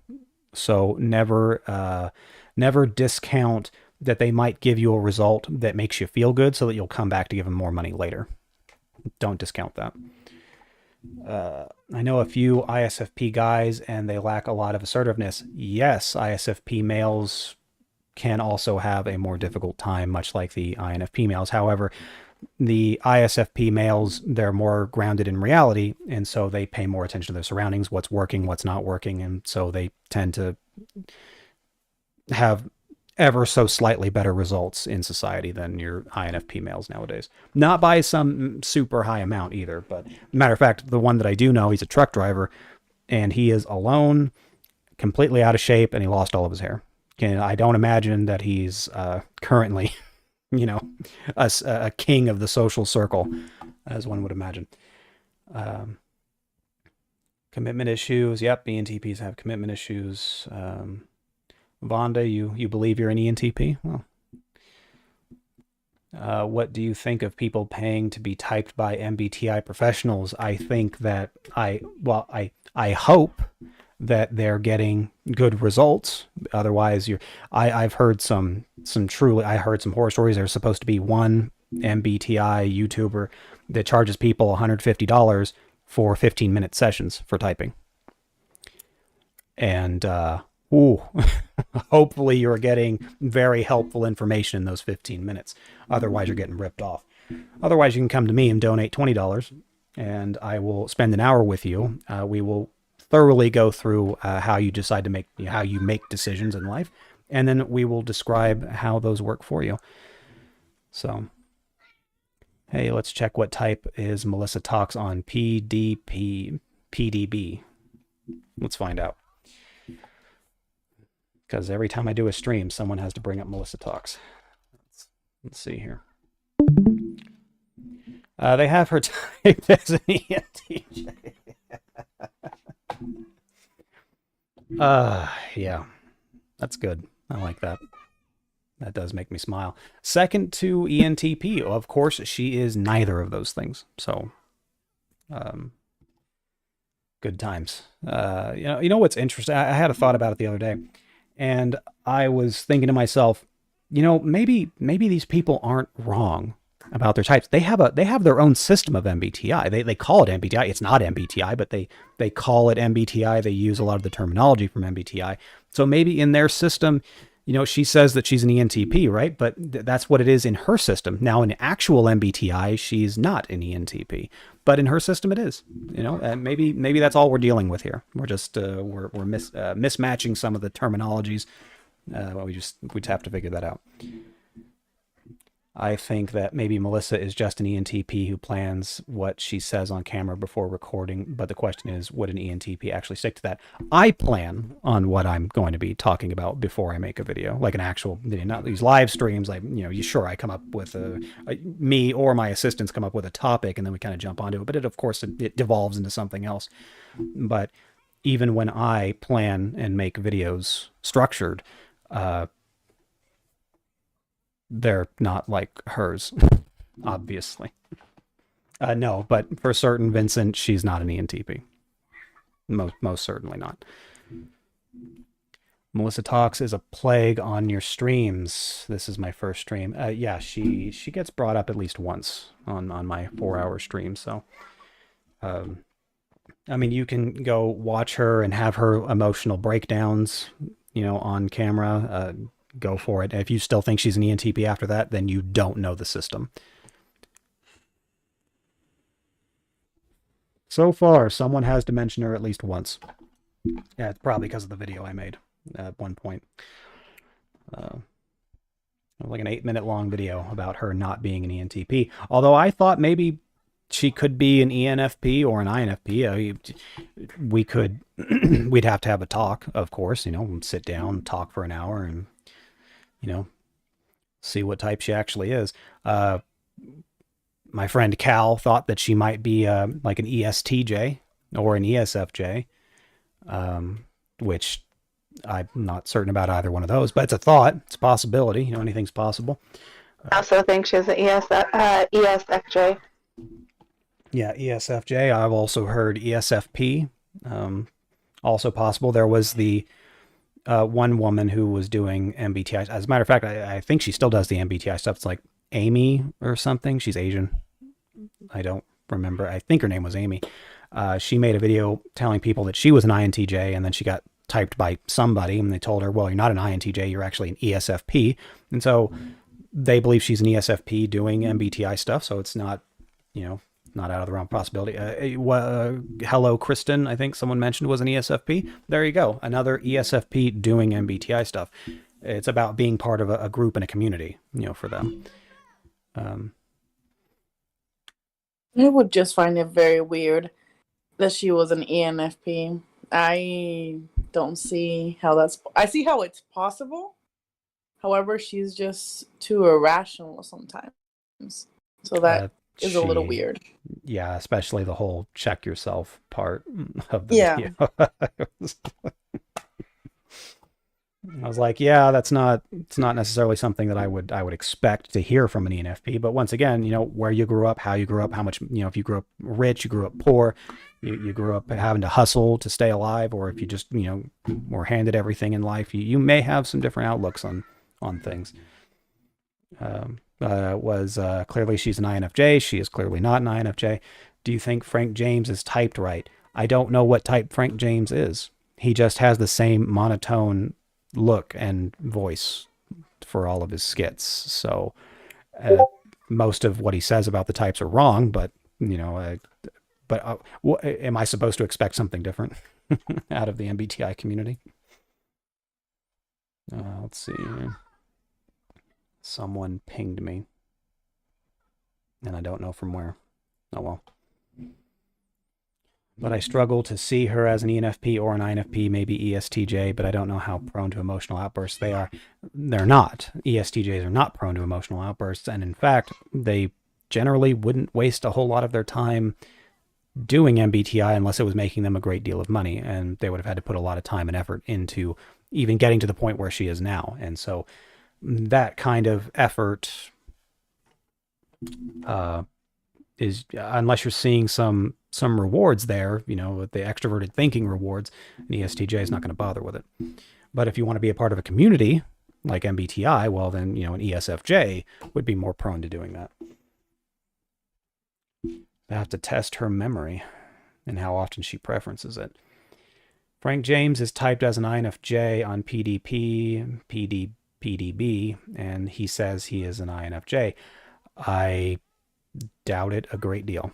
So never discount that they might give you a result that makes you feel good so that you'll come back to give them more money later. Don't discount that. I know a few ISFP guys and they lack a lot of assertiveness. Yes, ISFP males can also have a more difficult time, much like the INFP males. However, the ISFP males, they're more grounded in reality, and so they pay more attention to their surroundings, what's working, what's not working, and so they tend to have ever so slightly better results in society than your INFP males nowadays. Not by some super high amount either, but matter of fact, the one that I do know, he's a truck driver, and he is alone, completely out of shape, and he lost all of his hair. And I don't imagine that he's currently, a king of the social circle, as one would imagine. Commitment issues. Yep, ENTPs have commitment issues. Vonda, you believe you're an ENTP? Well, what do you think of people paying to be typed by MBTI professionals? I think that I hope that they're getting good results. Otherwise, I've heard some horror stories. There's supposed to be one MBTI YouTuber that charges people $150 for 15-minute sessions for typing. And hopefully you're getting very helpful information in those 15 minutes. Otherwise, you're getting ripped off. Otherwise, you can come to me and donate $20, and I will spend an hour with you. We will thoroughly go through how you decide to how you make decisions in life, and then we will describe how those work for you. So, hey, let's check what type is Melissa Talks on PDB. Let's find out. Because every time I do a stream, someone has to bring up Melissa Talks. Let's see here. They have her typed as an ENTJ. Yeah, that's good. I like that. That does make me smile. Second to ENTP, of course, she is neither of those things. So, good times. You know what's interesting? I had a thought about it the other day, and I was thinking to myself, maybe these people aren't wrong about their types. They have their own system of MBTI. They call it MBTI. It's not MBTI, but they call it MBTI. They use a lot of the terminology from MBTI. So maybe in their system, she says that she's an ENTP, right? But that's what it is in her system. Now, in actual MBTI, she's not an ENTP, but in her system, it is. And maybe that's all we're dealing with here. We're just we're mismatching some of the terminologies. We just have to figure that out. I think that maybe Melissa is just an ENTP who plans what she says on camera before recording. But the question is, would an ENTP actually stick to that? I plan on what I'm going to be talking about before I make a video, like an actual video, not these live streams. Like, I come up with me or my assistants come up with a topic and then we kind of jump onto it. But of course, it devolves into something else. But even when I plan and make videos structured, they're not like hers, obviously. No, but for certain, Vincent, she's not an ENTP. Most certainly not. Melissa Talks is a plague on your streams. This is my first stream. Yeah, she gets brought up at least once on my 4-hour stream. So, you can go watch her and have her emotional breakdowns, on camera. Go for it. If you still think she's an ENTP after that, then you don't know the system. So far, someone has to mention her at least once. Yeah, it's probably because of the video I made at one point. Like an 8-minute long video about her not being an ENTP. Although I thought maybe she could be an ENFP or an INFP. We could, we'd have to have a talk, of course, sit down, talk for an hour and, see what type she actually is. My friend Cal thought that she might be like an ESTJ or an ESFJ, which I'm not certain about either one of those, but it's a thought. It's a possibility. Anything's possible. I also think she's an ESFJ. Yeah, ESFJ. I've also heard ESFP. Also possible. There was the one woman who was doing MBTI. As a matter of fact, I think she still does the MBTI stuff. It's like Amy or something. She's Asian. I don't remember. I think her name was Amy. She made a video telling people that she was an INTJ, and then she got typed by somebody, and they told her, well, you're not an INTJ, you're actually an ESFP. And so they believe she's an ESFP doing MBTI stuff, so it's not, not out of the realm of possibility. Hello, Kristen, I think someone mentioned was an ESFP. There you go. Another ESFP doing MBTI stuff. It's about being part of a group and a community, for them. I would just find it very weird that she was an ENFP. I don't see how I see how it's possible. However, she's just too irrational sometimes. So that is a little weird. Yeah, especially the whole check yourself part of the video. I was like, yeah, it's not necessarily something that I would expect to hear from an ENFP. But once again, where you grew up, how you grew up, how much, if you grew up rich, you grew up poor, you grew up having to hustle to stay alive, or if you just, were handed everything in life, you may have some different outlooks on things. Clearly she's an INFJ. She is clearly not an INFJ. Do you think Frank James is typed right? I don't know what type Frank James is. He just has the same monotone look and voice for all of his skits. So most of what he says about the types are wrong, but am I supposed to expect something different out of the MBTI community? Let's see. Someone pinged me, and I don't know from where. Oh well. But I struggle to see her as an ENFP or an INFP, maybe ESTJ, but I don't know how prone to emotional outbursts they are. They're not. ESTJs are not prone to emotional outbursts, and in fact, they generally wouldn't waste a whole lot of their time doing MBTI unless it was making them a great deal of money, and they would have had to put a lot of time and effort into even getting to the point where she is now. And so that kind of effort is, unless you're seeing some rewards there, the extroverted thinking rewards, an ESTJ is not going to bother with it. But if you want to be a part of a community like MBTI, well then, an ESFJ would be more prone to doing that. I have to test her memory and how often she preferences it. Frank James is typed as an INFJ on PDP, PDB, and he says he is an INFJ. I doubt it a great deal.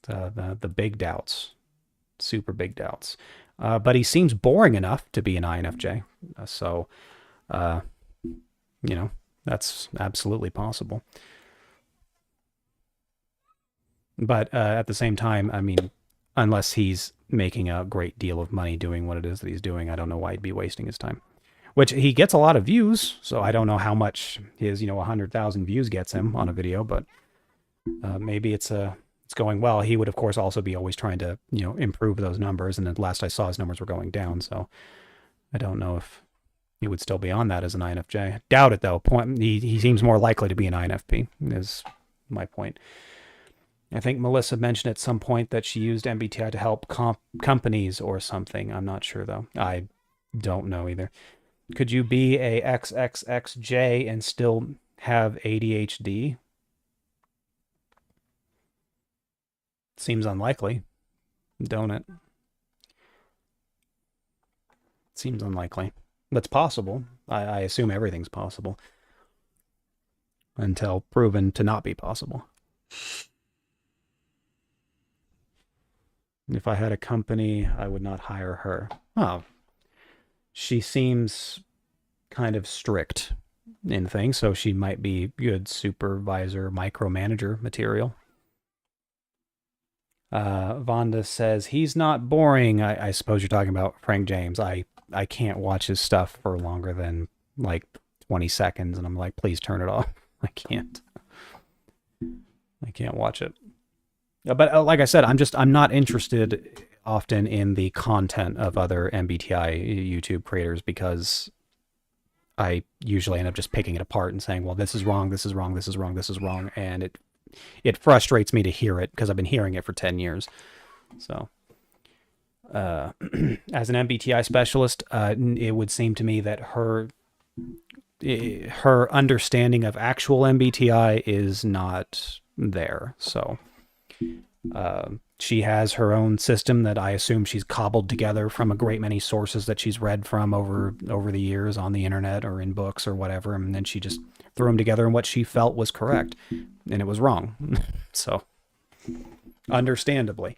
The big doubts, super big doubts. But he seems boring enough to be an INFJ. So, that's absolutely possible. But at the same time, I mean, unless he's making a great deal of money doing what it is that he's doing, I don't know why he'd be wasting his time. Which he gets a lot of views, so I don't know how much his 100,000 views gets him on a video, but maybe it's going well. He would of course also be always trying to improve those numbers, and at last I saw his numbers were going down, so I don't know if he would still be on that as an INFJ. Doubt it though. He seems more likely to be an INFP is my point. I think Melissa mentioned at some point that she used MBTI to help companies or something. I'm not sure though. I don't know either. Could you be a XXXJ and still have ADHD? Seems unlikely, don't it? Seems unlikely. That's possible. I assume everything's possible until proven to not be possible. If I had a company, I would not hire her. Oh, she seems kind of strict in things, so she might be good supervisor, micromanager material. Vonda says, he's not boring. I suppose you're talking about Frank James. I can't watch his stuff for longer than like 20 seconds, and I'm like, please turn it off. I can't watch it. But like I said, I'm not interested often in the content of other MBTI YouTube creators, because I usually end up just picking it apart and saying, well, this is wrong, this is wrong, this is wrong, this is wrong. And it frustrates me to hear it, because I've been hearing it for 10 years. So as an MBTI specialist, it would seem to me that her understanding of actual MBTI is not there. So she has her own system that I assume she's cobbled together from a great many sources that she's read from over the years on the internet or in books or whatever, and then she just threw them together in what she felt was correct, and it was wrong. So understandably,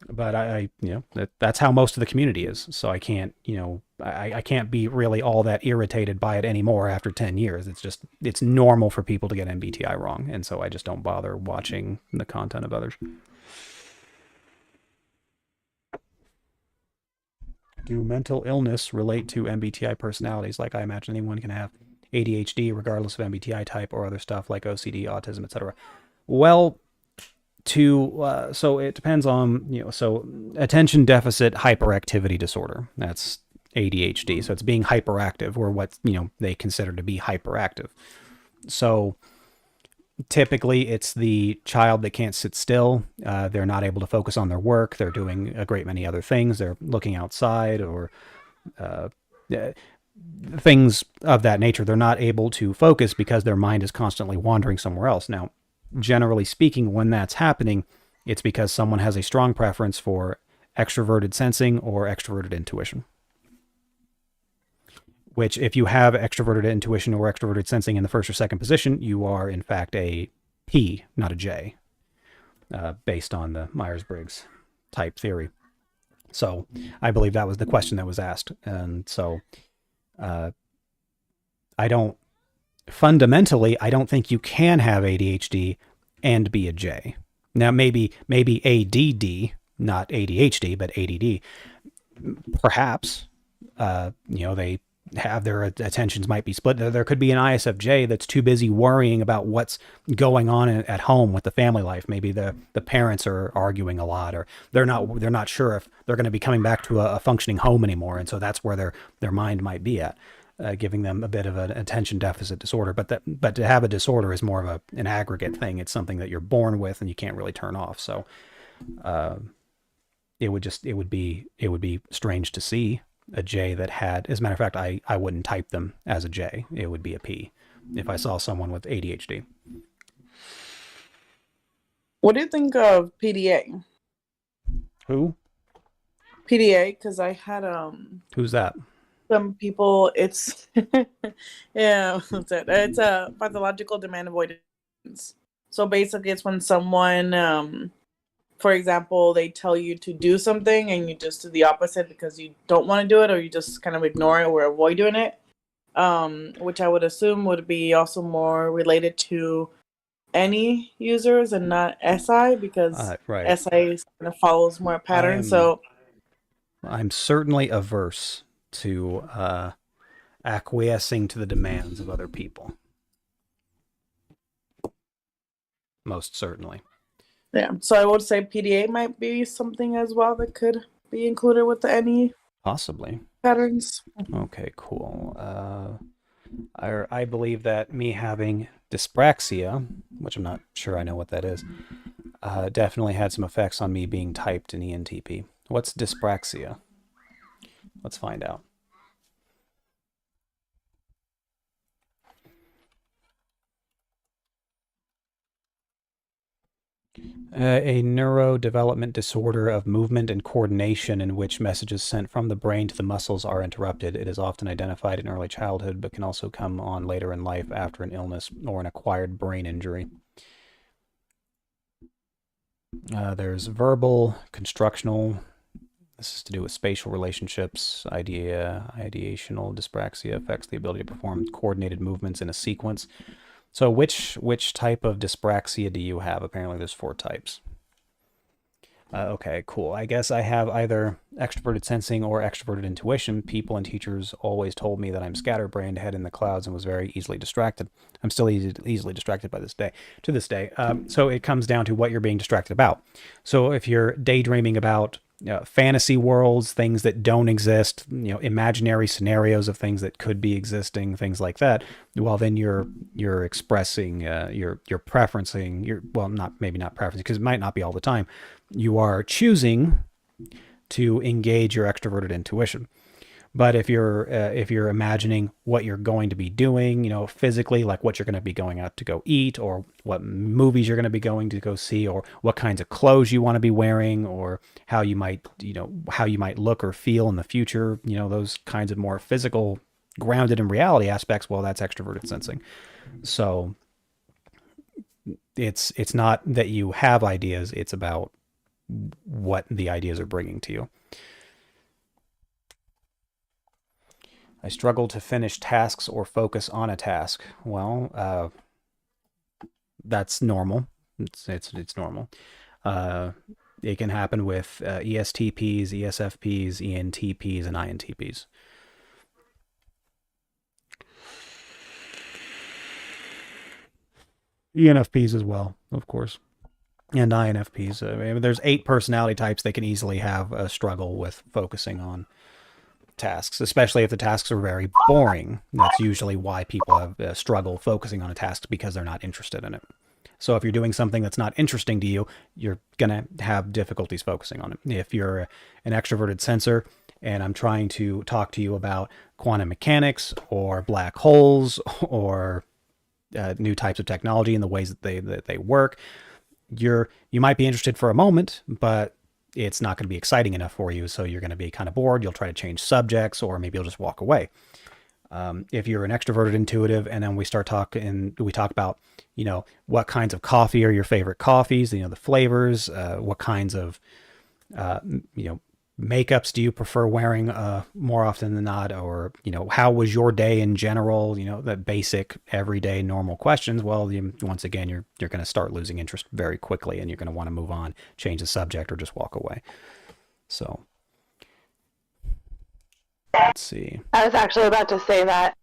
but I that's how most of the community is. So I can't, I can't be really all that irritated by it anymore after 10 years. It's normal for people to get MBTI wrong. And so I just don't bother watching the content of others. Do mental illness relate to MBTI personalities? Like, I imagine anyone can have ADHD regardless of MBTI type, or other stuff like OCD, autism, etc. Well, so it depends on, so attention deficit hyperactivity disorder, that's ADHD. So it's being hyperactive, or what, they consider to be hyperactive. So typically it's the child that can't sit still. They're not able to focus on their work. They're doing a great many other things. They're looking outside, or things of that nature. They're not able to focus because their mind is constantly wandering somewhere else. Now, generally speaking, when that's happening, it's because someone has a strong preference for extroverted sensing or extroverted intuition. Which, if you have extroverted intuition or extroverted sensing in the first or second position, you are in fact a P, not a J, based on the Myers-Briggs type theory. So I believe that was the question that was asked. And so fundamentally, I don't think you can have ADHD and be a J. Now, maybe ADD, not ADHD, but ADD, perhaps, they have their attentions might be split. There could be an ISFJ that's too busy worrying about what's going on at home with the family life. Maybe the parents are arguing a lot, or they're not sure if they're going to be coming back to a functioning home anymore. And so that's where their mind might be at. Giving them a bit of an attention deficit disorder, but to have a disorder is more of an aggregate thing. It's something that you're born with and you can't really turn off. So, it would be strange to see a J that had, as a matter of fact, I wouldn't type them as a J. It would be a P if I saw someone with ADHD. What do you think of PDA? Who? PDA, because I had Who's that? some people, it's it's a pathological demand avoidance. So basically it's when someone for example, they tell you to do something and you just do the opposite because you don't want to do it, or you just kind of ignore it or avoid doing it, which I would assume would be also more related to any users and not SI, because right. SI kind of follows more a pattern. So I'm certainly averse to acquiescing to the demands of other people. Most certainly. Yeah, so I would say PDA might be something as well that could be included with the NE possibly patterns. Okay, cool. I believe that me having dyspraxia, which I'm not sure I know what that is, definitely had some effects on me being typed in ENTP. What's dyspraxia? Let's find out. A neurodevelopment disorder of movement and coordination in which messages sent from the brain to the muscles are interrupted. It is often identified in early childhood, but can also come on later in life after an illness or an acquired brain injury. There's verbal, constructional. This is to do with spatial relationships. Ideational dyspraxia affects the ability to perform coordinated movements in a sequence. So which type of dyspraxia do you have? Apparently there's 4 types. Okay, cool. I guess I have either extroverted sensing or extroverted intuition. People and teachers always told me that I'm scatterbrained, head in the clouds, and was very easily distracted. I'm still easily distracted by this day, to this day. So it comes down to what you're being distracted about. So if you're daydreaming about fantasy worlds, things that don't exist, imaginary scenarios of things that could be existing, things like that, well, then you're expressing, you're preferencing, maybe not preferencing, because it might not be all the time. You are choosing to engage your extroverted intuition. But if you're imagining what you're going to be doing, physically, like what you're going to be going out to go eat, or what movies you're going to be going to go see, or what kinds of clothes you want to be wearing, or how you might look or feel in the future, those kinds of more physical, grounded in reality aspects, well, that's extroverted sensing. So it's not that you have ideas, it's about what the ideas are bringing to you. I struggle to finish tasks or focus on a task. Well, that's normal. It's normal. It can happen with ESTPs, ESFPs, ENTPs, and INTPs. ENFPs as well, of course. And INFPs. There's 8 personality types that can easily have a struggle with focusing on tasks, especially if the tasks are very boring. That's usually why people have struggle focusing on a task, because they're not interested in it. So if you're doing something that's not interesting to you, you're going to have difficulties focusing on it. If you're an extroverted sensor and I'm trying to talk to you about quantum mechanics or black holes or new types of technology and the ways that they work, you might be interested for a moment, but it's not going to be exciting enough for you. So you're going to be kind of bored. You'll try to change subjects, or maybe you'll just walk away. If you're an extroverted intuitive, and then we talk about, what kinds of coffee are your favorite coffees, the flavors, what kinds of, makeups do you prefer wearing more often than not, or how was your day in general, the basic everyday normal questions. Well, once again, you're going to start losing interest very quickly, and you're going to want to move on, change the subject, or just walk away. So let's see. I was actually about to say that.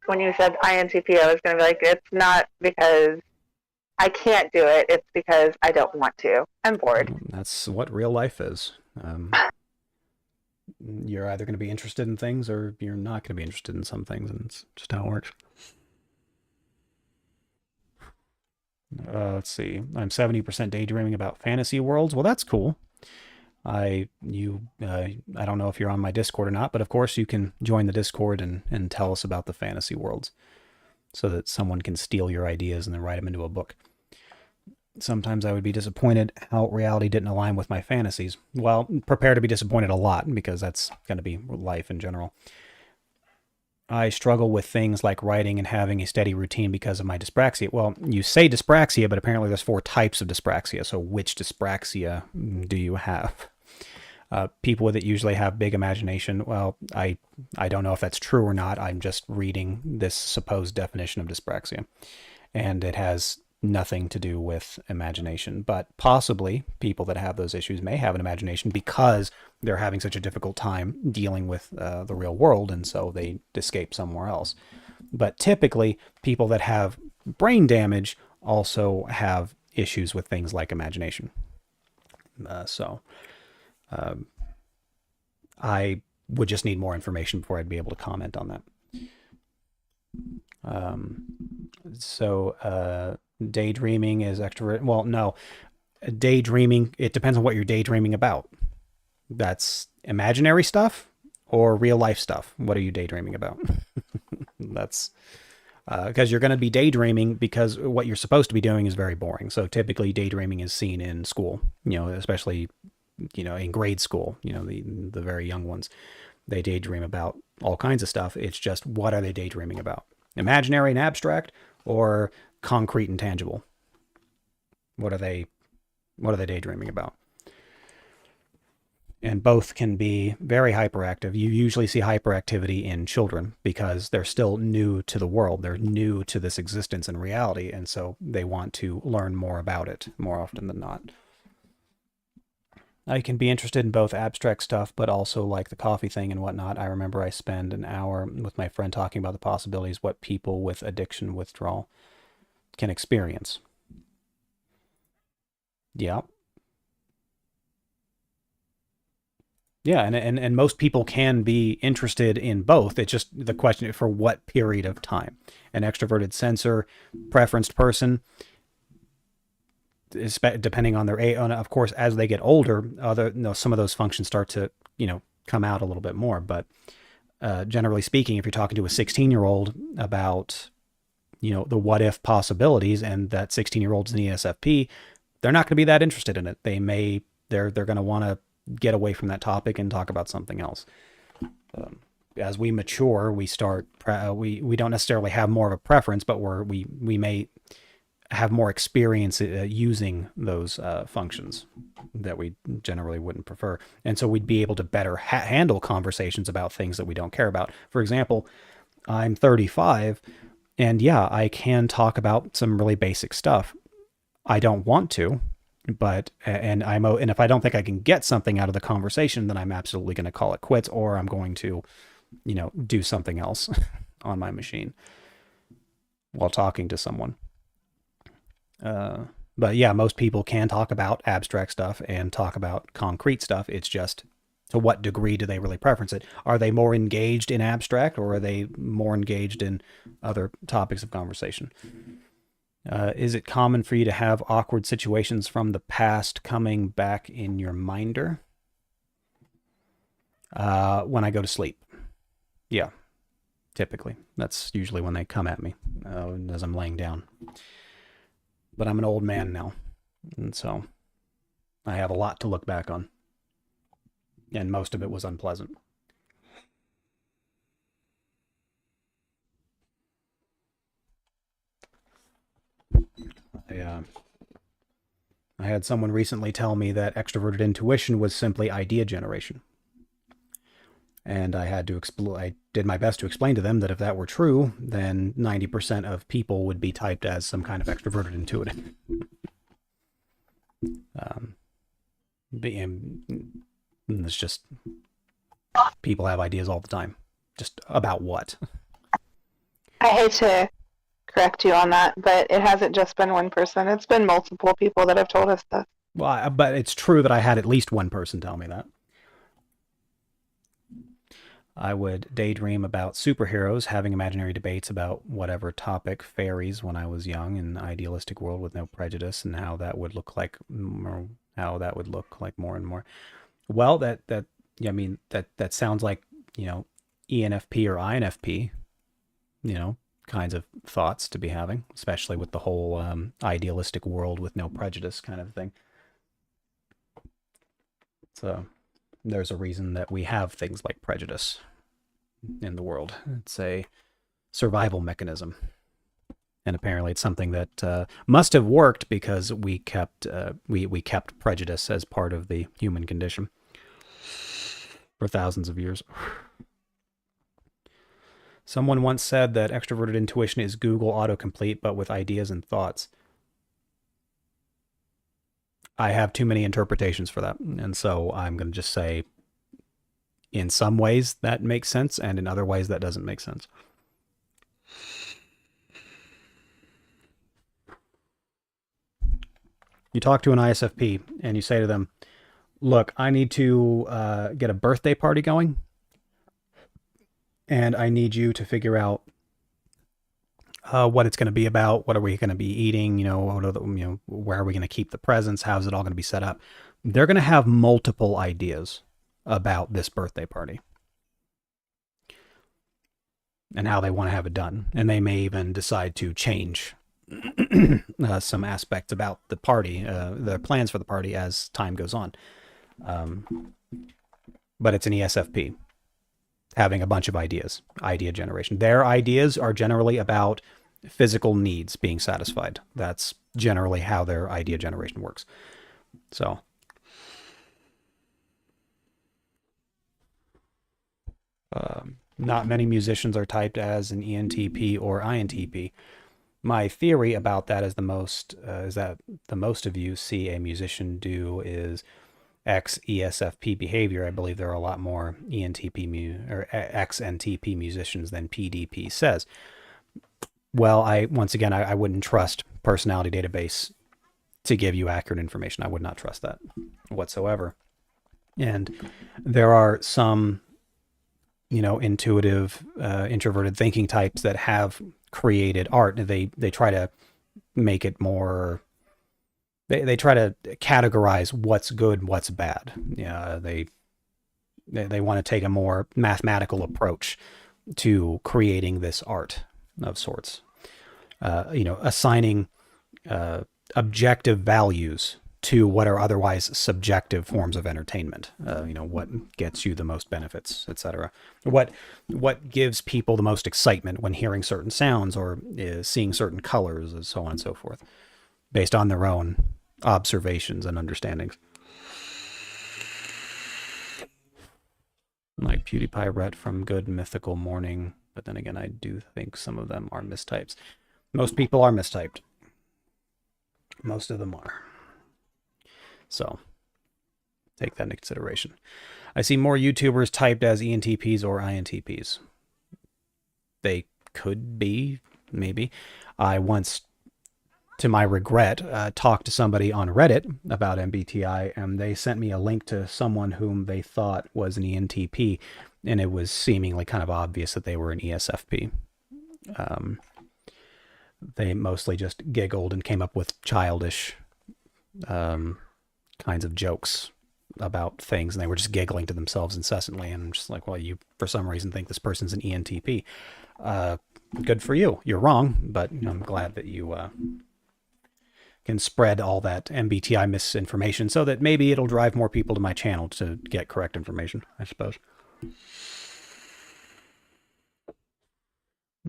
When you said INTP, I was going to be like, it's not because I can't do it, it's because I don't want to. I'm bored. That's what real life is. You're either going to be interested in things, or you're not going to be interested in some things, and it's just how it works. Let's see. I'm 70% daydreaming about fantasy worlds. Well, that's cool. I don't know if you're on my Discord or not, but of course you can join the Discord and tell us about the fantasy worlds, so that someone can steal your ideas and then write them into a book. Sometimes I would be disappointed how reality didn't align with my fantasies. Well, prepare to be disappointed a lot, because that's going to be life in general. I struggle with things like writing and having a steady routine because of my dyspraxia. Well, you say dyspraxia, but apparently there's 4 types of dyspraxia. So which dyspraxia do you have? People with it usually have big imagination. Well, I don't know if that's true or not. I'm just reading this supposed definition of dyspraxia, and it has nothing to do with imagination. But possibly people that have those issues may have an imagination because they're having such a difficult time dealing with the real world, and so they escape somewhere else. But typically, people that have brain damage also have issues with things like imagination. I would just need more information before I'd be able to comment on that. Daydreaming is extrovert. Well, no, daydreaming, it depends on what you're daydreaming about. That's imaginary stuff or real life stuff. What are you daydreaming about? That's because you're going to be daydreaming because what you're supposed to be doing is very boring. So typically daydreaming is seen in school, especially, in grade school, the very young ones. They daydream about all kinds of stuff. It's just, what are they daydreaming about? Imaginary and abstract, or concrete and tangible? What are they daydreaming about? And both can be very hyperactive. You usually see hyperactivity in children because they're still new to the world. They're new to this existence and reality, and so they want to learn more about it more often than not. I can be interested in both abstract stuff, but also like the coffee thing and whatnot. I remember I spent an hour with my friend talking about the possibilities, what people with addiction withdrawal can experience. Yeah. Yeah, and most people can be interested in both. It's just the question for what period of time. An extroverted sensor, preferenced person, depending on their age, of course, as they get older, some of those functions start to, come out a little bit more. But generally speaking, if you're talking to a 16-year-old about, the what if possibilities, and that 16-year-old's an ESFP, they're not going to be that interested in it. They're going to want to get away from that topic and talk about something else. As we mature, we start, we don't necessarily have more of a preference, but we may have more experience using those functions that we generally wouldn't prefer. And so we'd be able to better handle conversations about things that we don't care about. For example, I'm 35, and yeah, I can talk about some really basic stuff. I don't want to, and if I don't think I can get something out of the conversation, then I'm absolutely going to call it quits, or I'm going to, do something else on my machine while talking to someone. But yeah, most people can talk about abstract stuff and talk about concrete stuff. It's just, to what degree do they really preference it? Are they more engaged in abstract, or are they more engaged in other topics of conversation? Is it common for you to have awkward situations from the past coming back in your minder? When I go to sleep. Yeah, typically. That's usually when they come at me, as I'm laying down. But I'm an old man now, and so I have a lot to look back on. And most of it was unpleasant. I had someone recently tell me that extroverted intuition was simply idea generation. And I did my best to explain to them that if that were true, then 90% of people would be typed as some kind of extroverted intuitive. It's just, people have ideas all the time. Just about what? I hate to correct you on that, but it hasn't just been one person. It's been multiple people that have told us that. Well, but it's true that I had at least one person tell me that. I would daydream about superheroes, having imaginary debates about whatever topic, fairies, when I was young, in an idealistic world with no prejudice, and how that would look like more and more. Well, that sounds like, ENFP or INFP, kinds of thoughts to be having, especially with the whole idealistic world with no prejudice kind of thing. So there's a reason that we have things like prejudice in the world. It's a survival mechanism. And apparently it's something that must have worked, because we kept prejudice as part of the human condition for thousands of years. Someone once said that extroverted intuition is Google autocomplete, but with ideas and thoughts. I have too many interpretations for that. And so I'm going to just say, in some ways that makes sense, and in other ways that doesn't make sense. You talk to an ISFP and you say to them, look, I need to get a birthday party going, and I need you to figure out what it's going to be about. What are we going to be eating? Where are we going to keep the presents? How's it all going to be set up? They're going to have multiple ideas about this birthday party and how they want to have it done. And they may even decide to change some aspects about the party, their plans for the party, as time goes on. But it's an ESFP having a bunch of ideas, idea generation. Their ideas are generally about physical needs being satisfied. That's generally how their idea generation works. So not many musicians are typed as an ENTP or INTP. My theory about that is that the most of you see a musician do is X ESFP behavior, I believe there are a lot more or XNTP musicians than PDP says. Well, I wouldn't trust personality database to give you accurate information. I would not trust that whatsoever. And there are some, intuitive, introverted thinking types that have created art. They try to make it more. They try to categorize what's good, what's bad. Yeah, they want to take a more mathematical approach to creating this art of sorts. Assigning objective values to what are otherwise subjective forms of entertainment. What gets you the most benefits, etc. What gives people the most excitement when hearing certain sounds or seeing certain colors, and so on and so forth, based on their own observations and understandings. Like PewDiePie read from Good Mythical Morning, but then again, I do think some of them are mistypes. Most people are mistyped. Most of them are. So, take that into consideration. I see more YouTubers typed as ENTPs or INTPs. They could be, maybe. I once, to my regret, talked to somebody on Reddit about MBTI, and they sent me a link to someone whom they thought was an ENTP, and it was seemingly kind of obvious that they were an ESFP. They mostly just giggled and came up with childish kinds of jokes about things, and they were just giggling to themselves incessantly, and I'm just like, well, you for some reason think this person's an ENTP. Good for you. You're wrong, but I'm glad that you can spread all that MBTI misinformation so that maybe it'll drive more people to my channel to get correct information, I suppose.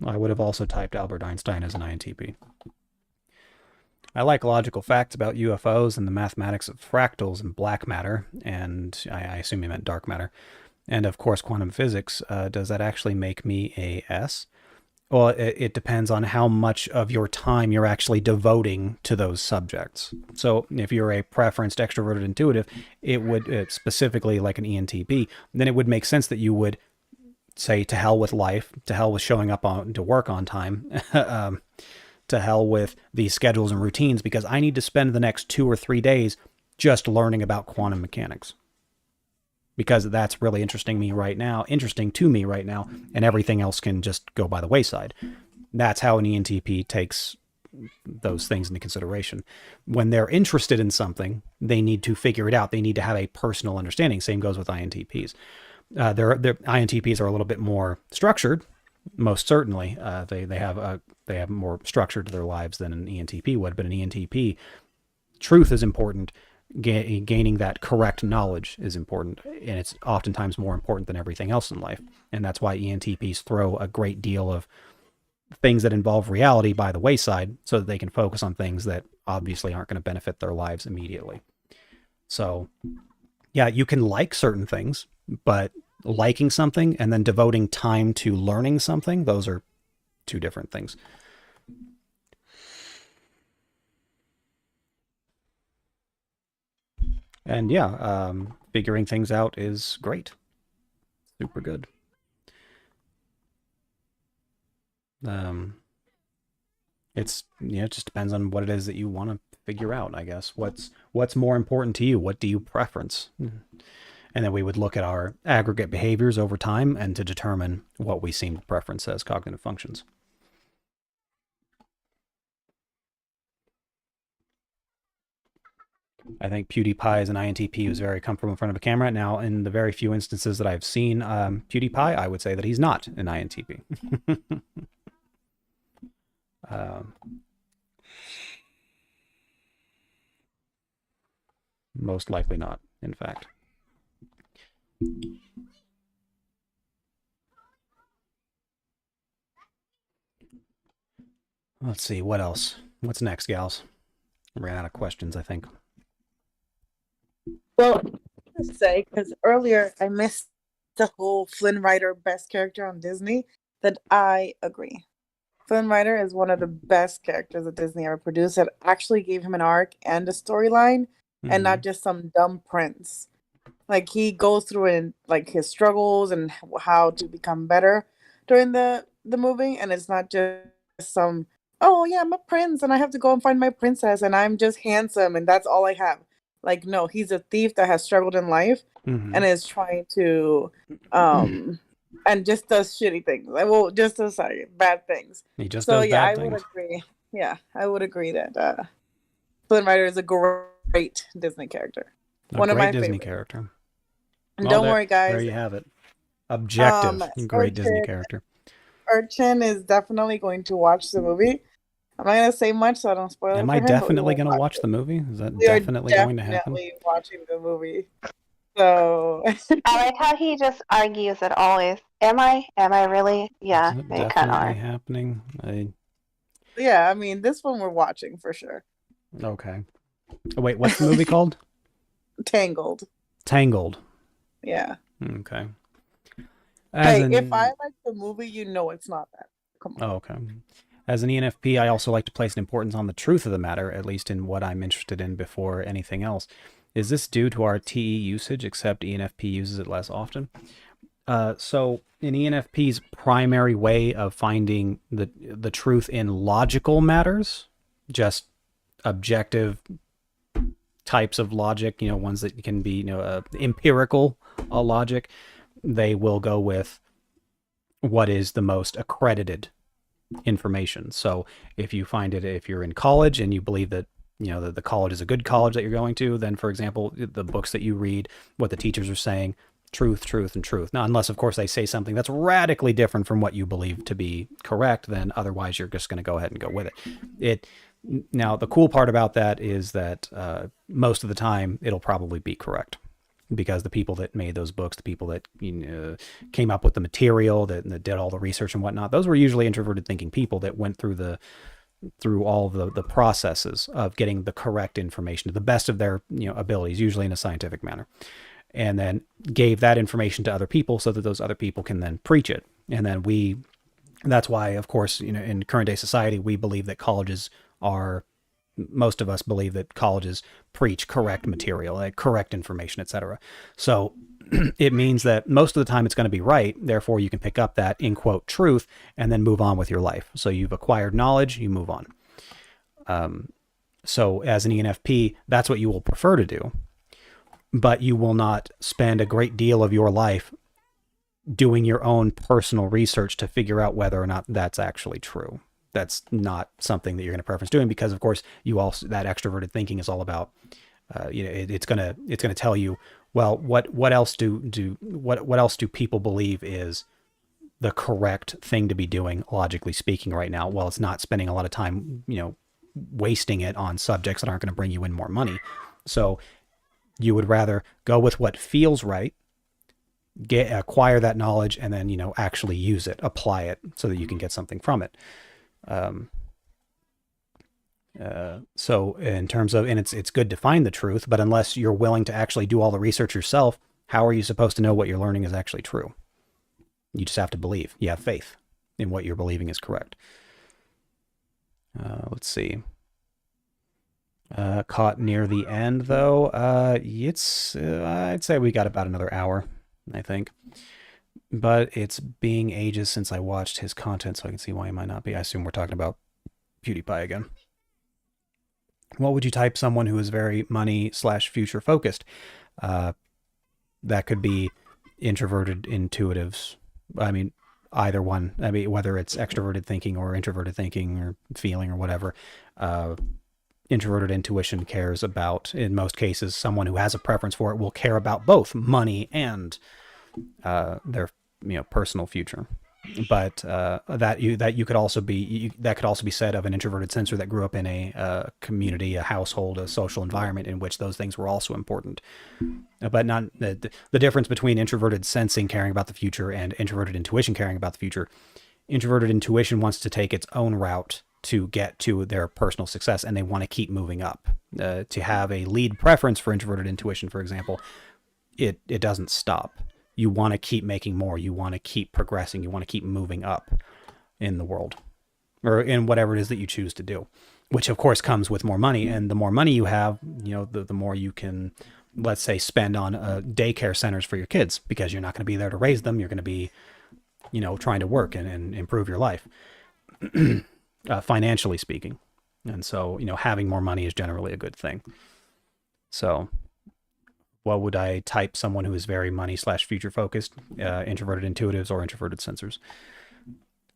I would have also typed Albert Einstein as an INTP. I like logical facts about UFOs and the mathematics of fractals and black matter, and I assume you meant dark matter, and of course quantum physics. Does that actually make me a S? Well, it depends on how much of your time you're actually devoting to those subjects. So if you're a preferenced extroverted intuitive, it would, specifically like an ENTP, then it would make sense that you would say to hell with life, to hell with showing up to work on time, to hell with these schedules and routines, because I need to spend the next 2 or 3 days just learning about quantum mechanics. Because that's really interesting to me right now, and everything else can just go by the wayside. That's how an ENTP takes those things into consideration. When they're interested in something, they need to figure it out. They need to have a personal understanding. Same goes with INTPs. Their INTPs are a little bit more structured, most certainly. They have more structure to their lives than an ENTP would, but an ENTP, truth is important. Gaining that correct knowledge is important, and it's oftentimes more important than everything else in life. And that's why ENTPs throw a great deal of things that involve reality by the wayside so that they can focus on things that obviously aren't going to benefit their lives immediately. So yeah, you can like certain things, but liking something and then devoting time to learning something, those are two different things. And yeah, figuring things out is great. Super good. It just depends on what it is that you want to figure out, I guess. What's more important to you? What do you preference? And then we would look at our aggregate behaviors over time and to determine what we seem to preference as cognitive functions. I think PewDiePie is an INTP who's very comfortable in front of a camera. Now, in the very few instances that I've seen PewDiePie, I would say that he's not an INTP. Most likely not, in fact. Let's see, what else? What's next, gals? Ran out of questions, I think. Well, I was say, because earlier I missed the whole Flynn Rider best character on Disney, that I agree. Flynn Rider is one of the best characters that Disney ever produced. It actually gave him an arc and a storyline and not just some dumb prince. Like he goes through and like his struggles and how to become better during the movie, and it's not just some, oh yeah, I'm a prince and I have to go and find my princess and I'm just handsome and that's all I have. Like no, he's a thief that has struggled in life and is trying to and just does shitty things. Like, well, just does bad things. He just does bad things. Would agree. Yeah, I would agree that Flynn Rider is a great Disney character. One of my Disney favorites. character. And don't worry, guys. There you have it. Objective, great Disney character. Urchin is definitely going to watch the movie. I'm not going to say much so I don't spoil it. Am I definitely going to watch the movie? Is that definitely going to happen? Definitely watching the movie. So I like how he just argues it always. Am I? Am I really? Yeah, they kind of are. Happening. Yeah, I mean, this one we're watching for sure. Okay. Oh, wait, what's the movie called? Tangled. Yeah. Okay. If I like the movie, you know it's not that. Come on. Oh, okay. As an ENFP, I also like to place an importance on the truth of the matter, at least in what I'm interested in before anything else. Is this due to our TE usage, except ENFP uses it less often? So in ENFP's primary way of finding the truth in logical matters, just objective types of logic, ones that can be, empirical logic, they will go with what is the most accredited information. So if you're in college and you believe that, that the college is a good college that you're going to, then, for example, the books that you read, what the teachers are saying, truth, and truth. Now, unless, of course, they say something that's radically different from what you believe to be correct, then otherwise you're just going to go ahead and go with it. Now, the cool part about that is that most of the time it'll probably be correct, because the people that made those books, the people that came up with the material, that did all the research and whatnot, those were usually introverted thinking people that went through all of the processes of getting the correct information to the best of their abilities, usually in a scientific manner, and then gave that information to other people so that those other people can then preach it. And then that's why, of course, in current day society, we believe that most of us believe that colleges preach correct material, like correct information, etc. So it means that most of the time it's going to be right. Therefore, you can pick up that, in quote, truth, and then move on with your life. So you've acquired knowledge, you move on. So as an ENFP, that's what you will prefer to do. But you will not spend a great deal of your life doing your own personal research to figure out whether or not that's actually true. That's not something that you're going to preference doing, because, of course, that extroverted thinking is all about, it's going to tell you, well, what else do people believe is the correct thing to be doing, logically speaking, right now? Well, it's not spending a lot of time, wasting it on subjects that aren't going to bring you in more money. So you would rather go with what feels right, acquire that knowledge, and then, actually use it, apply it so that you can get something from it. So in terms of, and it's good to find the truth, but unless you're willing to actually do all the research yourself, how are you supposed to know what you're learning is actually true? You just have to believe. You have faith in what you're believing is correct. Let's see. Caught near the end, though. I'd say we got about another hour, I think. But it's being ages since I watched his content, so I can see why he might not be. I assume we're talking about PewDiePie again. What would you type someone who is very money/future focused? That could be introverted intuitives. I mean, either one. I mean, whether it's extroverted thinking or introverted thinking or feeling or whatever. Introverted intuition cares about, in most cases, someone who has a preference for it will care about both money and their personal future. But that could also be said of an introverted sensor that grew up in a community, a household, a social environment in which those things were also important. But not the difference between introverted sensing caring about the future and introverted intuition caring about the future. Introverted intuition wants to take its own route to get to their personal success, and they want to keep moving up. To have a lead preference for introverted intuition, for example, it doesn't stop. You want to keep making more. You want to keep progressing. You want to keep moving up in the world. or in whatever it is that you choose to do, which of course comes with more money. And the more money you have, the more you can, let's say, spend on daycare centers for your kids, because you're not going to be there to raise them. You're going to be, trying to work and improve your life, financially speaking. And so, having more money is generally a good thing. So what would I type someone who is very money/future focused, introverted intuitives or introverted sensors?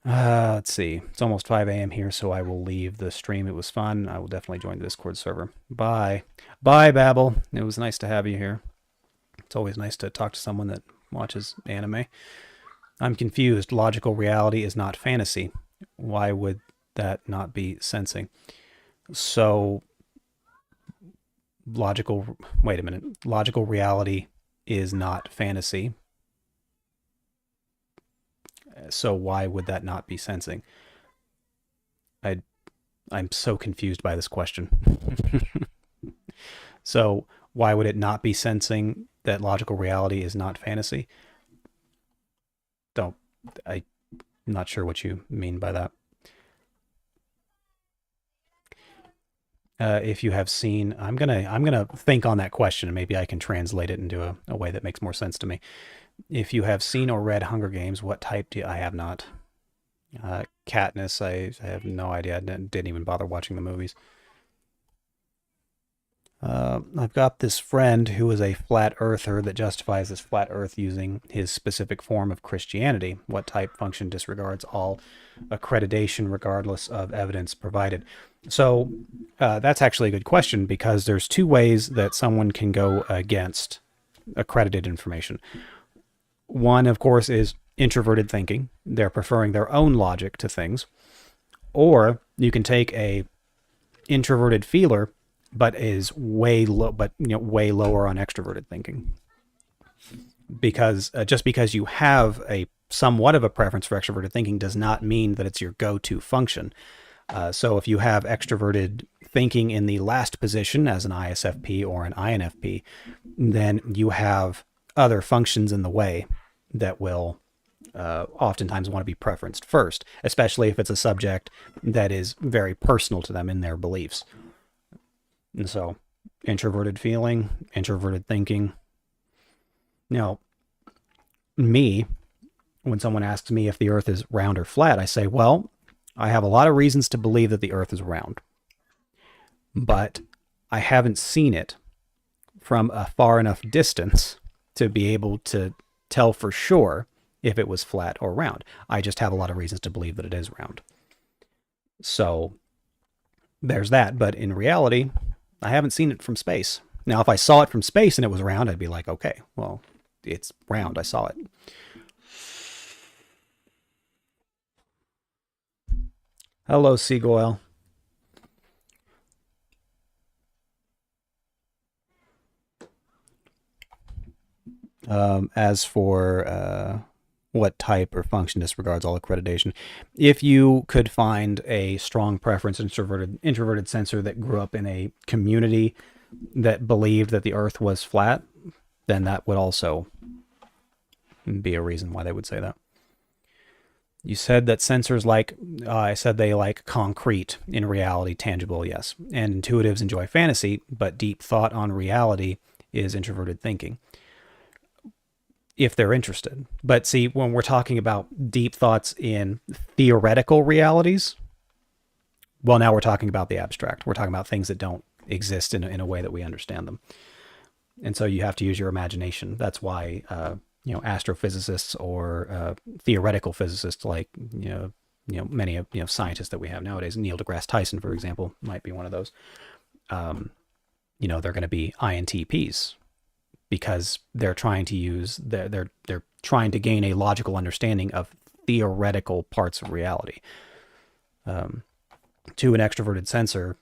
Let's see. It's almost 5 a.m. here, so I will leave the stream. It was fun. I will definitely join the Discord server. Bye. Bye, Babel. It was nice to have you here. It's always nice to talk to someone that watches anime. I'm confused. Logical reality is not fantasy. Why would that not be sensing? So, wait a minute. Logical reality is not fantasy. So why would that not be sensing? I'm so confused by this question. So why would it not be sensing that logical reality is not fantasy? I'm not sure what you mean by that. If you have seen, I'm gonna think on that question, and maybe I can translate it into a way that makes more sense to me. If you have seen or read Hunger Games, what type do you? I have not. Katniss, I have no idea. I didn't even bother watching the movies. I've got this friend who is a flat earther that justifies this flat earth using his specific form of Christianity. What type function disregards all accreditation regardless of evidence provided? So that's actually a good question, because there's two ways that someone can go against accredited information. One, of course, is introverted thinking. They're preferring their own logic to things. Or you can take a introverted feeler, but is way lower on extroverted thinking. Because just because you have a somewhat of a preference for extroverted thinking does not mean that it's your go-to function. So if you have extroverted thinking in the last position as an ISFP or an INFP, then you have other functions in the way that will oftentimes want to be preferenced first, especially if it's a subject that is very personal to them in their beliefs. And so, introverted feeling, introverted thinking. Now, when someone asks me if the earth is round or flat, I say, well, I have a lot of reasons to believe that the earth is round, but I haven't seen it from a far enough distance to be able to tell for sure if it was flat or round. I just have a lot of reasons to believe that it is round. So there's that. But in reality, I haven't seen it from space. Now, if I saw it from space and it was round, I'd be like, okay, well, it's round. I saw it. Hello, Seagoyle. As for what type or function disregards all accreditation, if you could find a strong preference introverted sensor that grew up in a community that believed that the earth was flat, then that would also be a reason why they would say that. You said that sensors I said they like concrete, in reality, tangible, yes. And intuitives enjoy fantasy, but deep thought on reality is introverted thinking, if they're interested. But see, when we're talking about deep thoughts in theoretical realities, well, now we're talking about the abstract. We're talking about things that don't exist in a way that we understand them. And so you have to use your imagination. That's why, astrophysicists or theoretical physicists, like, many scientists that we have nowadays, Neil deGrasse Tyson, for example, might be one of those. They're going to be INTPs, because they're trying to they're trying to gain a logical understanding of theoretical parts of reality. To an extroverted sensor,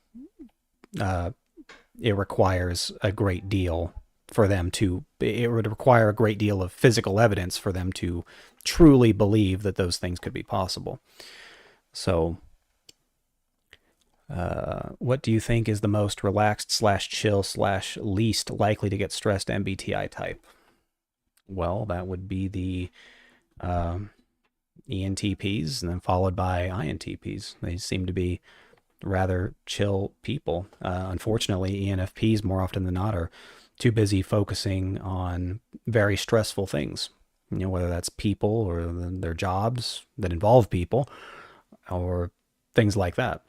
it requires a great deal for them it would require a great deal of physical evidence for them to truly believe that those things could be possible. So, what do you think is the most relaxed / chill / least likely to get stressed MBTI type? Well, that would be the ENTPs, and then followed by INTPs. They seem to be rather chill people. Unfortunately, ENFPs more often than not are too busy focusing on very stressful things, whether that's people or their jobs that involve people or things like that.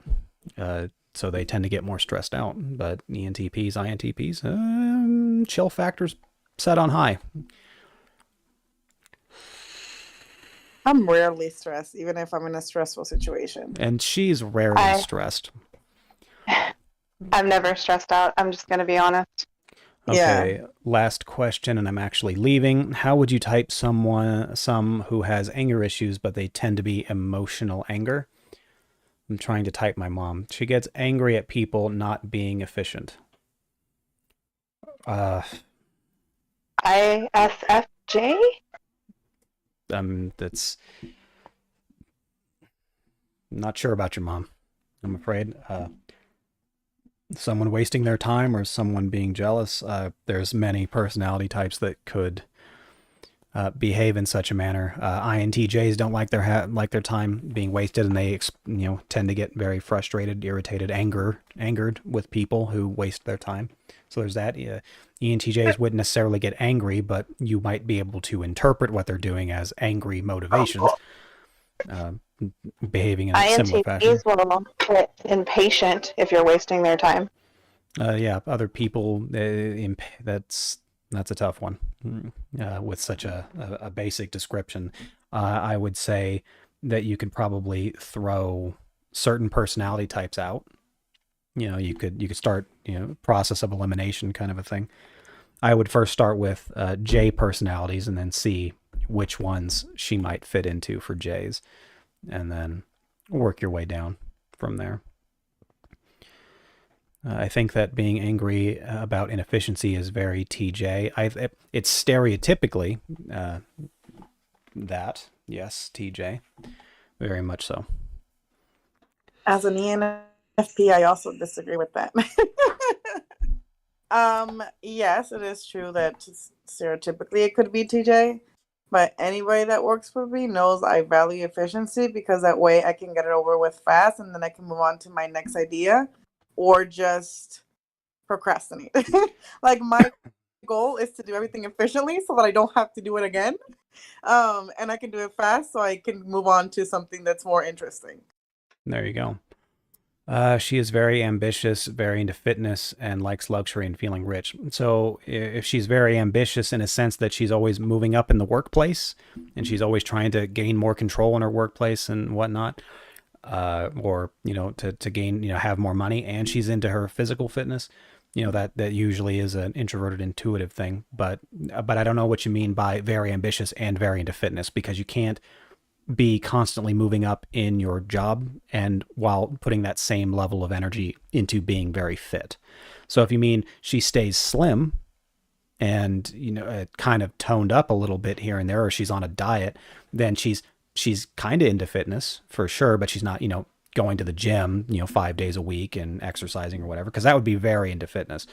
So they tend to get more stressed out. But ENTPs, INTPs, chill factors set on high. I'm rarely stressed, even if I'm in a stressful situation. And she's rarely stressed. I'm never stressed out. I'm just going to be honest. Okay, yeah. Last question, and I'm actually leaving. How would you type some who has anger issues, but they tend to be emotional anger? I'm trying to type my mom. She gets angry at people not being efficient. ISFJ? That's not sure about your mom, I'm afraid. Someone wasting their time or someone being jealous. There's many personality types that could behave in such a manner. INTJs don't like their time being wasted, and they tend to get very frustrated, irritated, angered with people who waste their time. So there's that. ENTJs wouldn't necessarily get angry, but you might be able to interpret what they're doing as angry motivations, behaving in a similar fashion. INTJs will get impatient if you're wasting their time. Yeah, other people, that's a tough one with such a basic description. I would say that you could probably throw certain personality types out. You could start, process of elimination kind of a thing. I would first start with J personalities and then see which ones she might fit into for J's, and then work your way down from there. I think that being angry about inefficiency is very TJ. It's stereotypically that, yes, TJ, very much so. As an ENFP, I also disagree with that. Yes, it is true that stereotypically it could be TJ, but anybody that works for me knows I value efficiency, because that way I can get it over with fast and then I can move on to my next idea or just procrastinate. Like, my goal is to do everything efficiently so that I don't have to do it again. And I can do it fast so I can move on to something that's more interesting. There you go. She is very ambitious, very into fitness, and likes luxury and feeling rich. So if she's very ambitious in a sense that she's always moving up in the workplace and she's always trying to gain more control in her workplace and whatnot, or, to gain, have more money, and she's into her physical fitness, that usually is an introverted intuitive thing. But I don't know what you mean by very ambitious and very into fitness, because you can't be constantly moving up in your job and while putting that same level of energy into being very fit. So if you mean she stays slim and, kind of toned up a little bit here and there, or she's on a diet, then she's kind of into fitness for sure, but she's not, going to the gym, 5 days a week and exercising or whatever, because that would be very into fitness.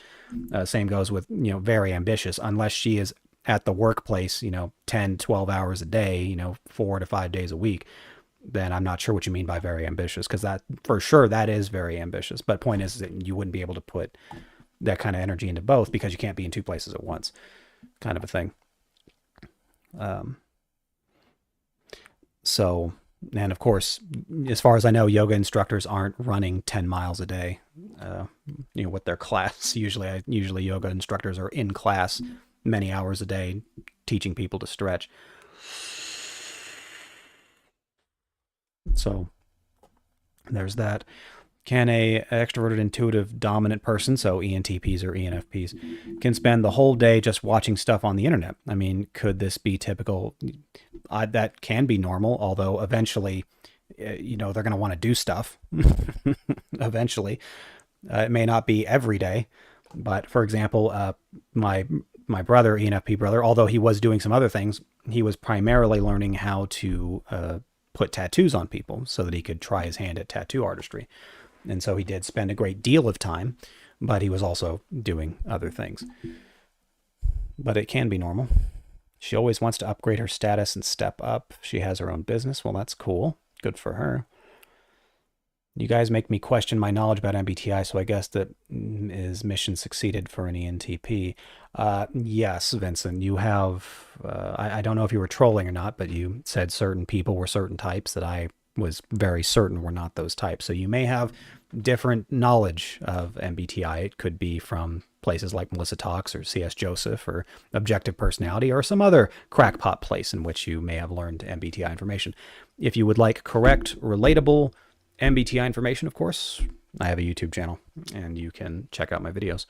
Same goes with, very ambitious, unless she is at the workplace, 10, 12 hours a day, 4 to 5 days a week, then I'm not sure what you mean by very ambitious, because that, for sure, that is very ambitious. But point is that you wouldn't be able to put that kind of energy into both, because you can't be in two places at once, kind of a thing. So, and of course, as far as I know, yoga instructors aren't running 10 miles a day, with their class. Usually yoga instructors are in class many hours a day teaching people to stretch. So there's that. Can a extroverted, intuitive, dominant person, so ENTPs or ENFPs, can spend the whole day just watching stuff on the internet? I mean, could this be typical? That can be normal, although eventually, they're going to want to do stuff. Eventually. It may not be every day, but for example, my brother, ENFP brother, although he was doing some other things, he was primarily learning how to put tattoos on people so that he could try his hand at tattoo artistry. And so he did spend a great deal of time, but he was also doing other things. But it can be normal. She always wants to upgrade her status and step up. She has her own business. Well, that's cool. Good for her. You guys make me question my knowledge about MBTI, so I guess that is mission succeeded for an ENTP. Yes, Vincent, you have, I don't know if you were trolling or not, but you said certain people were certain types that I was very certain were not those types. So you may have different knowledge of MBTI. It could be from places like Melissa Talks or C.S. Joseph or Objective Personality or some other crackpot place in which you may have learned MBTI information. If you would like correct, relatable MBTI information, of course, I have a YouTube channel and you can check out my videos.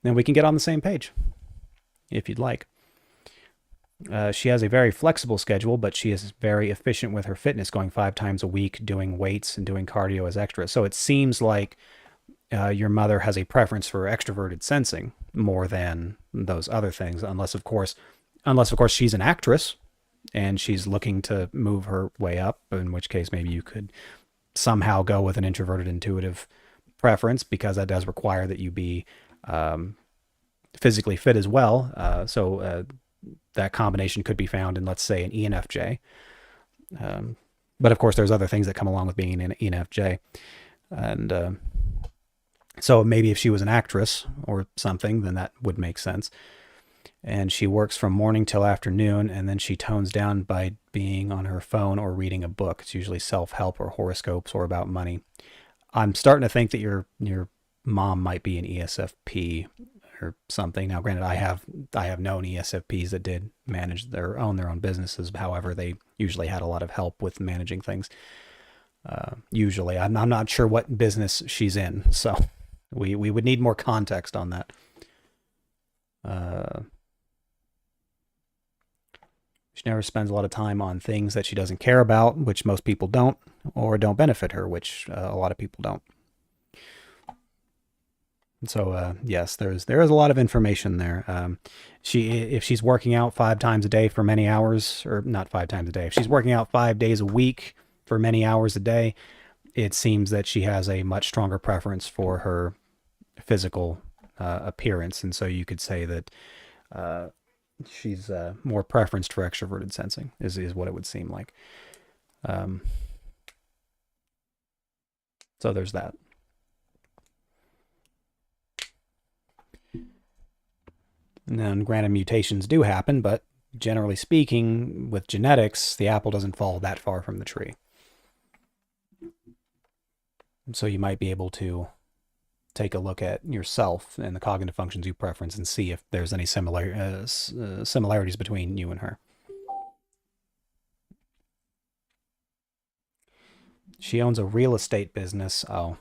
Then we can get on the same page if you'd like. She has a very flexible schedule, but she is very efficient with her fitness, going 5 times a week, doing weights and doing cardio as extra. So it seems like your mother has a preference for extroverted sensing more than those other things, unless of course she's an actress and she's looking to move her way up, in which case maybe you could somehow go with an introverted intuitive preference, because that does require that you be physically fit as well. So that combination could be found in, let's say, an ENFJ. But of course, there's other things that come along with being an ENFJ. And so maybe if she was an actress or something, then that would make sense. And she works from morning till afternoon, and then she tones down by being on her phone or reading a book. It's usually self-help or horoscopes or about money. I'm starting to think that your mom might be an ESFP or something. Now, granted, I have known ESFPs that did manage their own businesses. However, they usually had a lot of help with managing things. Usually, I'm not sure what business she's in, so we would need more context on that. She never spends a lot of time on things that she doesn't care about, which most people don't, or don't benefit her, which a lot of people don't. So yes, there is a lot of information there. If she's working out 5 times a day for many hours, or not 5 times a day, if she's working out 5 days a week for many hours a day, it seems that she has a much stronger preference for her physical appearance, and so you could say that she's more preferenced for extroverted sensing is what it would seem like. So there's that. And then granted, mutations do happen, but generally speaking, with genetics, the apple doesn't fall that far from the tree. And so you might be able to take a look at yourself and the cognitive functions you preference and see if there's any similarities between you and her. She owns a real estate business. Oh,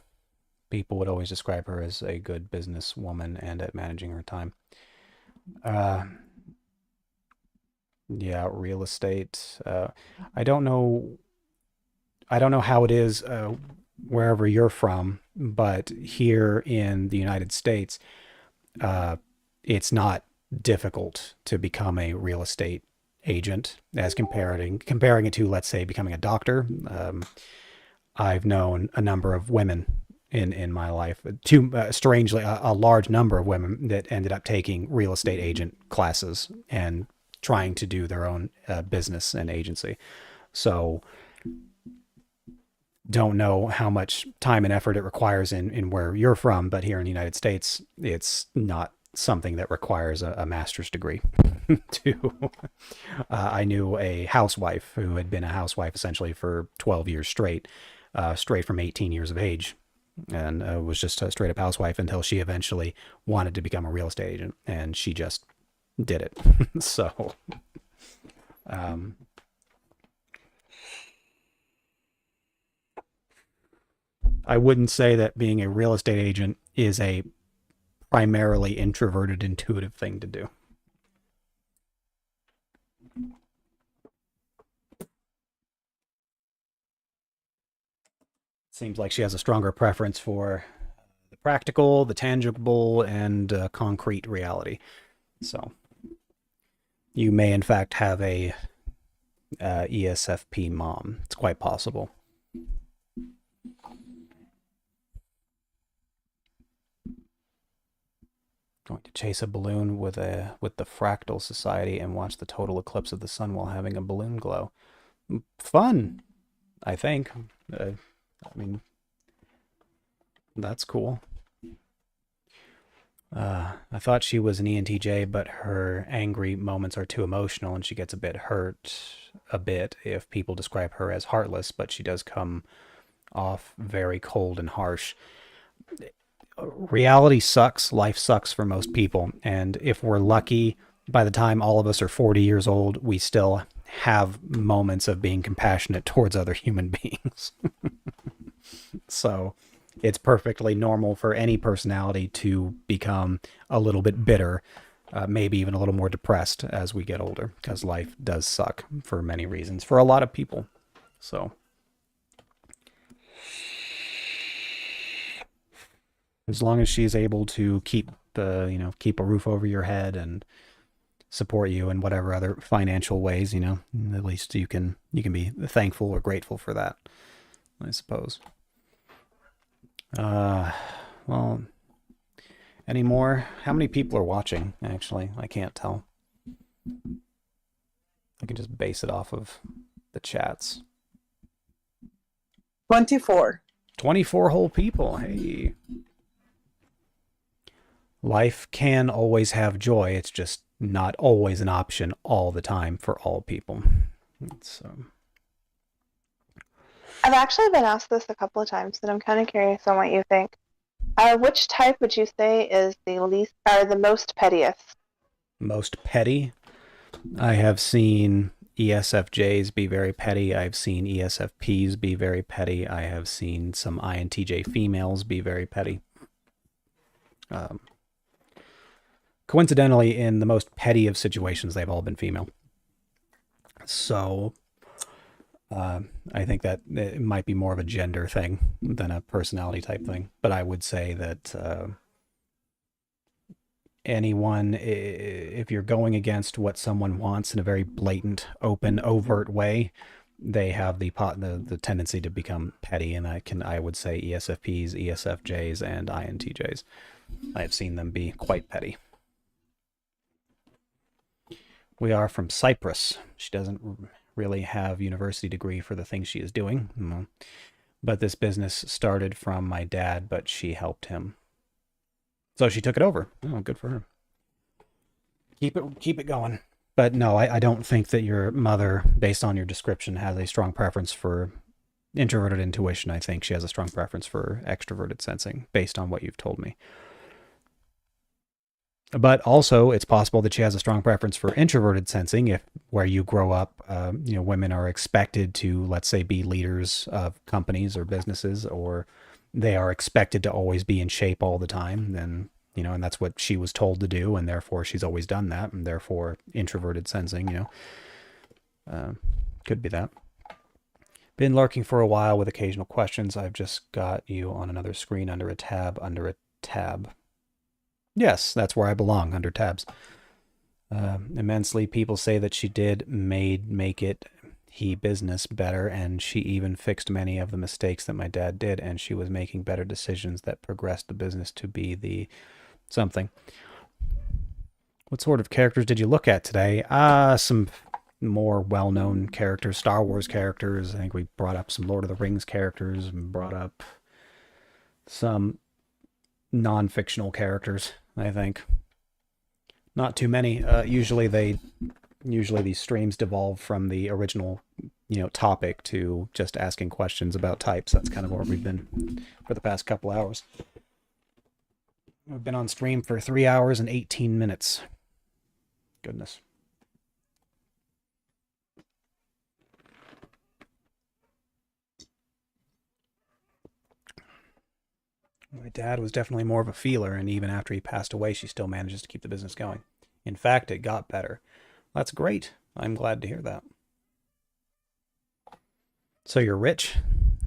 people would always describe her as a good businesswoman and at managing her time. Yeah, real estate. I don't know how it is wherever you're from, but here in the United States, it's not difficult to become a real estate agent as comparing it to, let's say, becoming a doctor. I've known a number of women in my life, strangely, a large number of women that ended up taking real estate agent classes and trying to do their own business and agency. So don't know how much time and effort it requires in where you're from, but here in the United States, it's not something that requires a master's degree. I knew a housewife who had been a housewife essentially for 12 years straight from 18 years of age, and was just a straight up housewife until she eventually wanted to become a real estate agent, and she just did it. So, I wouldn't say that being a real estate agent is a primarily introverted, intuitive thing to do. Seems like she has a stronger preference for the practical, the tangible, and concrete reality. So you may, in fact, have a ESFP mom. It's quite possible. Going to chase a balloon with the Fractal Society and watch the total eclipse of the sun while having a balloon glow. Fun, I think. I mean, that's cool. I thought she was an ENTJ, but her angry moments are too emotional, and she gets a bit hurt if people describe her as heartless, but she does come off very cold and harsh. Reality sucks. Life sucks for most people. And if we're lucky, by the time all of us are 40 years old, we still have moments of being compassionate towards other human beings. So it's perfectly normal for any personality to become a little bit bitter, maybe even a little more depressed as we get older, because life does suck for many reasons for a lot of people. So as long as she's able to keep a roof over your head and support you in whatever other financial ways, at least you can be thankful or grateful for that, I suppose. Well, any more? How many people are watching, actually? I can't tell. I can just base it off of the chats. 24. 24 whole people. Hey. Life can always have joy. It's just not always an option all the time for all people. I've actually been asked this a couple of times, and I'm kind of curious on what you think. Which type would you say is the least or the most pettiest? Most petty? I have seen ESFJs be very petty. I've seen ESFPs be very petty. I have seen some INTJ females be very petty. Coincidentally, in the most petty of situations, they've all been female. So I think that it might be more of a gender thing than a personality type thing. But I would say that anyone, if you're going against what someone wants in a very blatant, open, overt way, they have the tendency to become petty. And I would say ESFPs, ESFJs, and INTJs. I have seen them be quite petty. We are from Cyprus. She doesn't really have university degree for the things she is doing. But this business started from my dad, but she helped him. So she took it over. Oh, good for her. Keep it going. But no, I don't think that your mother, based on your description, has a strong preference for introverted intuition. I think she has a strong preference for extroverted sensing, based on what you've told me. But also, it's possible that she has a strong preference for introverted sensing if where you grow up, women are expected to, let's say, be leaders of companies or businesses, or they are expected to always be in shape all the time. Then, and that's what she was told to do, and therefore she's always done that, and therefore introverted sensing, could be that. Been lurking for a while with occasional questions. I've just got you on another screen under a tab. Yes, that's where I belong, under tabs. Immensely, people say that she did make it business better, and she even fixed many of the mistakes that my dad did, and she was making better decisions that progressed the business to be the something. What sort of characters did you look at today? Some more well-known characters, Star Wars characters. I think we brought up some Lord of the Rings characters, and brought up some non-fictional characters, I think. Not too many. Usually these streams devolve from the original, topic to just asking questions about types. That's kind of where we've been for the past couple hours. We've been on stream for 3 hours and 18 minutes. Goodness. My dad was definitely more of a feeler, and even after he passed away, she still manages to keep the business going. In fact, it got better. That's great. I'm glad to hear that. So you're rich?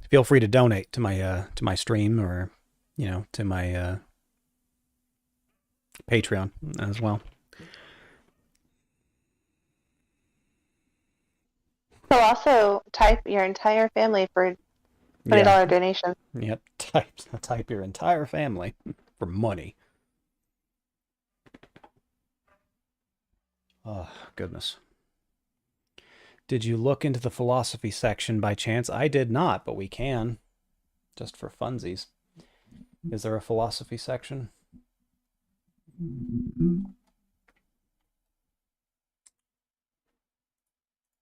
Feel free to donate to my stream, or to my Patreon as well. So also type your entire family for $20 donation. Yep, type your entire family for money. Oh, goodness. Did you look into the philosophy section by chance? I did not, but we can. Just for funsies. Is there a philosophy section?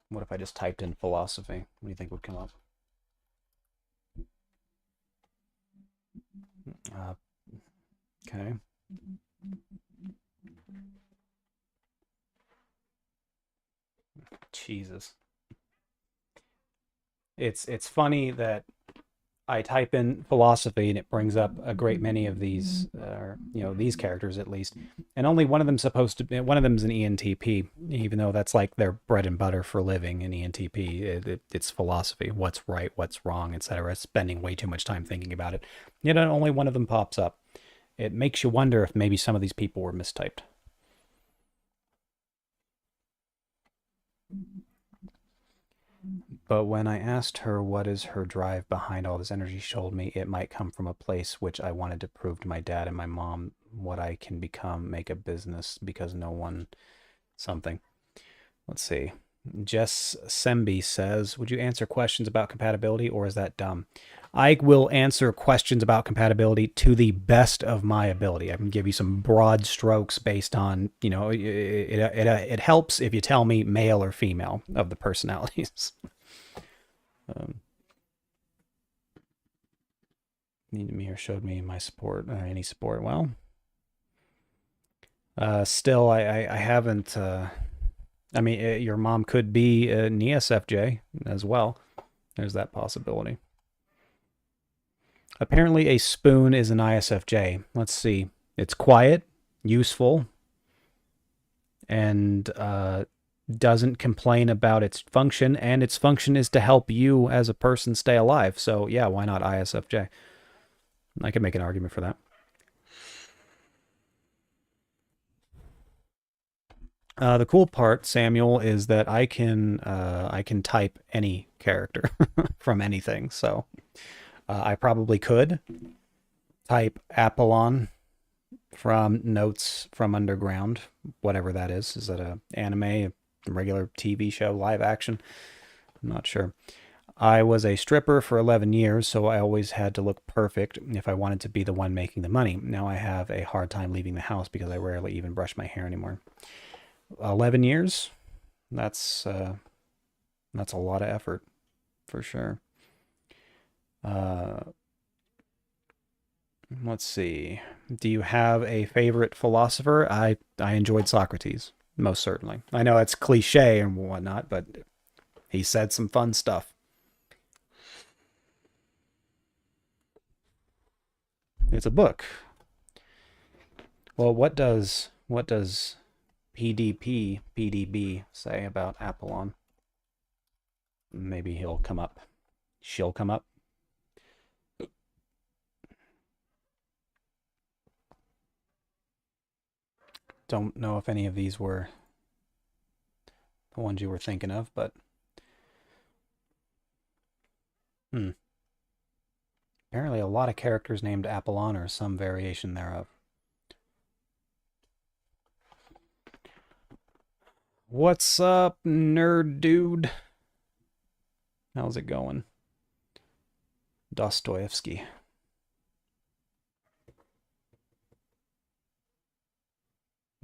What if I just typed in philosophy? What do you think would come up? Okay. Jesus. It's funny that I type in philosophy and it brings up a great many of these, these characters at least, and only one of them's supposed to be. One of them's an ENTP, even though that's like their bread and butter for living. In ENTP, it's philosophy, what's right, what's wrong, etc. Spending way too much time thinking about it. Yet only one of them pops up. It makes you wonder if maybe some of these people were mistyped. But when I asked her what is her drive behind all this energy, she told me it might come from a place which I wanted to prove to my dad and my mom what I can become, make a business because no one something. Let's see. Jess Semby says, would you answer questions about compatibility or is that dumb? I will answer questions about compatibility to the best of my ability. I can give you some broad strokes based on, it helps if you tell me male or female of the personalities. Needed me or showed me my support, any support. Well, still, I haven't, your mom could be an ESFJ as well. There's that possibility. Apparently a spoon is an ISFJ. Let's see. It's quiet, useful, and doesn't complain about its function, and its function is to help you as a person stay alive. So yeah, why not ISFJ? I can make an argument for that. The cool part, Samuel, is that I can type any character from anything. So I probably could type Apollon from Notes from Underground, whatever that is. Is that an anime, a regular TV show, live action? I'm not sure. I was a stripper for 11 years, so I always had to look perfect if I wanted to be the one making the money. Now I have a hard time leaving the house because I rarely even brush my hair anymore. 11 years? That's a lot of effort, for sure. Let's see. Do you have a favorite philosopher? I enjoyed Socrates, most certainly. I know it's cliche and whatnot, but he said some fun stuff. It's a book. Well, what does PDB say about Apollon? Maybe he'll come up. She'll come up. Don't know if any of these were the ones you were thinking of, but apparently a lot of characters named Apollon or some variation thereof. What's up, nerd dude? How's it going? Dostoevsky.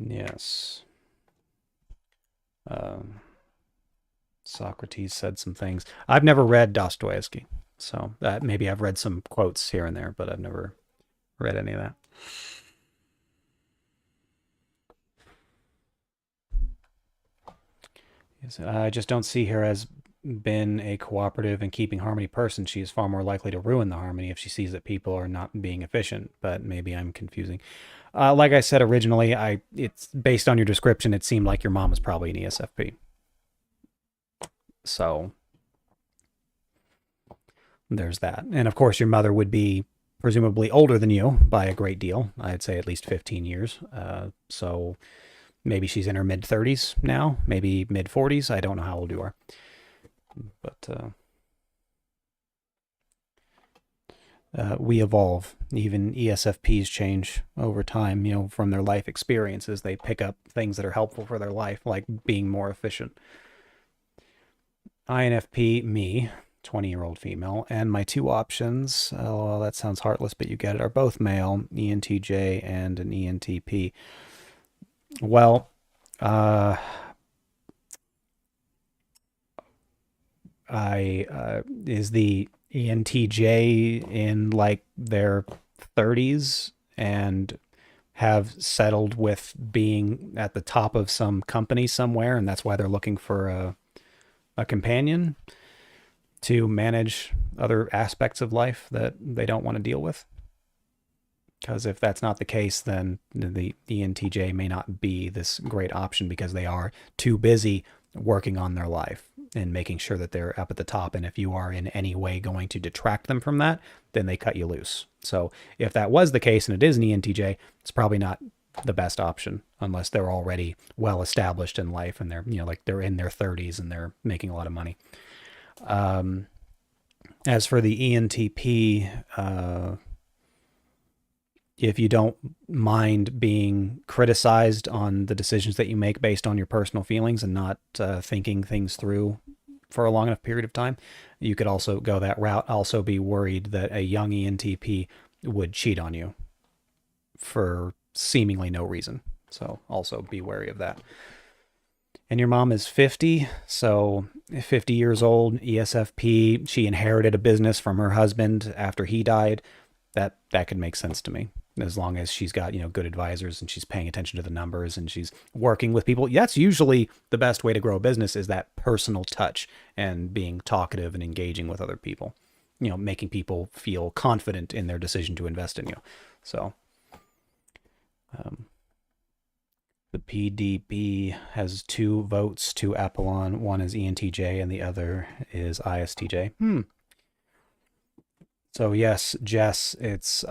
Yes. Socrates said some things. I've never read Dostoevsky, so maybe I've read some quotes here and there, but I've never read any of that. Yes, I just don't see her as been a cooperative and keeping harmony person. She is far more likely to ruin the harmony if she sees that people are not being efficient, but maybe I'm confusing. Like I said originally, it's based on your description, it seemed like your mom was probably an ESFP. So there's that. And of course, your mother would be presumably older than you by a great deal. I'd say at least 15 years. So maybe she's in her mid-30s now, maybe mid-40s. I don't know how old you are. But we evolve. Even ESFPs change over time, you know, from their life experiences. They pick up things that are helpful for their life, like being more efficient. INFP, me, 20-year-old female, and my two options, oh, that sounds heartless, but you get it, are both male, ENTJ and an ENTP. Well, is the ENTJ in like their 30s and have settled with being at the top of some company somewhere, and that's why they're looking for a companion to manage other aspects of life that they don't want to deal with. Because if that's not the case, then the ENTJ may not be this great option because they are too busy working on their life and making sure that they're up at the top. And if you are in any way going to detract them from that, then they cut you loose. So if that was the case and it is an ENTJ, it's probably not the best option unless they're already well established in life and they're, you know, like they're in their 30s and they're making a lot of money. As for the ENTP, if you don't mind being criticized on the decisions that you make based on your personal feelings and not thinking things through for a long enough period of time, you could also go that route. Also be worried that a young ENTP would cheat on you for seemingly no reason. So also be wary of that. And your mom is 50, so 50 years old, ESFP. She inherited a business from her husband after he died. That could make sense to me, as long as she's got, you know, good advisors and she's paying attention to the numbers and she's working with people. That's usually the best way to grow a business, is that personal touch and being talkative and engaging with other people, you know, making people feel confident in their decision to invest in you. So the PDB has 2 votes, 2 Apollon. One is ENTJ and the other is ISTJ. So yes, Jess, it's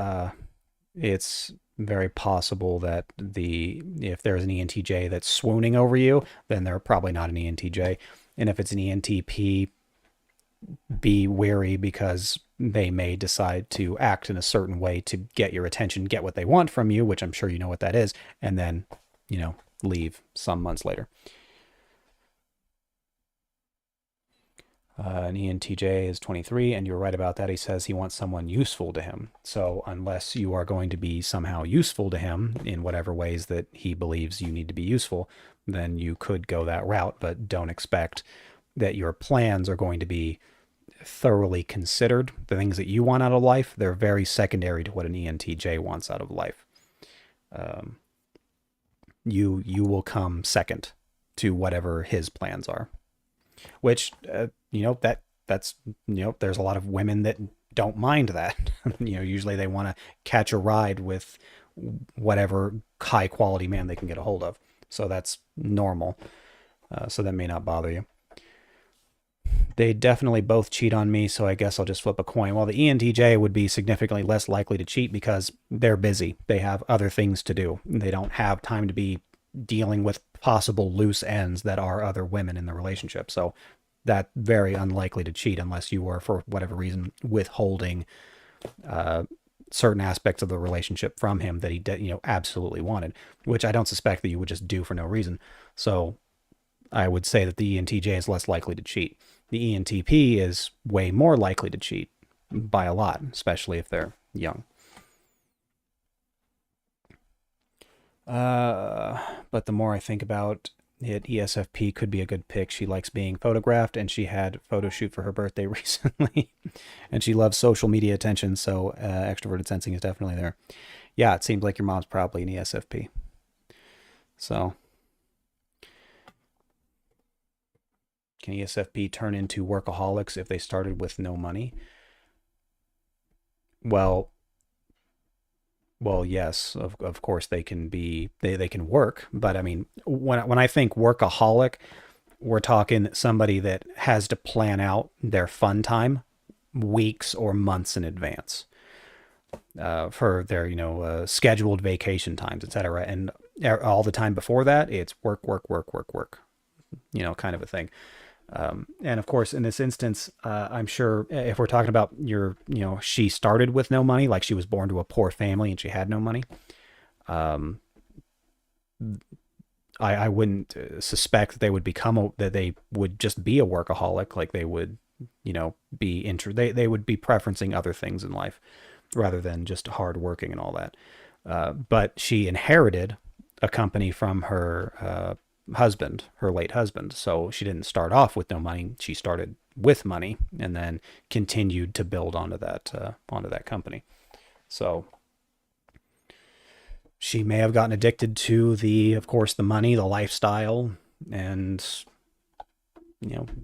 very possible that if there's an ENTJ that's swooning over you, then they're probably not an ENTJ. And if it's an ENTP, be wary, because they may decide to act in a certain way to get your attention, get what they want from you, which I'm sure you know what that is, and then, you know, leave some months later. An ENTJ is 23, and you're right about that. He says he wants someone useful to him. So unless you are going to be somehow useful to him in whatever ways that he believes you need to be useful, then you could go that route, but don't expect that your plans are going to be thoroughly considered. The things that you want out of life, they're very secondary to what an ENTJ wants out of life. You will come second to whatever his plans are, which, you know, that's, you know, there's a lot of women that don't mind that. You know, usually they want to catch a ride with whatever high quality man they can get a hold of. So that's normal. So that may not bother you. They definitely both cheat on me, so I guess I'll just flip a coin. Well, the ENTJ would be significantly less likely to cheat because they're busy. They have other things to do. They don't have time to be dealing with possible loose ends that are other women in the relationship. So that's very unlikely to cheat unless you were, for whatever reason, withholding certain aspects of the relationship from him that he, you know, absolutely wanted, which I don't suspect that you would just do for no reason. So I would say that the ENTJ is less likely to cheat. The ENTP is way more likely to cheat by a lot, especially if they're young. But the more I think about it, ESFP could be a good pick. She likes being photographed, and she had a photo shoot for her birthday recently. And she loves social media attention, so extroverted sensing is definitely there. Yeah, it seems like your mom's probably an ESFP. So can ESFP turn into workaholics if they started with no money? Well, yes, of course they can be, they can work, but I mean, when I think workaholic, we're talking somebody that has to plan out their fun time weeks or months in advance for their, you know, scheduled vacation times, etc. And all the time before that, it's work, you know, kind of a thing. And of course, in this instance, I'm sure if we're talking about she started with no money, like she was born to a poor family and she had no money. I wouldn't suspect that they would that they would just be a workaholic. Like they would, they would be preferencing other things in life rather than just hard working and all that. But she inherited a company from her husband, her late husband. So she didn't start off with no money. She started with money and then continued to build onto that company. So she may have gotten addicted to of course, the money, the lifestyle, and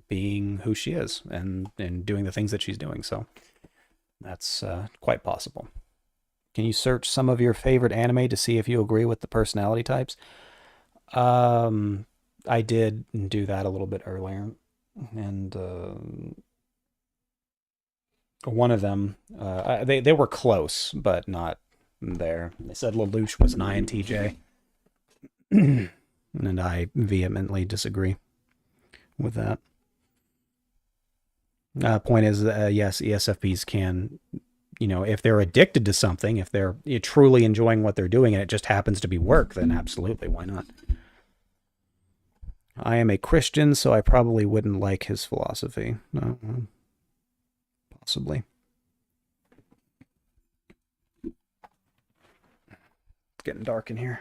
being who she is and doing the things that she's doing. So that's quite possible. Can you search some of your favorite anime to see if you agree with the personality types? I did do that a little bit earlier, and one of them, they were close, but not there. They said Lelouch was an INTJ, and I vehemently disagree with that. Point is, yes, ESFPs can, if they're addicted to something, if they're truly enjoying what they're doing and it just happens to be work, then absolutely, why not? I am a Christian, so I probably wouldn't like his philosophy. No, possibly. It's getting dark in here.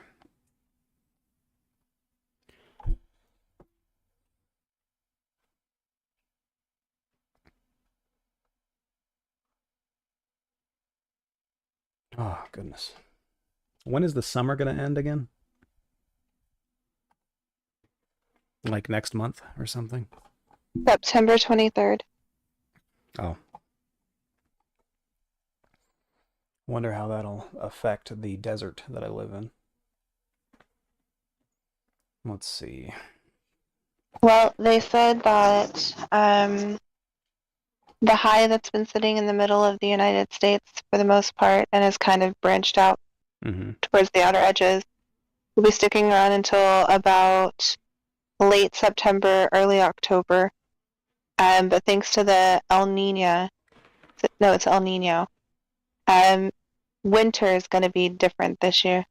Oh, goodness. When is the summer going to end again? Like next month or something? September 23rd. Oh. Wonder how that'll affect the desert that I live in. Let's see. Well, they said that the high that's been sitting in the middle of the United States for the most part and has kind of branched out towards the outer edges will be sticking around until about late September, early October. But thanks to the it's El Nino. Winter is going to be different this year.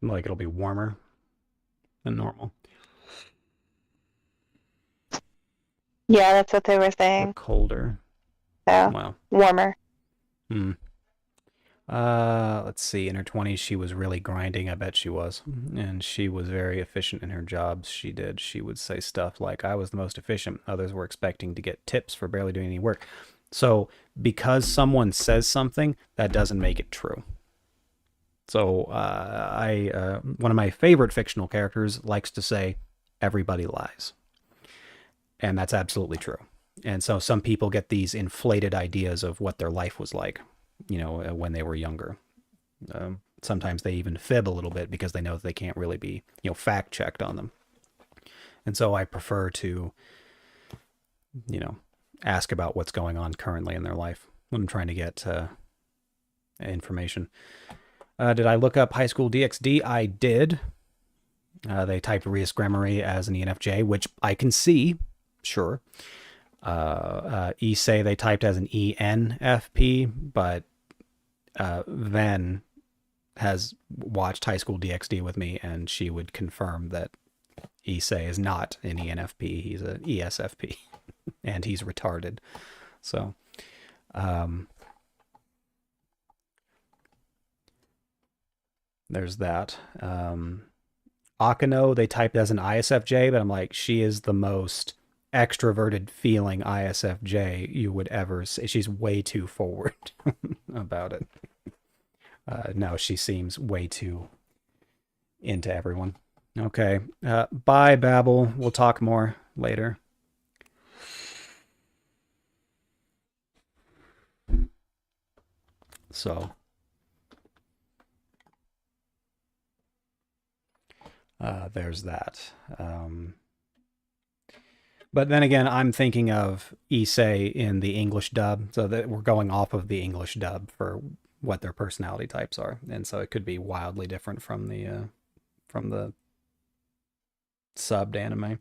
Like it'll be warmer than normal. Yeah, that's what they were saying. Or colder. So, wow. Warmer. Let's see. In her 20s, she was really grinding. I bet she was. And she was very efficient in her jobs. She would say stuff like, I was the most efficient. Others were expecting to get tips for barely doing any work. So because someone says something, that doesn't make it true. So one of my favorite fictional characters likes to say, everybody lies. And that's absolutely true. And so some people get these inflated ideas of what their life was like, when they were younger. Sometimes they even fib a little bit because they know that they can't really be, fact checked on them. And so I prefer to, ask about what's going on currently in their life when I'm trying to get information. Did I look up High School DxD? I did. They typed Rias Grammary as an ENFJ, which I can see. Sure. Issei they typed as an ENFP, but Ven has watched High School DxD with me, and she would confirm that Issei is not an ENFP. He's an ESFP, and he's retarded. So, there's that. Akano they typed as an ISFJ, but I'm like, she is the most extroverted feeling ISFJ you would ever see. She's way too forward about it. No, she seems way too into everyone. Okay. Bye, Babel. We'll talk more later. So, there's that. But then again, I'm thinking of Issei in the English dub, so that we're going off of the English dub for what their personality types are, and so it could be wildly different from the subbed anime.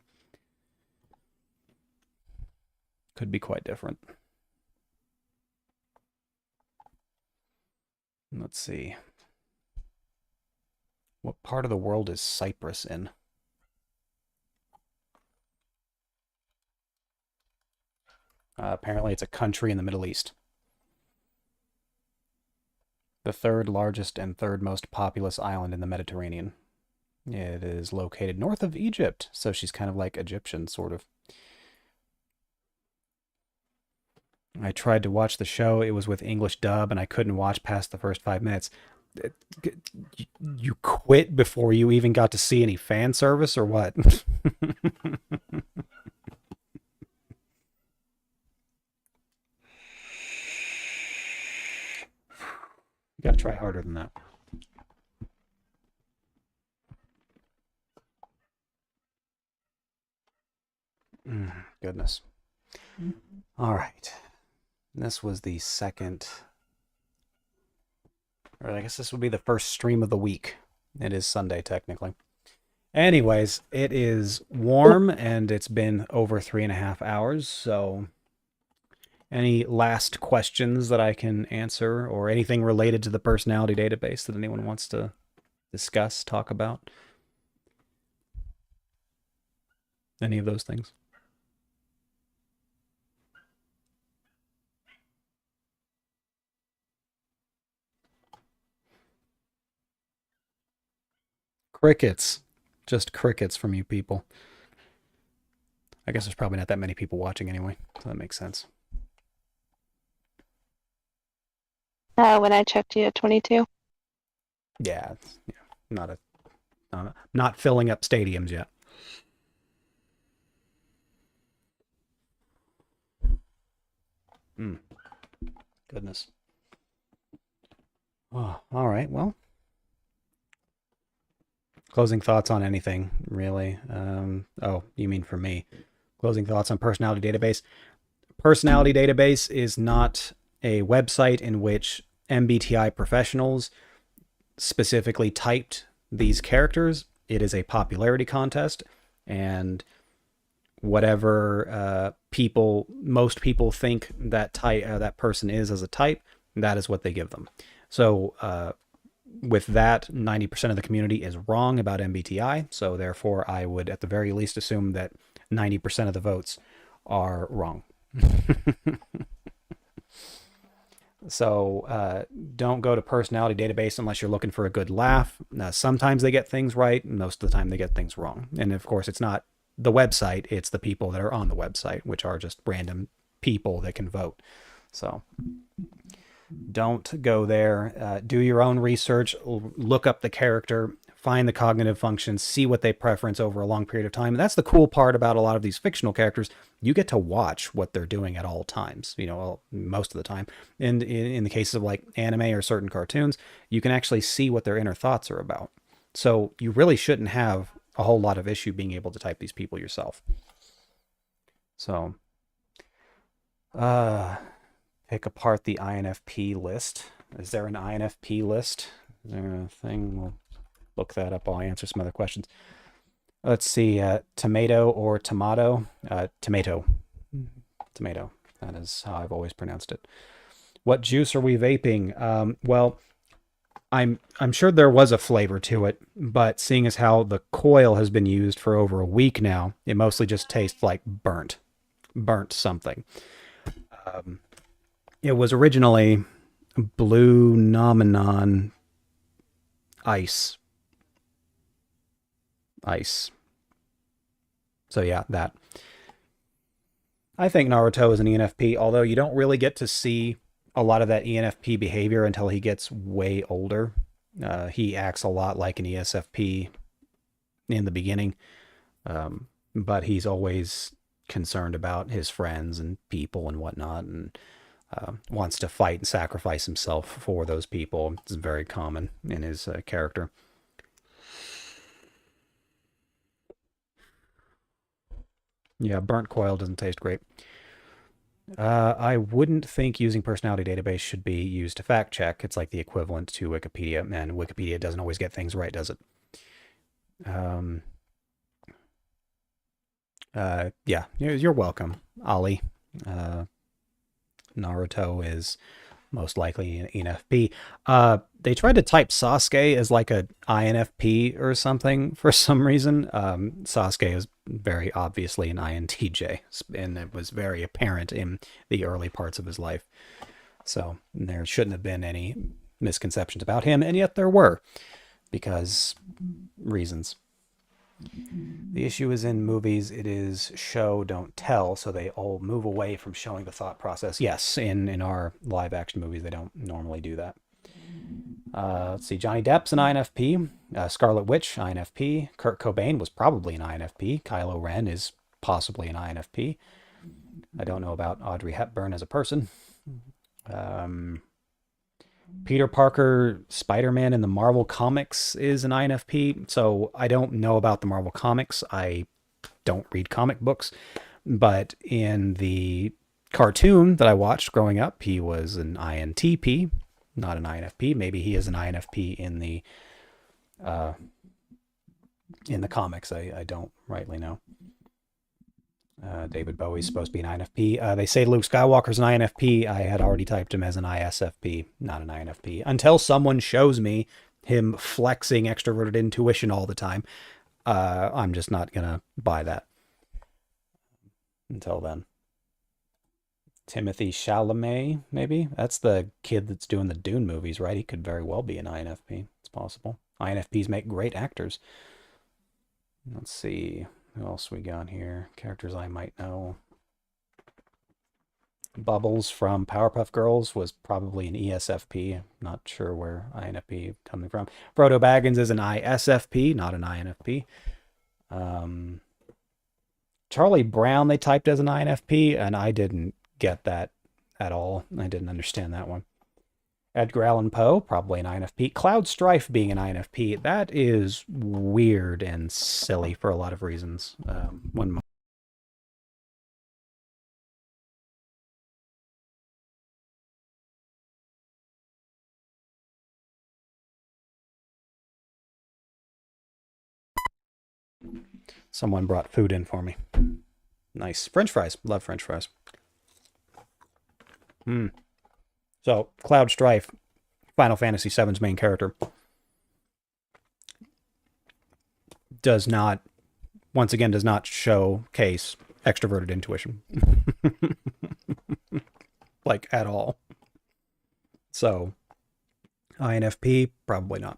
Could be quite different. Let's see. What part of the world is Cyprus in? Apparently it's a country in the Middle East. The third largest and third most populous island in the Mediterranean. It is located north of Egypt, so she's kind of like Egyptian, sort of. I tried to watch the show. It was with English dub, and I couldn't watch past the first 5 minutes. You quit before you even got to see any fan service, or what? You gotta try harder than that. Goodness. All right. This was the second, or I guess this would be the first stream of the week. It is Sunday, technically. Anyways, it is warm, and it's been over 3.5 hours, so any last questions that I can answer, or anything related to the personality database that anyone wants to discuss, talk about? Any of those things? Crickets. Just crickets from you people. I guess there's probably not that many people watching anyway, so that makes sense. When I checked, you at 22. Yeah, not filling up stadiums yet. Goodness. Oh, all right. Well, closing thoughts on anything, really? Oh, you mean for me? Closing thoughts on personality database. Personality database is not a website in which MBTI professionals specifically typed these characters. It is a popularity contest, and whatever most people think that that person is as a type, that is what they give them. So with that, 90% of the community is wrong about MBTI, so therefore I would at the very least assume that 90% of the votes are wrong. So don't go to personality database unless you're looking for a good laugh. Sometimes they get things right, and most of the time they get things wrong. And of course, it's not the website, it's the people that are on the website, which are just random people that can vote. So don't go there. Do your own research, look up the character, find the cognitive functions, see what they preference over a long period of time. And that's the cool part about a lot of these fictional characters. You get to watch what they're doing at all times, most of the time. And in the cases of like anime or certain cartoons, you can actually see what their inner thoughts are about. So you really shouldn't have a whole lot of issue being able to type these people yourself. So, pick apart the INFP list. Is there an INFP list? Is there a thing? We'll look that up while I answer some other questions. Let's see, tomato or tomato? Tomato. Tomato. That is how I've always pronounced it. What juice are we vaping? Well, I'm sure there was a flavor to it, but seeing as how the coil has been used for over a week now, it mostly just tastes like burnt something. It was originally Blue Nomenon Ice. So yeah, that. I think Naruto is an ENFP, although you don't really get to see a lot of that ENFP behavior until he gets way older. He acts a lot like an ESFP in the beginning, but he's always concerned about his friends and people and whatnot, and wants to fight and sacrifice himself for those people. It's very common in his character. Yeah, burnt coil doesn't taste great. I wouldn't think using personality database should be used to fact check. It's like the equivalent to Wikipedia, and Wikipedia doesn't always get things right, does it? Yeah, you're welcome, Ollie. Naruto is most likely an ENFP. They tried to type Sasuke as like a INFP or something for some reason. Sasuke is very obviously an INTJ, and it was very apparent in the early parts of his life. So there shouldn't have been any misconceptions about him, and yet there were, because reasons. The issue is in movies, it is show, don't tell, so they all move away from showing the thought process. Yes, in our live action movies, they don't normally do that. Let's see, Johnny Depp's an INFP, Scarlet Witch, INFP, Kurt Cobain was probably an INFP, Kylo Ren is possibly an INFP. I don't know about Audrey Hepburn as a person. Peter Parker, Spider-Man in the Marvel Comics is an INFP, so I don't know about the Marvel Comics. I don't read comic books, but in the cartoon that I watched growing up, he was an INTP, not an INFP. Maybe he is an INFP in the comics. I don't rightly know. David Bowie's supposed to be an INFP. They say Luke Skywalker's an INFP. I had already typed him as an ISFP, not an INFP. Until someone shows me him flexing extroverted intuition all the time, I'm just not going to buy that. Until then. Timothy Chalamet, maybe? That's the kid that's doing the Dune movies, right? He could very well be an INFP. It's possible. INFPs make great actors. Let's see. Who else we got here? Characters I might know. Bubbles from Powerpuff Girls was probably an ESFP. I'm not sure where INFP coming from. Frodo Baggins is an ISFP, not an INFP. Charlie Brown they typed as an INFP, and I didn't get that at all. I didn't understand that one. Edgar Allan Poe, probably an INFP. Cloud Strife being an INFP, that is weird and silly for a lot of reasons. One moment. Someone brought food in for me. Nice. French fries. Love French fries. So, Cloud Strife, Final Fantasy VII's main character, does not showcase extroverted intuition. Like, at all. So, INFP, probably not.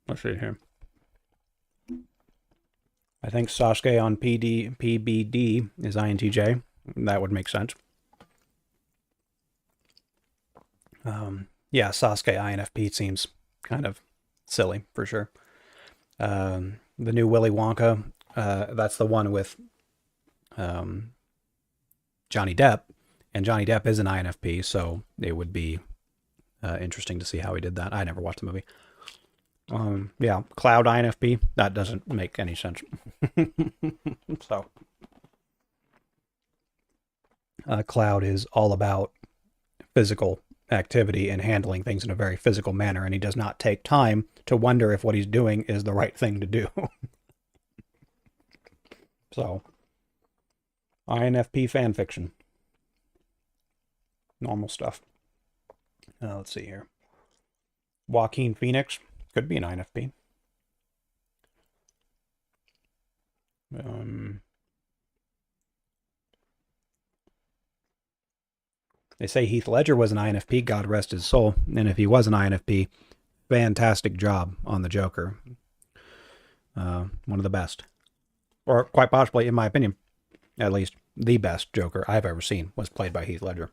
Let's see here. I think Sasuke on PBD is INTJ. That would make sense. Yeah, Sasuke INFP seems kind of silly for sure. The new Willy Wonka, that's the one with Johnny Depp, and Johnny Depp is an INFP, so it would be interesting to see how he did that. I never watched the movie. Yeah, Cloud INFP, that doesn't make any sense. So, Cloud is all about physical activity and handling things in a very physical manner, and he does not take time to wonder if what he's doing is the right thing to do. So, INFP fan fiction. Normal stuff. Let's see here. Joaquin Phoenix could be an INFP. They say Heath Ledger was an INFP, God rest his soul. And if he was an INFP, fantastic job on the Joker. One of the best. Or quite possibly, in my opinion, at least, the best Joker I've ever seen was played by Heath Ledger.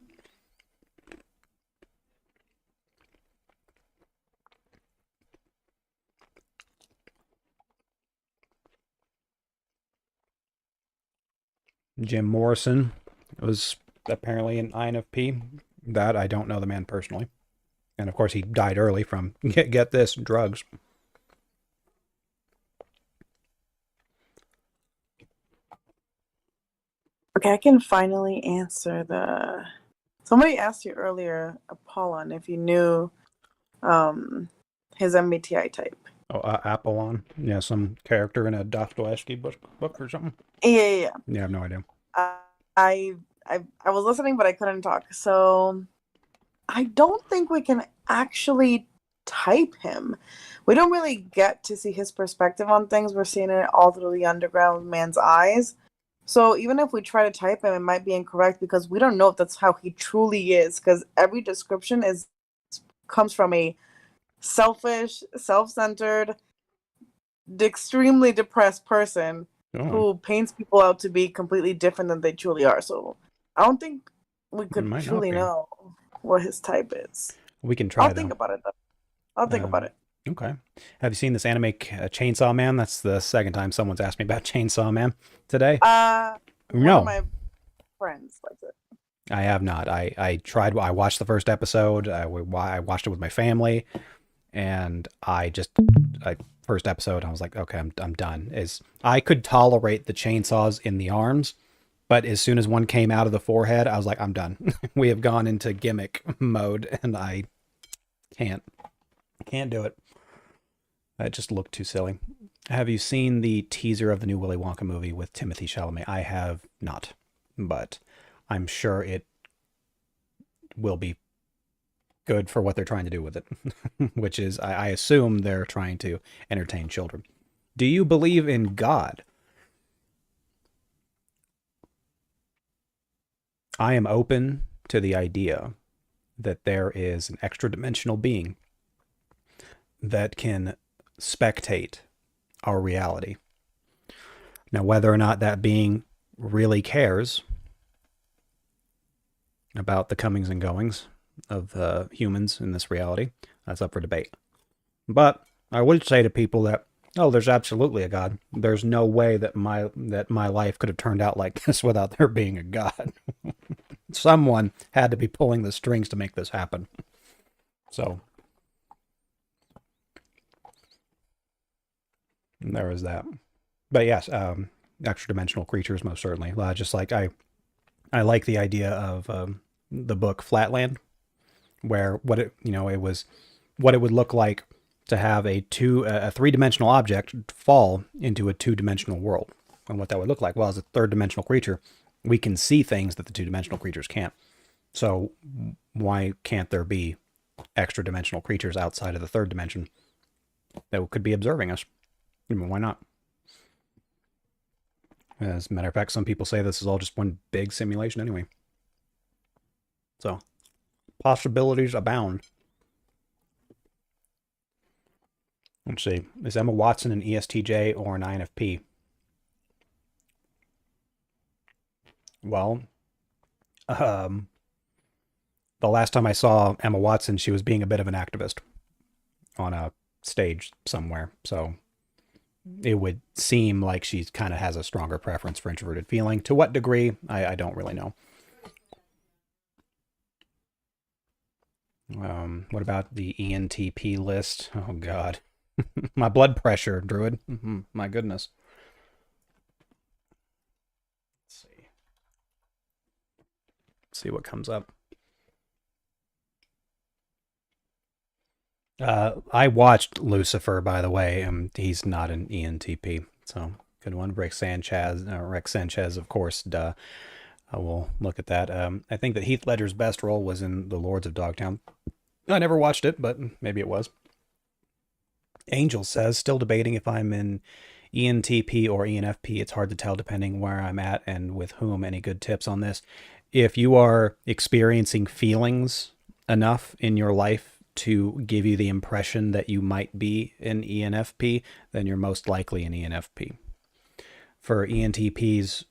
Jim Morrison was apparently an INFP. That I don't know the man personally. And of course he died early from, get this, drugs. Okay, I can finally answer the... Somebody asked you earlier, Apollon, if you knew his MBTI type. Oh, Apollon? Yeah, some character in a Dostoevsky book or something? Yeah. Yeah, I have no idea. I I was listening, but I couldn't talk. So I don't think we can actually type him. We don't really get to see his perspective on things. We're seeing it all through the underground man's eyes. So even if we try to type him, it might be incorrect because we don't know if that's how he truly is. Because every description is comes from a selfish, self-centered, extremely depressed person Oh, who paints people out to be completely different than they truly are. So I don't think we it could might not truly be. know what his type is. We can I'll try think though. about it though. I'll think about it. Okay. Have you seen this anime Chainsaw Man? That's the second time someone's asked me about Chainsaw Man today. One of No, my friends likes it. I have not. I tried. I watched the first episode. I watched it with my family, and first episode, I was like, okay, I'm done. I could tolerate the chainsaws in the arms, but as soon as one came out of the forehead, I was like, I'm done. We have gone into gimmick mode, and I can't do it. It just looked too silly. Have you seen the teaser of the new Willy Wonka movie with Timothy Chalamet? I have not, but I'm sure it will be good for what they're trying to do with it, which is, I assume they're trying to entertain children. Do you believe in God? I am open to the idea that there is an extra dimensional being that can spectate our reality. Now, whether or not that being really cares about the comings and goings of humans in this reality, that's up for debate. But I would say to people that, oh, there's absolutely a God. There's no way that my life could have turned out like this without there being a God. Someone had to be pulling the strings to make this happen. So there is that. But yes, extra dimensional creatures, most certainly. Just like I like the idea of the book Flatland, where it was what it would look like to have a three-dimensional object fall into a two-dimensional world, and what that would look like. Well, as a third-dimensional creature, we can see things that the two-dimensional creatures can't. So why can't there be extra-dimensional creatures outside of the third dimension that could be observing us? I mean, why not? As a matter of fact, some people say this is all just one big simulation anyway. So, possibilities abound. Let's see. Is Emma Watson an ESTJ or an INFP? Well, the last time I saw Emma Watson, she was being a bit of an activist on a stage somewhere. So it would seem like she kind of has a stronger preference for introverted feeling. To what degree, I don't really know. What about the ENTP list? Oh, God. My blood pressure, Druid. My goodness. Let's see what comes up. I watched Lucifer, by the way. He's not an ENTP, so good one. Rex Sanchez, of course. Duh. I will look at that. I think that Heath Ledger's best role was in The Lords of Dogtown. I never watched it, but maybe it was. Angel says, still debating if I'm in ENTP or ENFP. It's hard to tell depending where I'm at and with whom. Any good tips on this? If you are experiencing feelings enough in your life to give you the impression that you might be an ENFP, then you're most likely an ENFP. For ENTPs,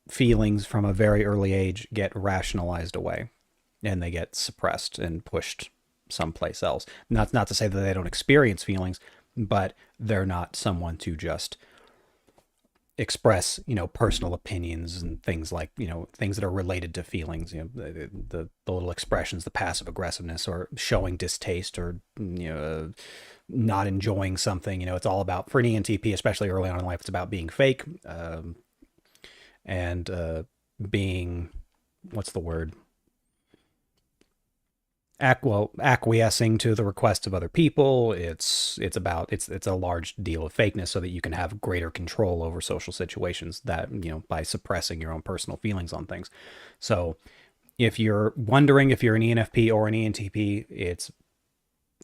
feelings from a very early age get rationalized away and they get suppressed and pushed someplace else. Not to say that they don't experience feelings, but they're not someone to just express, personal opinions and things like, things that are related to feelings, the little expressions, the passive aggressiveness or showing distaste or, not enjoying something. It's all about, for an ENTP, especially early on in life, it's about being fake and being, what's the word? acquiescing to the requests of other people. It's a large deal of fakeness so that you can have greater control over social situations, that, by suppressing your own personal feelings on things. So if you're wondering if you're an ENFP or an ENTP,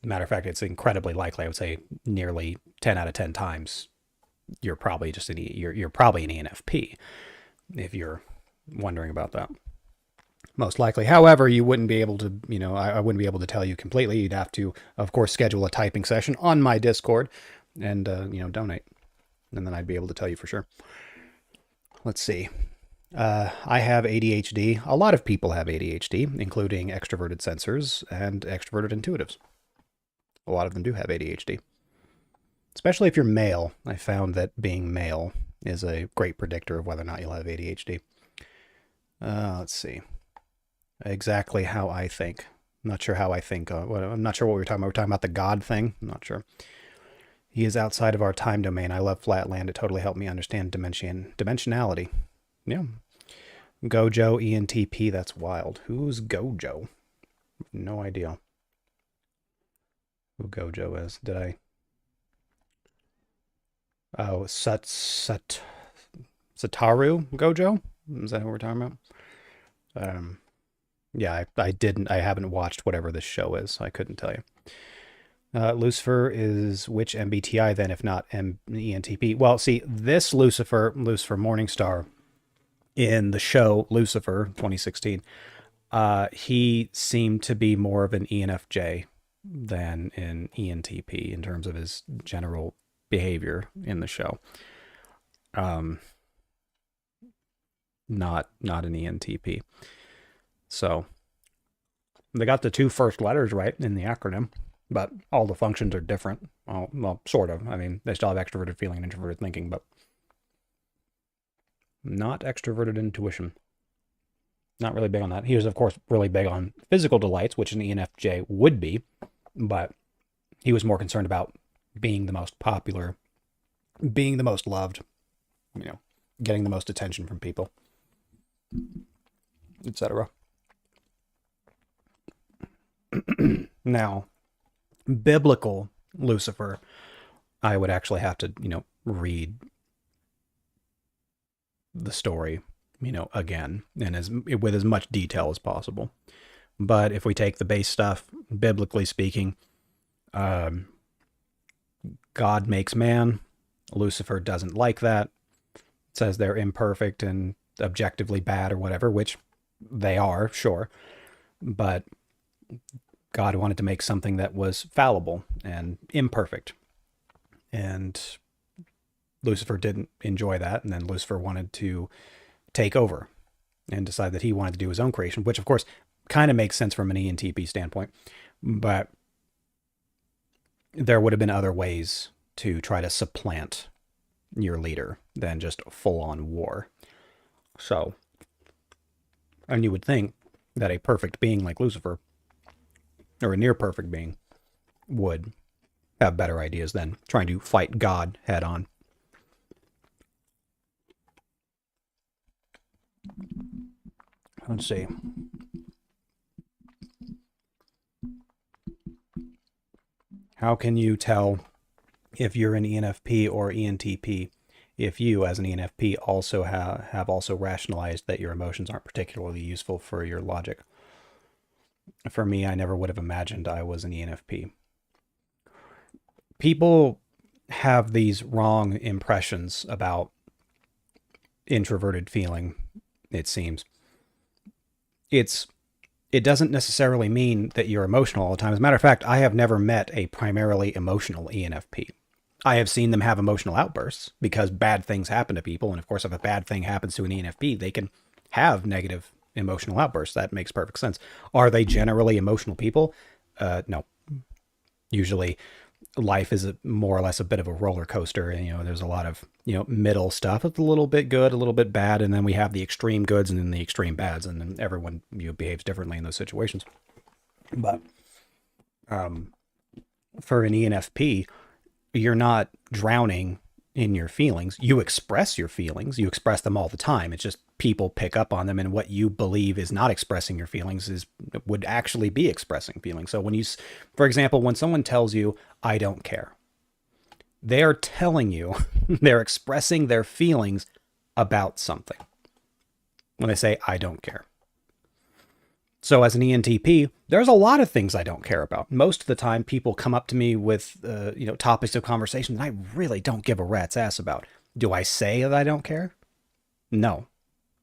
matter of fact, it's incredibly likely. I would say nearly 10 out of 10 times you're probably just you're probably an ENFP, if you're wondering about that. Most likely. However, you wouldn't be able to, I wouldn't be able to tell you completely. You'd have to, of course, schedule a typing session on my Discord and, donate. And then I'd be able to tell you for sure. Let's see. I have ADHD. A lot of people have ADHD, including extroverted sensors and extroverted intuitives. A lot of them do have ADHD. Especially if you're male. I found that being male is a great predictor of whether or not you'll have ADHD. Let's see. Exactly how I think. I'm not sure how I think. I'm not sure what we were talking about. We're talking about the God thing. I'm not sure. He is outside of our time domain. I love Flatland. It totally helped me understand dimensionality. Yeah. Gojo, ENTP. That's wild. Who's Gojo? No idea who Gojo is. Did I? Oh, Sataru Gojo? Is that who we're talking about? Yeah, I haven't watched whatever this show is, so I couldn't tell you. Lucifer is which MBTI then, if not ENTP? Well, see, this Lucifer Morningstar in the show Lucifer 2016, he seemed to be more of an ENFJ than an ENTP in terms of his general behavior in the show. Not an ENTP. So they got the two first letters right in the acronym, but all the functions are different. Well, sort of. I mean, they still have extroverted feeling and introverted thinking, but not extroverted intuition. Not really big on that. He was, of course, really big on physical delights, which an ENFJ would be, but he was more concerned about being the most popular, being the most loved, getting the most attention from people, etc. Now, biblical Lucifer, I would actually have to, read the story, again, and with as much detail as possible. But if we take the base stuff, biblically speaking, God makes man. Lucifer doesn't like that. It says they're imperfect and objectively bad or whatever, which they are, sure. But God wanted to make something that was fallible and imperfect. And Lucifer didn't enjoy that. And then Lucifer wanted to take over and decide that he wanted to do his own creation, which of course kind of makes sense from an ENTP standpoint. But there would have been other ways to try to supplant your leader than just full-on war. So, and you would think that a perfect being like Lucifer, or a near perfect being, would have better ideas than trying to fight God head on. Let's see. How can you tell if you're an ENFP or ENTP if you, as an ENFP, also have also rationalized that your emotions aren't particularly useful for your logic? For me, I never would have imagined I was an ENFP. People have these wrong impressions about introverted feeling, it seems. It doesn't necessarily mean that you're emotional all the time. As a matter of fact, I have never met a primarily emotional ENFP. I have seen them have emotional outbursts because bad things happen to people. And of course, if a bad thing happens to an ENFP, they can have negative emotional outbursts. That makes perfect sense. Are they generally emotional people? No. Usually life is more or less a bit of a roller coaster. And, there's a lot of, middle stuff. It's a little bit good, a little bit bad. And then we have the extreme goods and then the extreme bads. And then everyone behaves differently in those situations. But for an ENFP, you're not drowning in your feelings. You express your feelings. You express them all the time. It's just people pick up on them, and what you believe is not expressing your feelings would actually be expressing feelings. So when for example, when someone tells you, I don't care, they are telling you, they're expressing their feelings about something when they say, I don't care. So as an ENTP, there's a lot of things I don't care about. Most of the time, people come up to me with, topics of conversation that I really don't give a rat's ass about. Do I say that I don't care? No,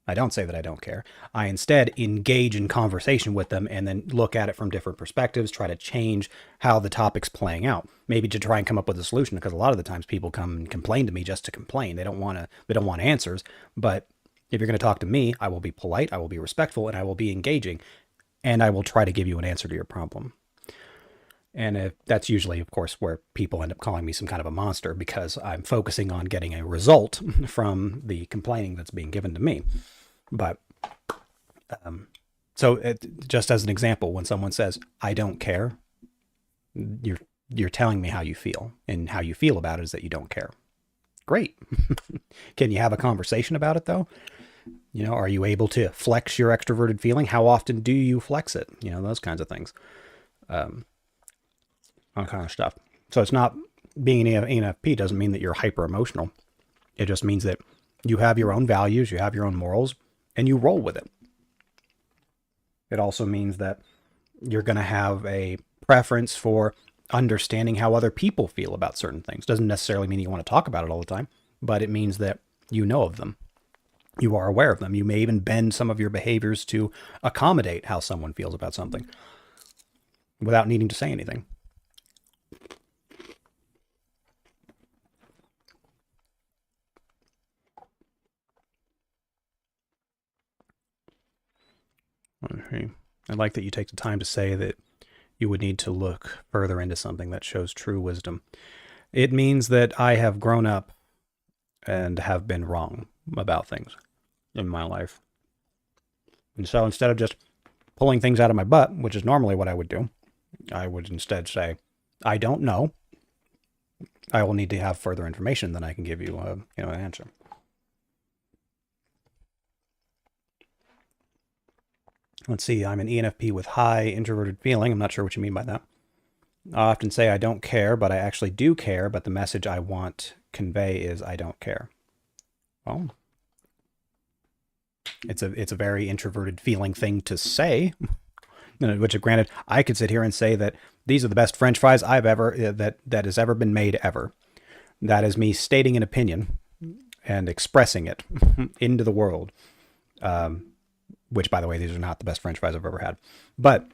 I don't say that I don't care. I instead engage in conversation with them and then look at it from different perspectives, try to change how the topic's playing out, maybe to try and come up with a solution. Because a lot of the times people come and complain to me just to complain. They don't want answers. But if you're going to talk to me, I will be polite, I will be respectful, and I will be engaging. And I will try to give you an answer to your problem. And that's usually, of course, where people end up calling me some kind of a monster, because I'm focusing on getting a result from the complaining that's being given to me. But just as an example, when someone says, I don't care, you're telling me how you feel. And how you feel about it is that you don't care. Great. Can you have a conversation about it, though? Are you able to flex your extroverted feeling? How often do you flex it? Those kinds of things. All kind of stuff. So it's not being an ENFP doesn't mean that you're hyper emotional. It just means that you have your own values, you have your own morals, and you roll with it. It also means that you're going to have a preference for understanding how other people feel about certain things. Doesn't necessarily mean you want to talk about it all the time, but it means that you know of them. You are aware of them. You may even bend some of your behaviors to accommodate how someone feels about something without needing to say anything. Okay. I like that you take the time to say that you would need to look further into something that shows true wisdom. It means that I have grown up and have been wrong about things in my life. And so instead of just pulling things out of my butt, which is normally what I would do, I would instead say, I don't know. I will need to have further information, then I can give you an answer. Let's see, I'm an ENFP with high introverted feeling. I'm not sure what you mean by that. I often say I don't care, but I actually do care, but the message I want to convey is I don't care. Well, it's a very introverted feeling thing to say, which granted, I could sit here and say that these are the best French fries I've ever, that has ever been made ever. That is me stating an opinion and expressing it into the world. Which, by the way, these are not the best French fries I've ever had. But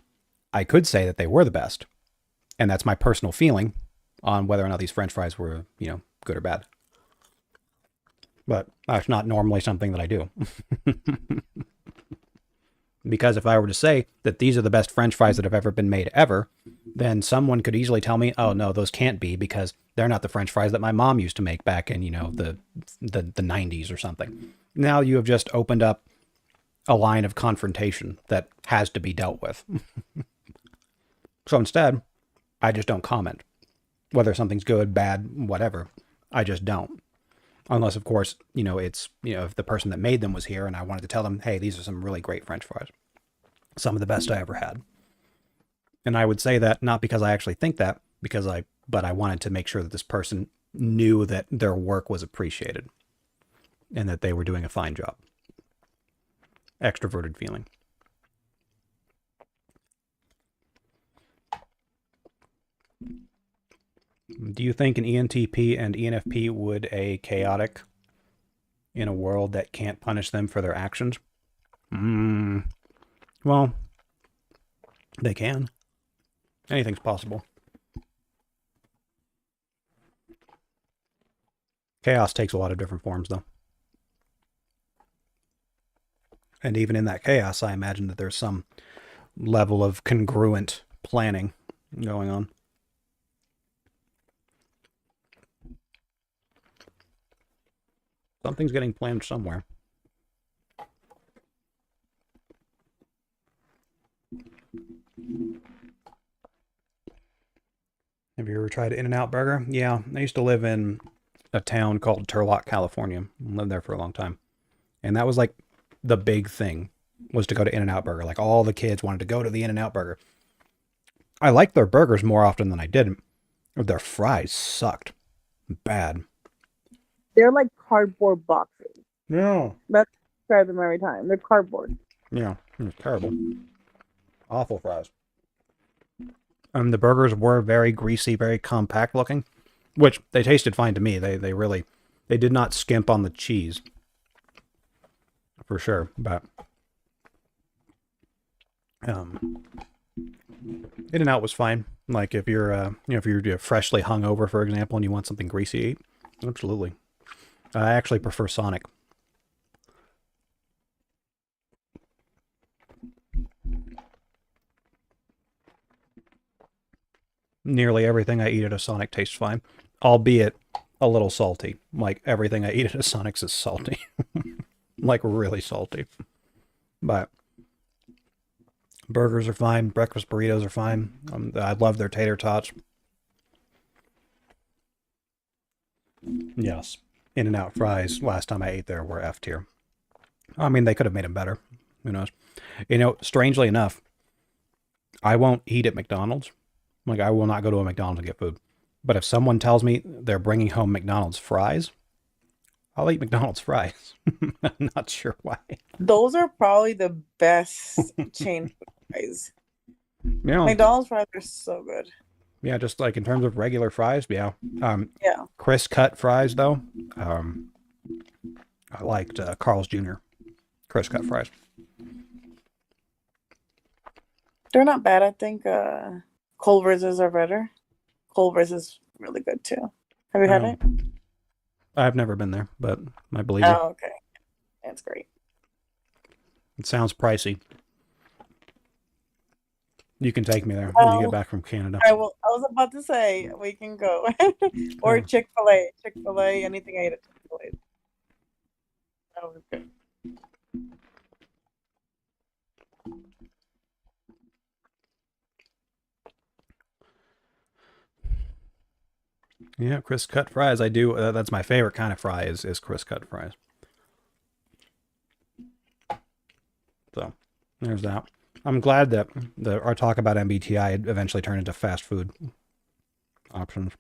I could say that they were the best. And that's my personal feeling on whether or not these French fries were, good or bad. But that's not normally something that I do. Because if I were to say that these are the best French fries that have ever been made ever, then someone could easily tell me, oh, no, those can't be, because they're not the French fries that my mom used to make back in, the 90s or something. Now you have just opened up a line of confrontation that has to be dealt with. So instead, I just don't comment. Whether something's good, bad, whatever, I just don't. Unless, of course, it's, if the person that made them was here and I wanted to tell them, hey, these are some really great French fries. Some of the best I ever had. And I would say that not because I actually think that, but I wanted to make sure that this person knew that their work was appreciated and that they were doing a fine job. Extroverted feeling. Do you think an ENTP and ENFP would a chaotic in a world that can't punish them for their actions? Well, they can. Anything's possible. Chaos takes a lot of different forms, though. And even in that chaos, I imagine that there's some level of congruent planning going on. Something's getting planned somewhere. Have you ever tried In-N-Out Burger? Yeah, I used to live in a town called Turlock, California. Lived there for a long time. And that was like the big thing, was to go to In-N-Out Burger. Like all the kids wanted to go to the In-N-Out Burger. I liked their burgers more often than I didn't. Their fries sucked. Bad. They're like cardboard boxes. Yeah. That's describe them every time. They're cardboard. Yeah. It was terrible. Awful fries. And the burgers were very greasy, very compact looking, which they tasted fine to me. They really, they did not skimp on the cheese. For sure. But In-N-Out was fine. Like if you're, if you're freshly hungover, for example, and you want something greasy to eat, absolutely. I actually prefer Sonic. Nearly everything I eat at a Sonic tastes fine, albeit a little salty. Like everything I eat at a Sonic's is salty. Like really salty. But burgers are fine. Breakfast burritos are fine. I love their tater tots. Yes. In-N-Out fries, last time I ate there, were F tier. I mean, they could have made them better. Who knows? Strangely enough, I won't eat at McDonald's. Like, I will not go to a McDonald's and get food. But if someone tells me they're bringing home McDonald's fries, I'll eat McDonald's fries. I'm not sure why. Those are probably the best chain fries. Yeah. McDonald's fries are so good. Yeah, just like in terms of regular fries, yeah. Yeah. Crisp cut fries, though. I liked Carl's Jr. crisp cut fries. They're not bad. I think Culver's are better. Culver's is really good too. Have you had it? I've never been there, but I believe you. Oh, okay. That's great. It sounds pricey. You can take me there when you get back from Canada. I was about to say we can go. Or Chick-fil-A. Chick-fil-A, anything I ate at Chick-fil-A. That was good. Yeah, crisp cut fries. I do. That's my favorite kind of fry is crisp cut fries. So there's that. I'm glad that our talk about MBTI eventually turned into fast food options.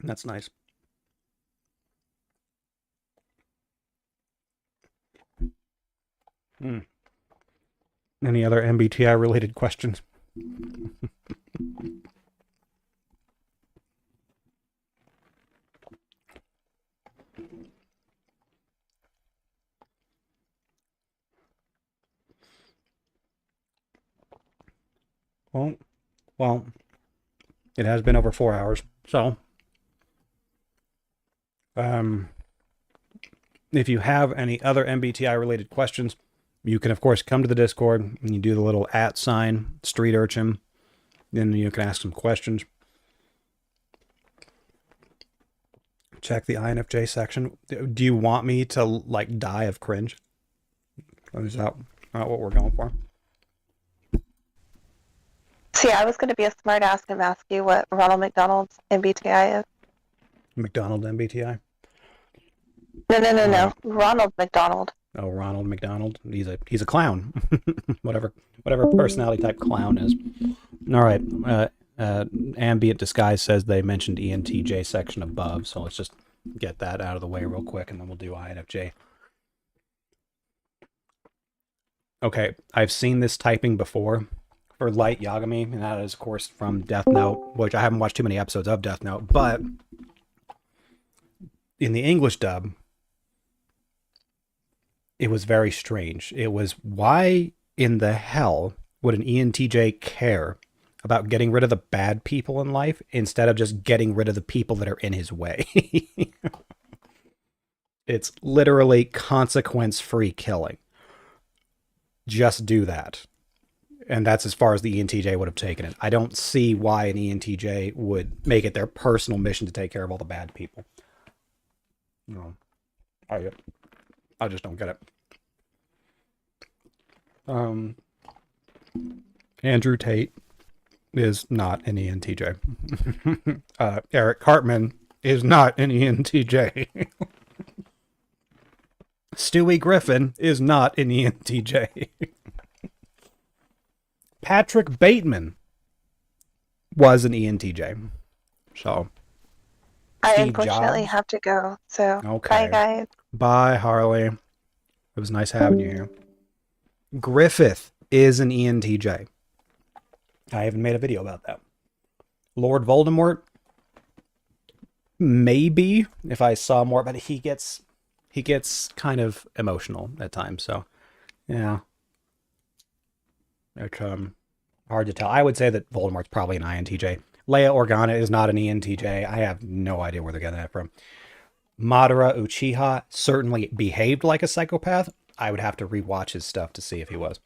That's nice. Any other MBTI related questions? Well, it has been over 4 hours, so if you have any other MBTI related questions, you can of course come to the Discord and you do the little @ street urchin, then you can ask some questions. Check the INFJ section. Do you want me to like die of cringe? Is that not what we're going for? See, I was going to be a smart ass and ask you what Ronald McDonald's MBTI is. McDonald MBTI? No. Ronald McDonald. Oh, Ronald McDonald. He's a clown. whatever personality type clown is. All right. Ambient Disguise says they mentioned ENTJ section above, so let's just get that out of the way real quick, and then we'll do INFJ. Okay, I've seen this typing before for Light Yagami, and that is, of course, from Death Note, which I haven't watched too many episodes of Death Note, but in the English dub, it was very strange. It was, why in the hell would an ENTJ care about getting rid of the bad people in life instead of just getting rid of the people that are in his way? It's literally consequence-free killing. Just do that. And that's as far as the ENTJ would have taken it. I don't see why an ENTJ would make it their personal mission to take care of all the bad people. No. I just don't get it. Andrew Tate is not an ENTJ. Eric Cartman is not an ENTJ. Stewie Griffin is not an ENTJ. Patrick Bateman was an ENTJ. So, I Steve unfortunately Jobs? have to go. So, Okay. bye, guys. Bye, Harley. It was nice having you here. Griffith is an ENTJ. I haven't made a video about that. Lord Voldemort, maybe if I saw more, but he gets kind of emotional at times. So, yeah, it's hard to tell. I would say that Voldemort's probably an INTJ. Leia Organa is not an ENTJ. I have no idea where they're getting that from. Madara Uchiha certainly behaved like a psychopath. I would have to rewatch his stuff to see if he was.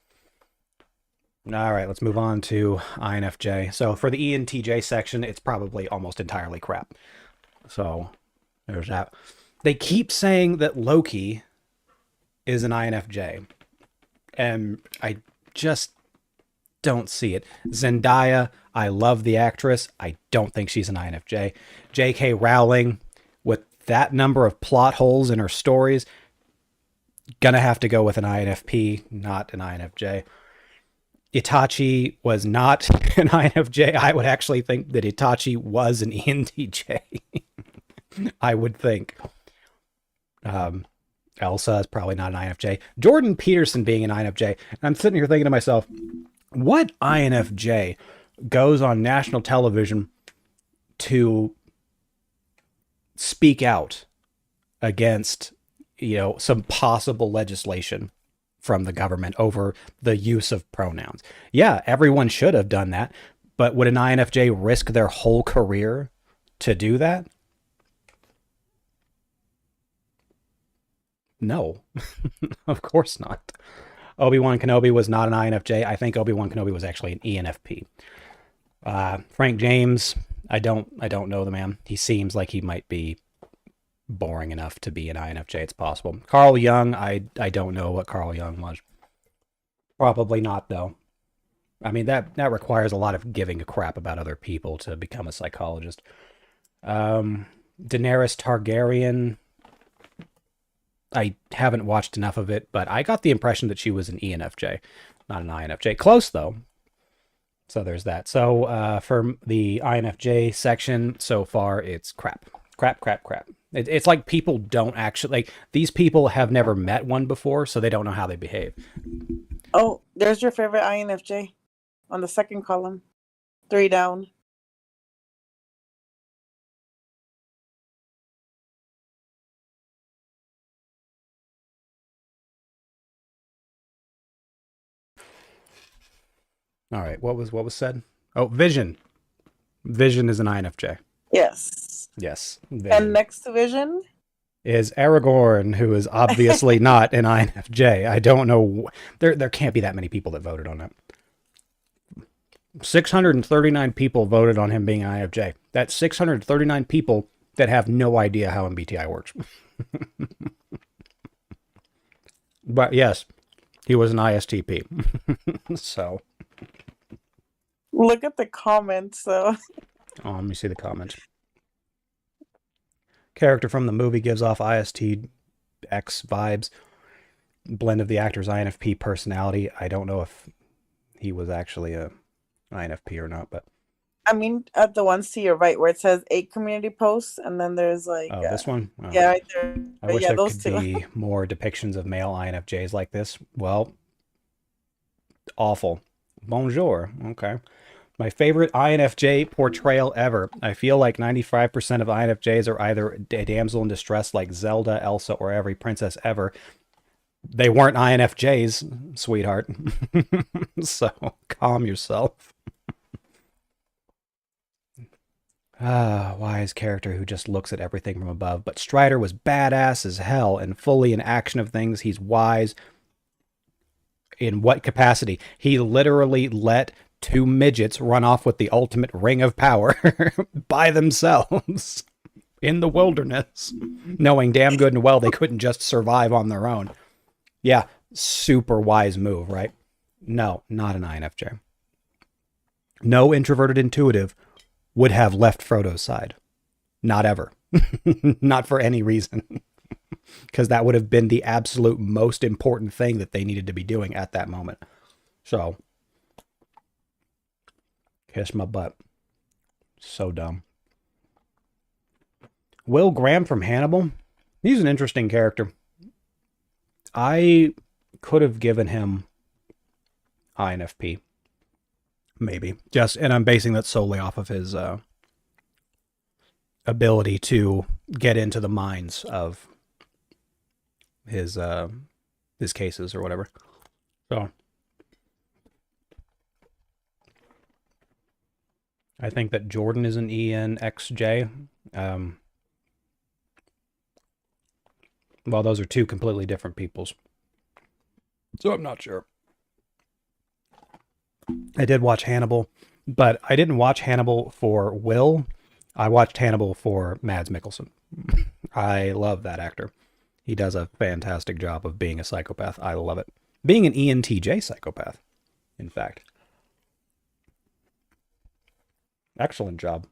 All right, let's move on to INFJ. So for the ENTJ section, it's probably almost entirely crap. So there's that. They keep saying that Loki is an INFJ, and I just don't see it. Zendaya, I love the actress. I don't think she's an INFJ. J.K. Rowling, with that number of plot holes in her stories, gonna have to go with an INFP, not an INFJ. Itachi was not an INFJ. I would actually think that Itachi was an ENTJ. I would think. Elsa is probably not an INFJ. Jordan Peterson being an INFJ. And I'm sitting here thinking to myself, what INFJ goes on national television to speak out against, some possible legislation from the government over the use of pronouns? Yeah, everyone should have done that, but would an INFJ risk their whole career to do that? No, of course not. Obi-Wan Kenobi was not an INFJ. I think Obi-Wan Kenobi was actually an ENFP. Frank James, I don't know the man. He seems like he might be boring enough to be an INFJ. It's possible. Carl Jung, I don't know what Carl Jung was. Probably not, though. I mean, that requires a lot of giving a crap about other people to become a psychologist. Daenerys Targaryen, I haven't watched enough of it, but I got the impression that she was an ENFJ, not an INFJ. Close, though. So there's that. So for the INFJ section, so far, it's crap. Crap. It's like people don't actually, like, these people have never met one before, so they don't know how they behave. Oh, there's your favorite INFJ on the second column. 3 down. All right, what was said? Oh, Vision. Vision is an INFJ. Yes. Yes. Vision. And next to Vision is Aragorn, who is obviously not an INFJ. I don't know. There can't be that many people that voted on that. 639 people voted on him being an INFJ. That's 639 people that have no idea how MBTI works. But yes, he was an ISTP. So. Look at the comments, though. Oh, let me see the comments. Character from the movie gives off ISTX vibes. Blend of the actor's INFP personality. I don't know if he was actually a INFP or not, but I mean, at the ones to your right where it says 8 community posts, and then there's like... Oh, this one? Oh. Yeah, right there. I wish yeah, there those could two. be more depictions of male INFJs like this. Well, awful. Bonjour. Okay. My favorite INFJ portrayal ever. I feel like 95% of INFJs are either a damsel in distress like Zelda, Elsa, or every princess ever. They weren't INFJs, sweetheart. So calm yourself. Wise character who just looks at everything from above. But Strider was badass as hell and fully in action of things. He's wise. In what capacity? He literally let 2 midgets run off with the ultimate ring of power by themselves in the wilderness, knowing damn good and well they couldn't just survive on their own. Yeah, super wise move, right? No, not an INFJ. No introverted intuitive would have left Frodo's side. Not ever. Not for any reason. Because that would have been the absolute most important thing that they needed to be doing at that moment. So, kiss my butt. So dumb. Will Graham from Hannibal. He's an interesting character. I could have given him INFP. Maybe. And I'm basing that solely off of his ability to get into the minds of his cases or whatever. So I think that Jordan is an ENXJ. Well, those are two completely different peoples. So I'm not sure. I did watch Hannibal, but I didn't watch Hannibal for Will. I watched Hannibal for Mads Mikkelsen. I love that actor. He does a fantastic job of being a psychopath. I love it. Being an ENTJ psychopath, in fact. Excellent job.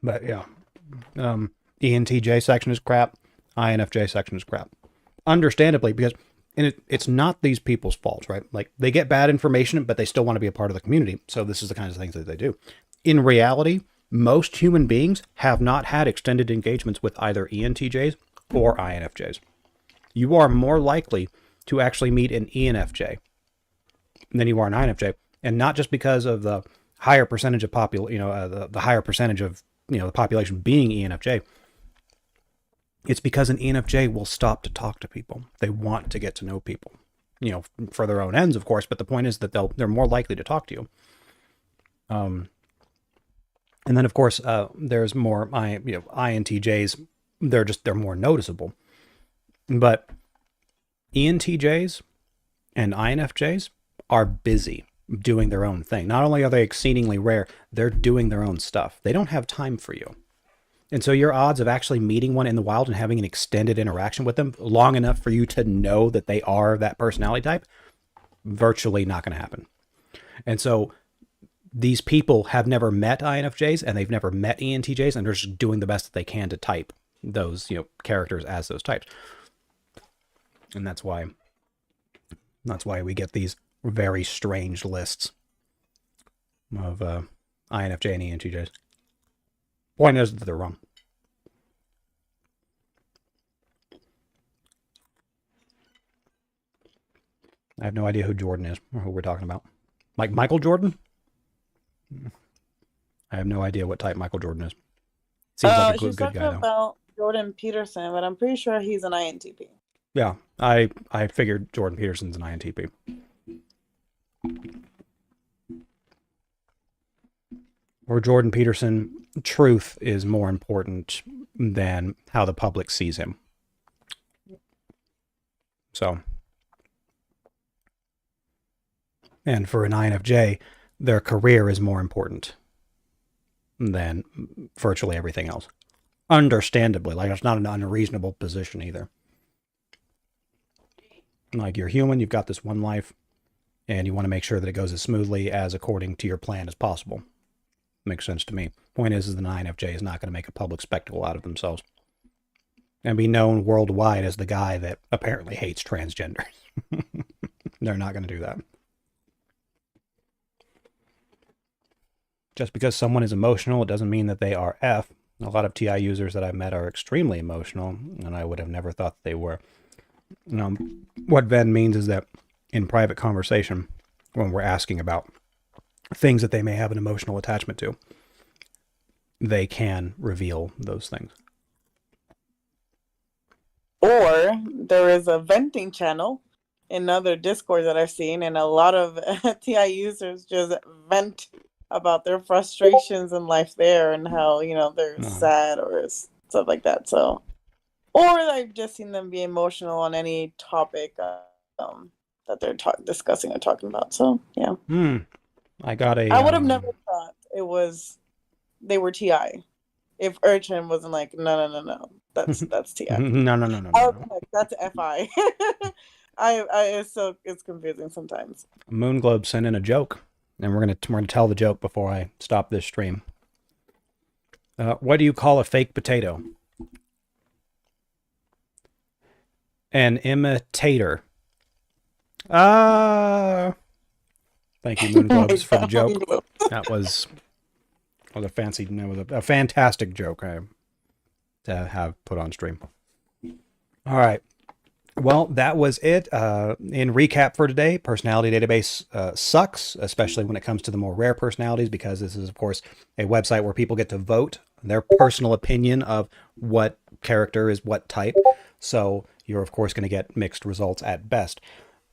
But yeah, ENTJ section is crap. INFJ section is crap. Understandably, because it's not these people's fault, right? Like, they get bad information, but they still want to be a part of the community. So this is the kinds of things that they do. In reality, most human beings have not had extended engagements with either ENTJs or INFJs. You are more likely to actually meet an ENFJ than you are an INFJ, and not just because of the higher percentage of the higher percentage of the population being ENFJ. It's because an ENFJ will stop to talk to people. They want to get to know people, for their own ends, of course. But the point is that they're more likely to talk to you. And then, of course, there's more INTJs. They're more noticeable. But ENTJs and INFJs are busy doing their own thing. Not only are they exceedingly rare, they're doing their own stuff. They don't have time for you. And so your odds of actually meeting one in the wild and having an extended interaction with them long enough for you to know that they are that personality type, virtually not going to happen. And so these people have never met INFJs and they've never met ENTJs, and they're just doing the best that they can to type those, characters as those types. And that's why we get these very strange lists of INFJ and ENTJs. Point is that they're wrong. I have no idea who Jordan is or who we're talking about. Like Michael Jordan? I have no idea what type Michael Jordan is. Seems like a good guy, though. She's talking about Jordan Peterson, but I'm pretty sure he's an INTP. Yeah, I figured Jordan Peterson's an INTP. For Jordan Peterson, truth is more important than how the public sees him. So, and for an INFJ, their career is more important than virtually everything else. Understandably, like, it's not an unreasonable position either. Like, you're human, you've got this one life, and you want to make sure that it goes as smoothly as according to your plan as possible. Makes sense to me. Point is that an INFJ is not going to make a public spectacle out of themselves and be known worldwide as the guy that apparently hates transgenders. They're not going to do that. Just because someone is emotional, it doesn't mean that they are F. A lot of TI users that I've met are extremely emotional, and I would have never thought that they were. What Venn means is that in private conversation, when we're asking about things that they may have an emotional attachment to, they can reveal those things. Or there is a venting channel in other Discord that I've seen, and a lot of TI users just vent about their frustrations in life there and how, they're sad or stuff like that. So, or I've just seen them be emotional on any topic that they're discussing or talking about. So, yeah. I would have never thought they were TI if Urchin wasn't like, no. That's TF. No. That's FI. It's confusing sometimes. Moon Globe sent in a joke, and we're gonna tell the joke before I stop this stream. What do you call a fake potato? An imitator. Thank you, Moon Globes, for the joke. That was a fantastic joke to have put on stream. All right. Well, that was it. In recap for today, personality database sucks, especially when it comes to the more rare personalities, because this is, of course, a website where people get to vote their personal opinion of what character is what type. So you're, of course, going to get mixed results at best.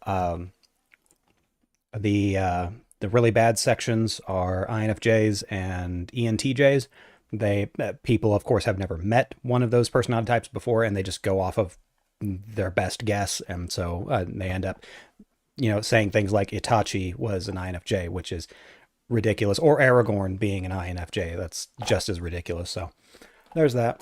The really bad sections are INFJs and ENTJs. People, of course, have never met one of those personality types before, and they just go off of their best guess, and so they end up, saying things like Itachi was an INFJ, which is ridiculous, or Aragorn being an INFJ. That's just as ridiculous. So there's that.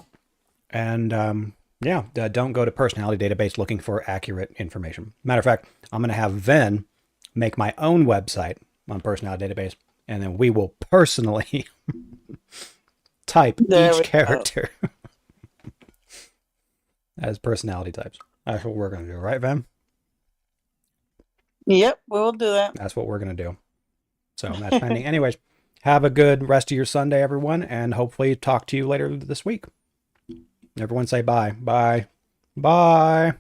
And don't go to personality database looking for accurate information. Matter of fact, I'm going to have Ven make my own website on personality database, and then we will personally type each character as personality types. That's what we're going to do, right, Ven? Yep, we'll do that. That's what we're going to do. So that's pending. Anyways, have a good rest of your Sunday, everyone, and hopefully talk to you later this week. Everyone say bye. Bye. Bye.